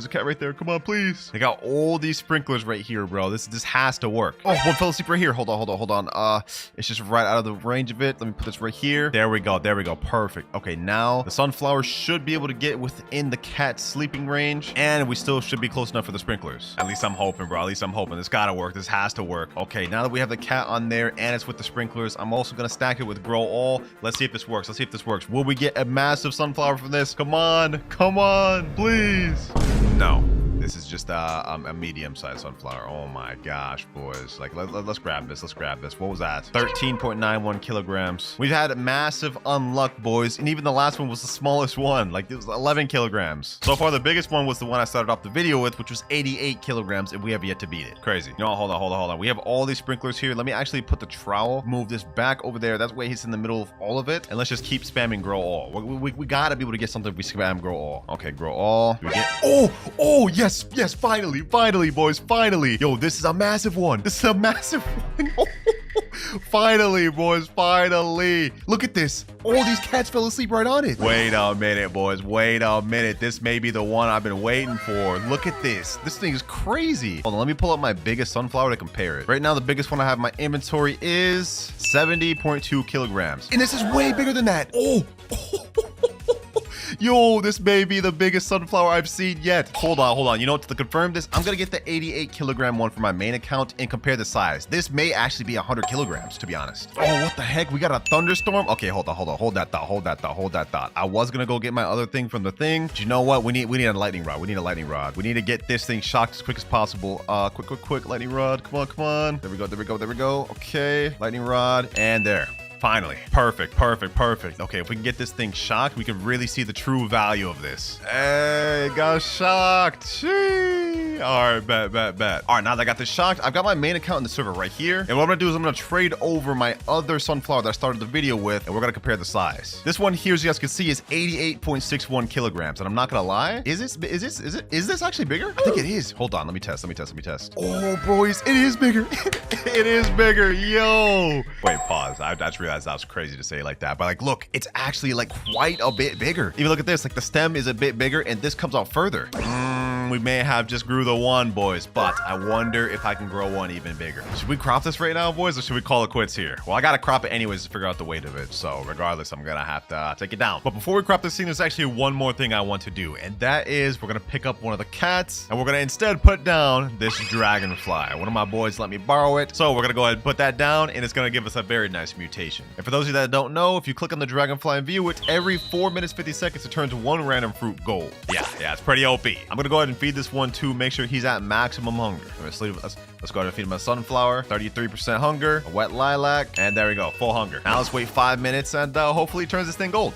Come on, please. They got all these sprinklers right here, bro. This has to work. Oh, one fell asleep right here. Hold on. It's just right out of the range of it. Let me put this right here. There we go. Perfect. Okay, now the sunflower should be able to get within the cat's sleeping range, and we still should be close enough for the sprinklers. At least I'm hoping, bro. This gotta work. This has to work. Okay, now that we have the cat on there and it's with the sprinklers, I'm also gonna stack it with grow all. Let's see if this works. Will we get a massive sunflower from this? Come on, please. No. This is just a medium-sized sunflower. Oh my gosh, boys. Like, let's grab this. What was that? 13.91 kilograms. We've had massive unluck, boys. And even the last one was the smallest one. Like, it was 11 kilograms. So far, the biggest one was the one I started off the video with, which was 88 kilograms, and we have yet to beat it. Crazy. No, hold on. We have all these sprinklers here. Let me actually put the trowel, move this back over there. That way he's in the middle of all of it. And let's just keep spamming grow all. We gotta be able to get something if we spam grow all. Okay, grow all. Do we get... Oh, yes, finally, boys, finally. Yo, this is a massive one. Finally, boys, finally. Look at this. All these cats fell asleep right on it. Wait a minute, boys. This may be the one I've been waiting for. Look at this. This thing is crazy. Hold on, let me pull up my biggest sunflower to compare it. Right now, the biggest one I have in my inventory is 70.2 kilograms. And this is way bigger than that. Oh. Yo, this may be the biggest sunflower I've seen yet. Hold on. You know what? To confirm this, I'm gonna get the 88 kilogram one for my main account and compare the size. This may actually be 100 kilograms, to be honest. Oh, what the heck? We got a thunderstorm? Okay, hold on. Hold that thought. I was gonna go get my other thing from the thing. But you know what? We need a lightning rod. We need to get this thing shocked as quick as possible. Quick, lightning rod. Come on. There we go. Okay, lightning rod, and there. Finally. Perfect. Okay, if we can get this thing shocked, we can really see the true value of this. Hey, got shocked. Sheesh. All right, bet. All right, now that I got this shocked, I've got my main account in the server right here. And what I'm gonna do is I'm gonna trade over my other sunflower that I started the video with, and we're gonna compare the size. This one here, as you guys can see, is 88.61 kilograms. And I'm not gonna lie, is this actually bigger? I think it is. Hold on, let me test. Oh, boys, it is bigger. It is bigger, yo. Wait, pause. I just realized that was crazy to say it like that. But like, look, it's actually like quite a bit bigger. Even look at this, like the stem is a bit bigger and this comes out further. We may have just grew the one, boys, but I wonder if I can grow one even bigger. Should we crop this right now, boys, or should we call it quits here? Well, I gotta crop it anyways to figure out the weight of it. So regardless, I'm gonna have to take it down. But before we crop this thing, there's actually one more thing I want to do. And that is we're gonna pick up one of the cats and we're gonna instead put down this dragonfly. One of my boys let me borrow it. So we're gonna go ahead and put that down and it's gonna give us a very nice mutation. And for those of you that don't know, if you click on the dragonfly and view it, every 4 minutes, 50 seconds, it turns one random fruit gold. Yeah, it's pretty OP. I'm gonna go ahead and feed this one too, make sure he's at maximum hunger. Let's go ahead and feed him a sunflower, 33% hunger, a wet lilac, and there we go, full hunger. Now let's wait 5 minutes and hopefully he turns this thing gold.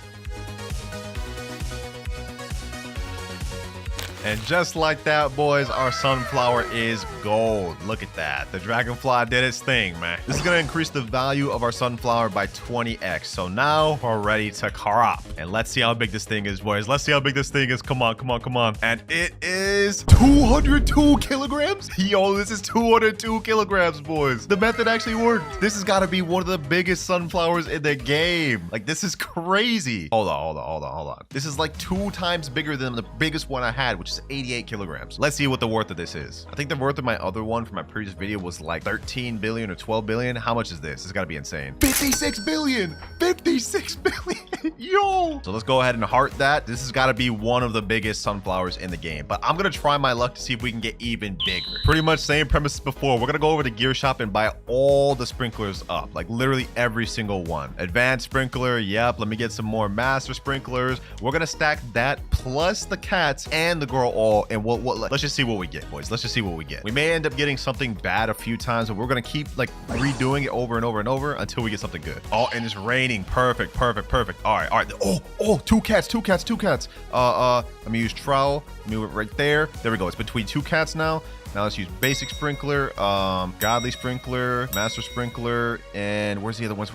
And just like that, boys, our sunflower is gold. Look at that. The dragonfly did its thing, man. This is going to increase the value of our sunflower by 20x. So now we're ready to crop. And let's see how big this thing is, boys. Let's see how big this thing is. Come on. And it is 202 kilograms. Yo, this is 202 kilograms, boys. The method actually worked. This has got to be one of the biggest sunflowers in the game. Like, this is crazy. Hold on. This is like 2 times bigger than the biggest one I had, which is 88 kilograms. Let's see what the worth of this is. I think the worth of my other one from my previous video was like 13 billion or 12 billion. How much is this? It's got to be insane. 56 billion. 56 billion. Yo. So let's go ahead and heart that. This has got to be one of the biggest sunflowers in the game. But I'm going to try my luck to see if we can get even bigger. Pretty much same premise before. We're going to go over to gear shop and buy all the sprinklers up. Like literally every single one. Advanced sprinkler. Yep. Let me get some more master sprinklers. We're going to stack that plus the cats and the girl all, and let's just see what we get, boys. Let's just see what we get. We may end up getting something bad a few times, but we're gonna keep like redoing it over and over and over until we get something good. Oh, and it's raining. Perfect. All right. Oh, two cats. Let me use trowel. Move it right there. There we go. It's between 2 cats now. Now let's use basic sprinkler, godly sprinkler, master sprinkler, and where's the other one?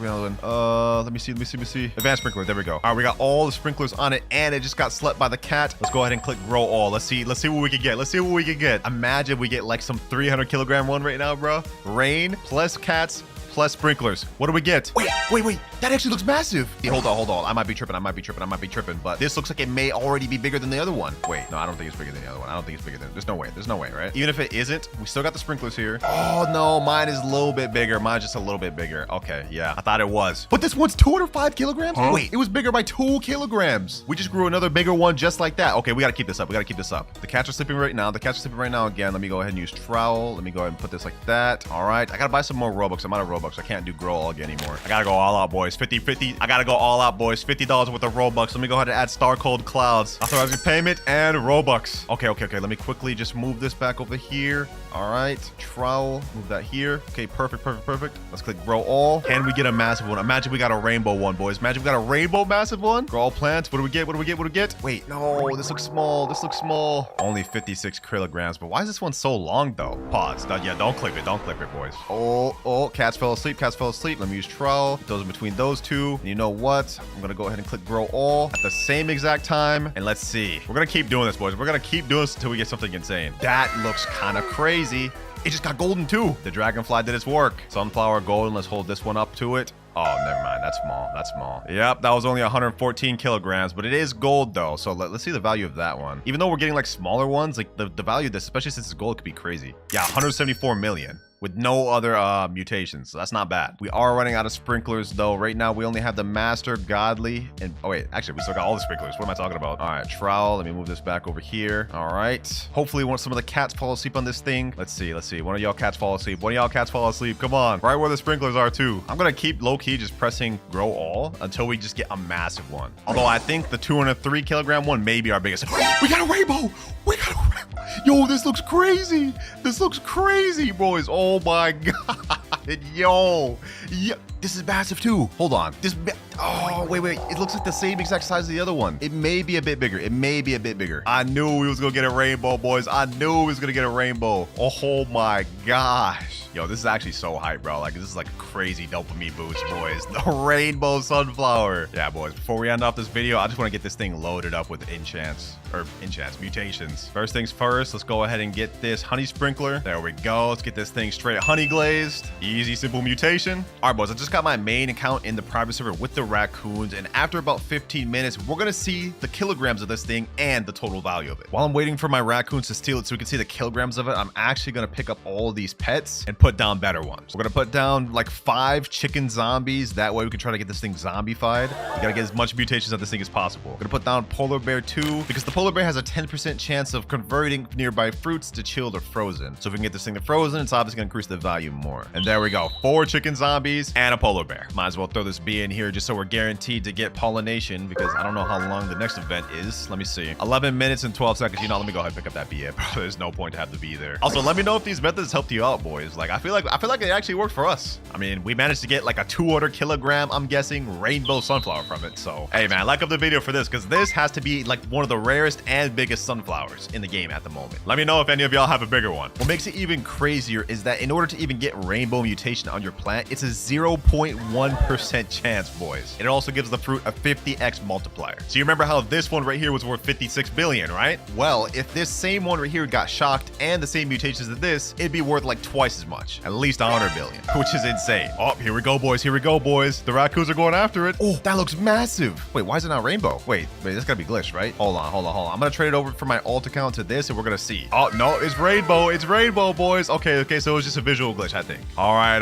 Let me see. Advanced sprinkler, there we go. All right, we got all the sprinklers on it, and it just got slept by the cat. Let's go ahead and click grow all. Let's see what we can get. Imagine we get like some 300 kilogram one right now, bro. Rain plus cats plus sprinklers. What do we get? Wait. That actually looks massive. Hey, hold on. I might be tripping, but this looks like it may already be bigger than the other one. Wait, no, I don't think it's bigger than the other one. There's no way, right? Even if it isn't, we still got the sprinklers here. Oh, no, mine is a little bit bigger. Mine's just a little bit bigger. Okay, yeah, I thought it was. But this one's 205 kilograms? Huh? Wait, it was bigger by 2 kilograms. We just grew another bigger one just like that. Okay, we gotta keep this up. The cats are sleeping right now. Again. Let me go ahead and use trowel. Let me go ahead and put this like that. All right, I gotta buy some more Robux. I'm out of Robux. I can't do grow all again anymore. I gotta go all out, boys. 50. I gotta go all out, boys. $50 worth of Robux. Let me go ahead and add WinterKloudz. Authorizing payment and Robux. Okay. Let me quickly just move this back over here. All right. Trowel. Move that here. Okay, perfect. Let's click grow all. Can we get a massive one? Imagine we got a rainbow one, boys. Imagine we got a rainbow massive one. Grow all plants. What do we get? Wait, no. This looks small. Only 56 kilograms. But why is this one so long, though? Pause. Don't clip it, boys. Oh, cats fell asleep. Let me use trowel. Those are between those two. And you know what? I'm gonna go ahead and click grow all at the same exact time. And let's see. We're gonna keep doing this, boys. We're gonna keep doing this until we get something insane. That looks kind of crazy. It just got golden too. The dragonfly did its work. Sunflower golden. Let's hold this one up to it. Oh, never mind. That's small. Yep, that was only 114 kilograms, but it is gold though. So let's see the value of that one. Even though we're getting like smaller ones, like the value of this, especially since it's gold, could be crazy. Yeah, 174 million. With no other mutations, so that's not bad. We are running out of sprinklers though. Right now we only have the master, godly, and oh wait, actually we still got all the sprinklers. What am I talking about? All right, trowel. Let me move this back over here. All right, hopefully some of the cats fall asleep on this thing. Let's see. One of y'all cats fall asleep. Come on, right where the sprinklers are too. I'm gonna keep low-key just pressing grow all until we just get a massive one. Although I think the 203 kilogram one may be our biggest. We got a rainbow. Yo, this looks crazy, boys. Oh my god. Yo, this is massive too. Hold on. Oh, wait. It looks like the same exact size as the other one. It may be a bit bigger. I knew we was gonna get a rainbow, boys. I knew we was gonna get a rainbow. Oh my gosh. Yo, this is actually so hype, bro. Like, this is like a crazy dopamine boost, boys. The rainbow sunflower. Yeah, boys, before we end off this video, I just want to get this thing loaded up with mutations. First things first, let's go ahead and get this honey sprinkler. There we go. Let's get this thing straight honey glazed. Easy, simple mutation. All right, boys, I just got my main account in the private server with the raccoons, and after about 15 minutes, we're gonna see the kilograms of this thing and the total value of it. While I'm waiting for my raccoons to steal it so we can see the kilograms of it, I'm actually gonna pick up all of these pets and put down better ones. We're gonna put down like 5 chicken zombies. That way we can try to get this thing zombified. We gotta get as much mutations of this thing as possible. We're gonna put down polar bear 2 because the polar bear has a 10% chance of converting nearby fruits to chilled or frozen. So if we can get this thing to frozen, it's obviously gonna increase the value more. And there we go. 4 chicken zombies and a polar bear. Might as well throw this bee in here just so we're guaranteed to get pollination, because I don't know how long the next event is. Let me see. 11 minutes and 12 seconds. You know, let me go ahead and pick up that bee. Yeah, bro, there's no point to have the bee there. Also, let me know if these methods helped you out, boys. Like, I feel like it actually worked for us. I mean, we managed to get like a 200 kilogram, I'm guessing, rainbow sunflower from it. So, hey man, like up the video for this, because this has to be like one of the rarest and biggest sunflowers in the game at the moment. Let me know if any of y'all have a bigger one. What makes it even crazier is that in order to even get rainbow mutation on your plant, it's a 0.1% chance, boys. It also gives the fruit a 50x multiplier. So you remember how this one right here was worth 56 billion, right? Well, if this same one right here got shocked and the same mutations as this, it'd be worth like twice as much, at least 100 billion, which is insane. Oh, here we go, boys. The raccoons are going after it. Oh, that looks massive. Wait, why is it not rainbow? Wait, that's gotta be glitched, right? Hold on. I'm gonna trade it over from my alt account to this, and we're gonna see. Oh no, it's rainbow, boys. Okay, so it was just a visual glitch, I think. All right.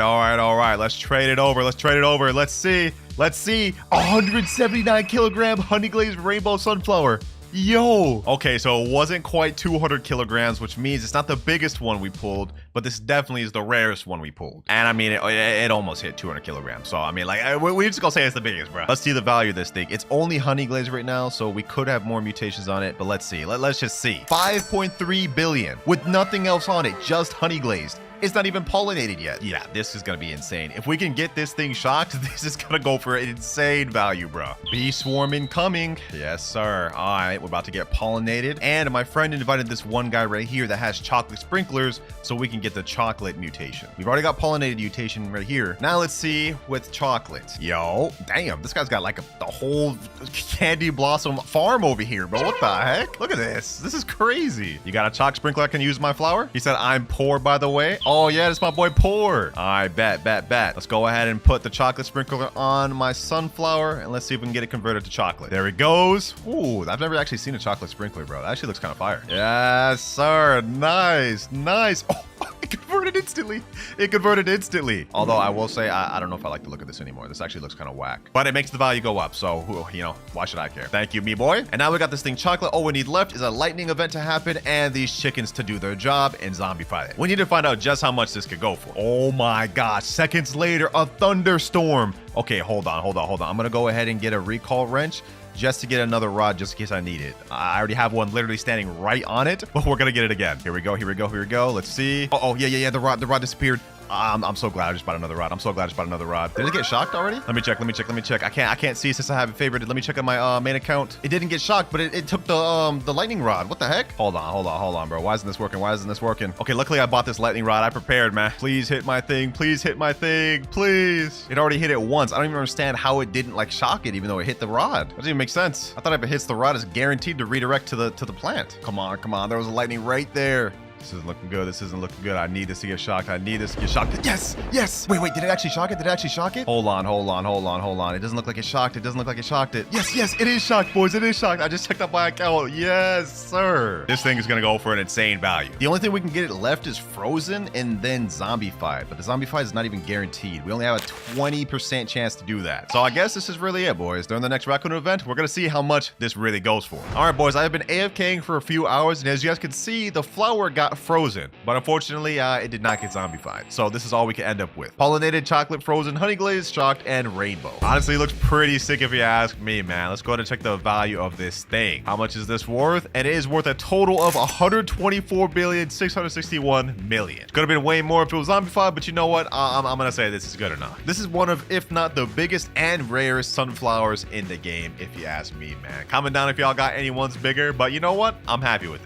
Let's trade it over. Let's see. 179 kilogram honey glazed rainbow sunflower. Yo. Okay, so it wasn't quite 200 kilograms, which means it's not the biggest one we pulled, but this definitely is the rarest one we pulled. And I mean, it almost hit 200 kilograms. So I mean, like, we're just gonna say it's the biggest, bro. Let's see the value of this thing. It's only honey glazed right now, so we could have more mutations on it, but let's see. Let's just see. 5.3 billion with nothing else on it, just honey glazed. It's not even pollinated yet. Yeah, this is gonna be insane. If we can get this thing shocked, this is gonna go for an insane value, bro. Bee swarm incoming. Yes, sir. All right, we're about to get pollinated. And my friend invited this one guy right here that has chocolate sprinklers so we can get the chocolate mutation. We've already got pollinated mutation right here. Now let's see with chocolate. Yo, damn, this guy's got like the whole candy blossom farm over here, bro. What the heck? Look at this. This is crazy. You got a choc sprinkler I can use my flower? He said I'm poor, by the way. Oh yeah, that's my boy Poor. All right, bet. Let's go ahead and put the chocolate sprinkler on my sunflower, and let's see if we can get it converted to chocolate. There it goes. Ooh, I've never actually seen a chocolate sprinkler, bro. That actually looks kind of fire. Yes, sir. Nice. Oh, it converted instantly. Although I will say, I don't know if I like the look of this anymore. This actually looks kind of whack, but it makes the value go up. So, you know, why should I care? Thank you, me boy. And now we got this thing chocolate. All we need left is a lightning event to happen and these chickens to do their job and zombify it. We need to find out just how much this could go for. Oh my gosh. Seconds later, a thunderstorm. Okay, hold on. I'm gonna go ahead and get a recall wrench just to get another rod, just in case I need it. I already have one literally standing right on it, but we're gonna get it again. Here we go. Let's see. Oh, yeah. The rod disappeared. I'm so glad I just bought another rod. Did it get shocked already? Let me check. I can't see since I have it favorited. Let me check on my main account. It didn't get shocked, but it took the lightning rod. What the heck? Hold on, bro. Why isn't this working? Okay, luckily I bought this lightning rod. I prepared, man. Please hit my thing. Please. It already hit it once. I don't even understand how it didn't like shock it, even though it hit the rod. That doesn't even make sense. I thought if it hits the rod, it's guaranteed to redirect to the plant. Come on. There was a lightning right there. This isn't looking good. I need this to get shocked. Yes. Wait. Did it actually shock it? Hold on. It doesn't look like it shocked it. Yes. It is shocked, boys. I just checked out my account. Yes, sir. This thing is going to go for an insane value. The only thing we can get it left is frozen and then zombified. But the zombified is not even guaranteed. We only have a 20% chance to do that. So I guess this is really it, boys. During the next raccoon event, we're going to see how much this really goes for. All right, boys. I've been AFKing for a few hours. And as you guys can see, the flower got got frozen, but unfortunately, it did not get zombified. So this is all we can end up with. Pollinated, chocolate, frozen, honey glazed, shocked, and rainbow. Honestly, it looks pretty sick if you ask me, man. Let's go ahead and check the value of this thing. How much is this worth? And it is worth a total of 124,661,000,000. Could have been way more if it was zombified, but you know what? I'm gonna say this is good enough. This is one of, if not the biggest and rarest sunflowers in the game, if you ask me, man. Comment down if y'all got any ones bigger, but you know what? I'm happy with it.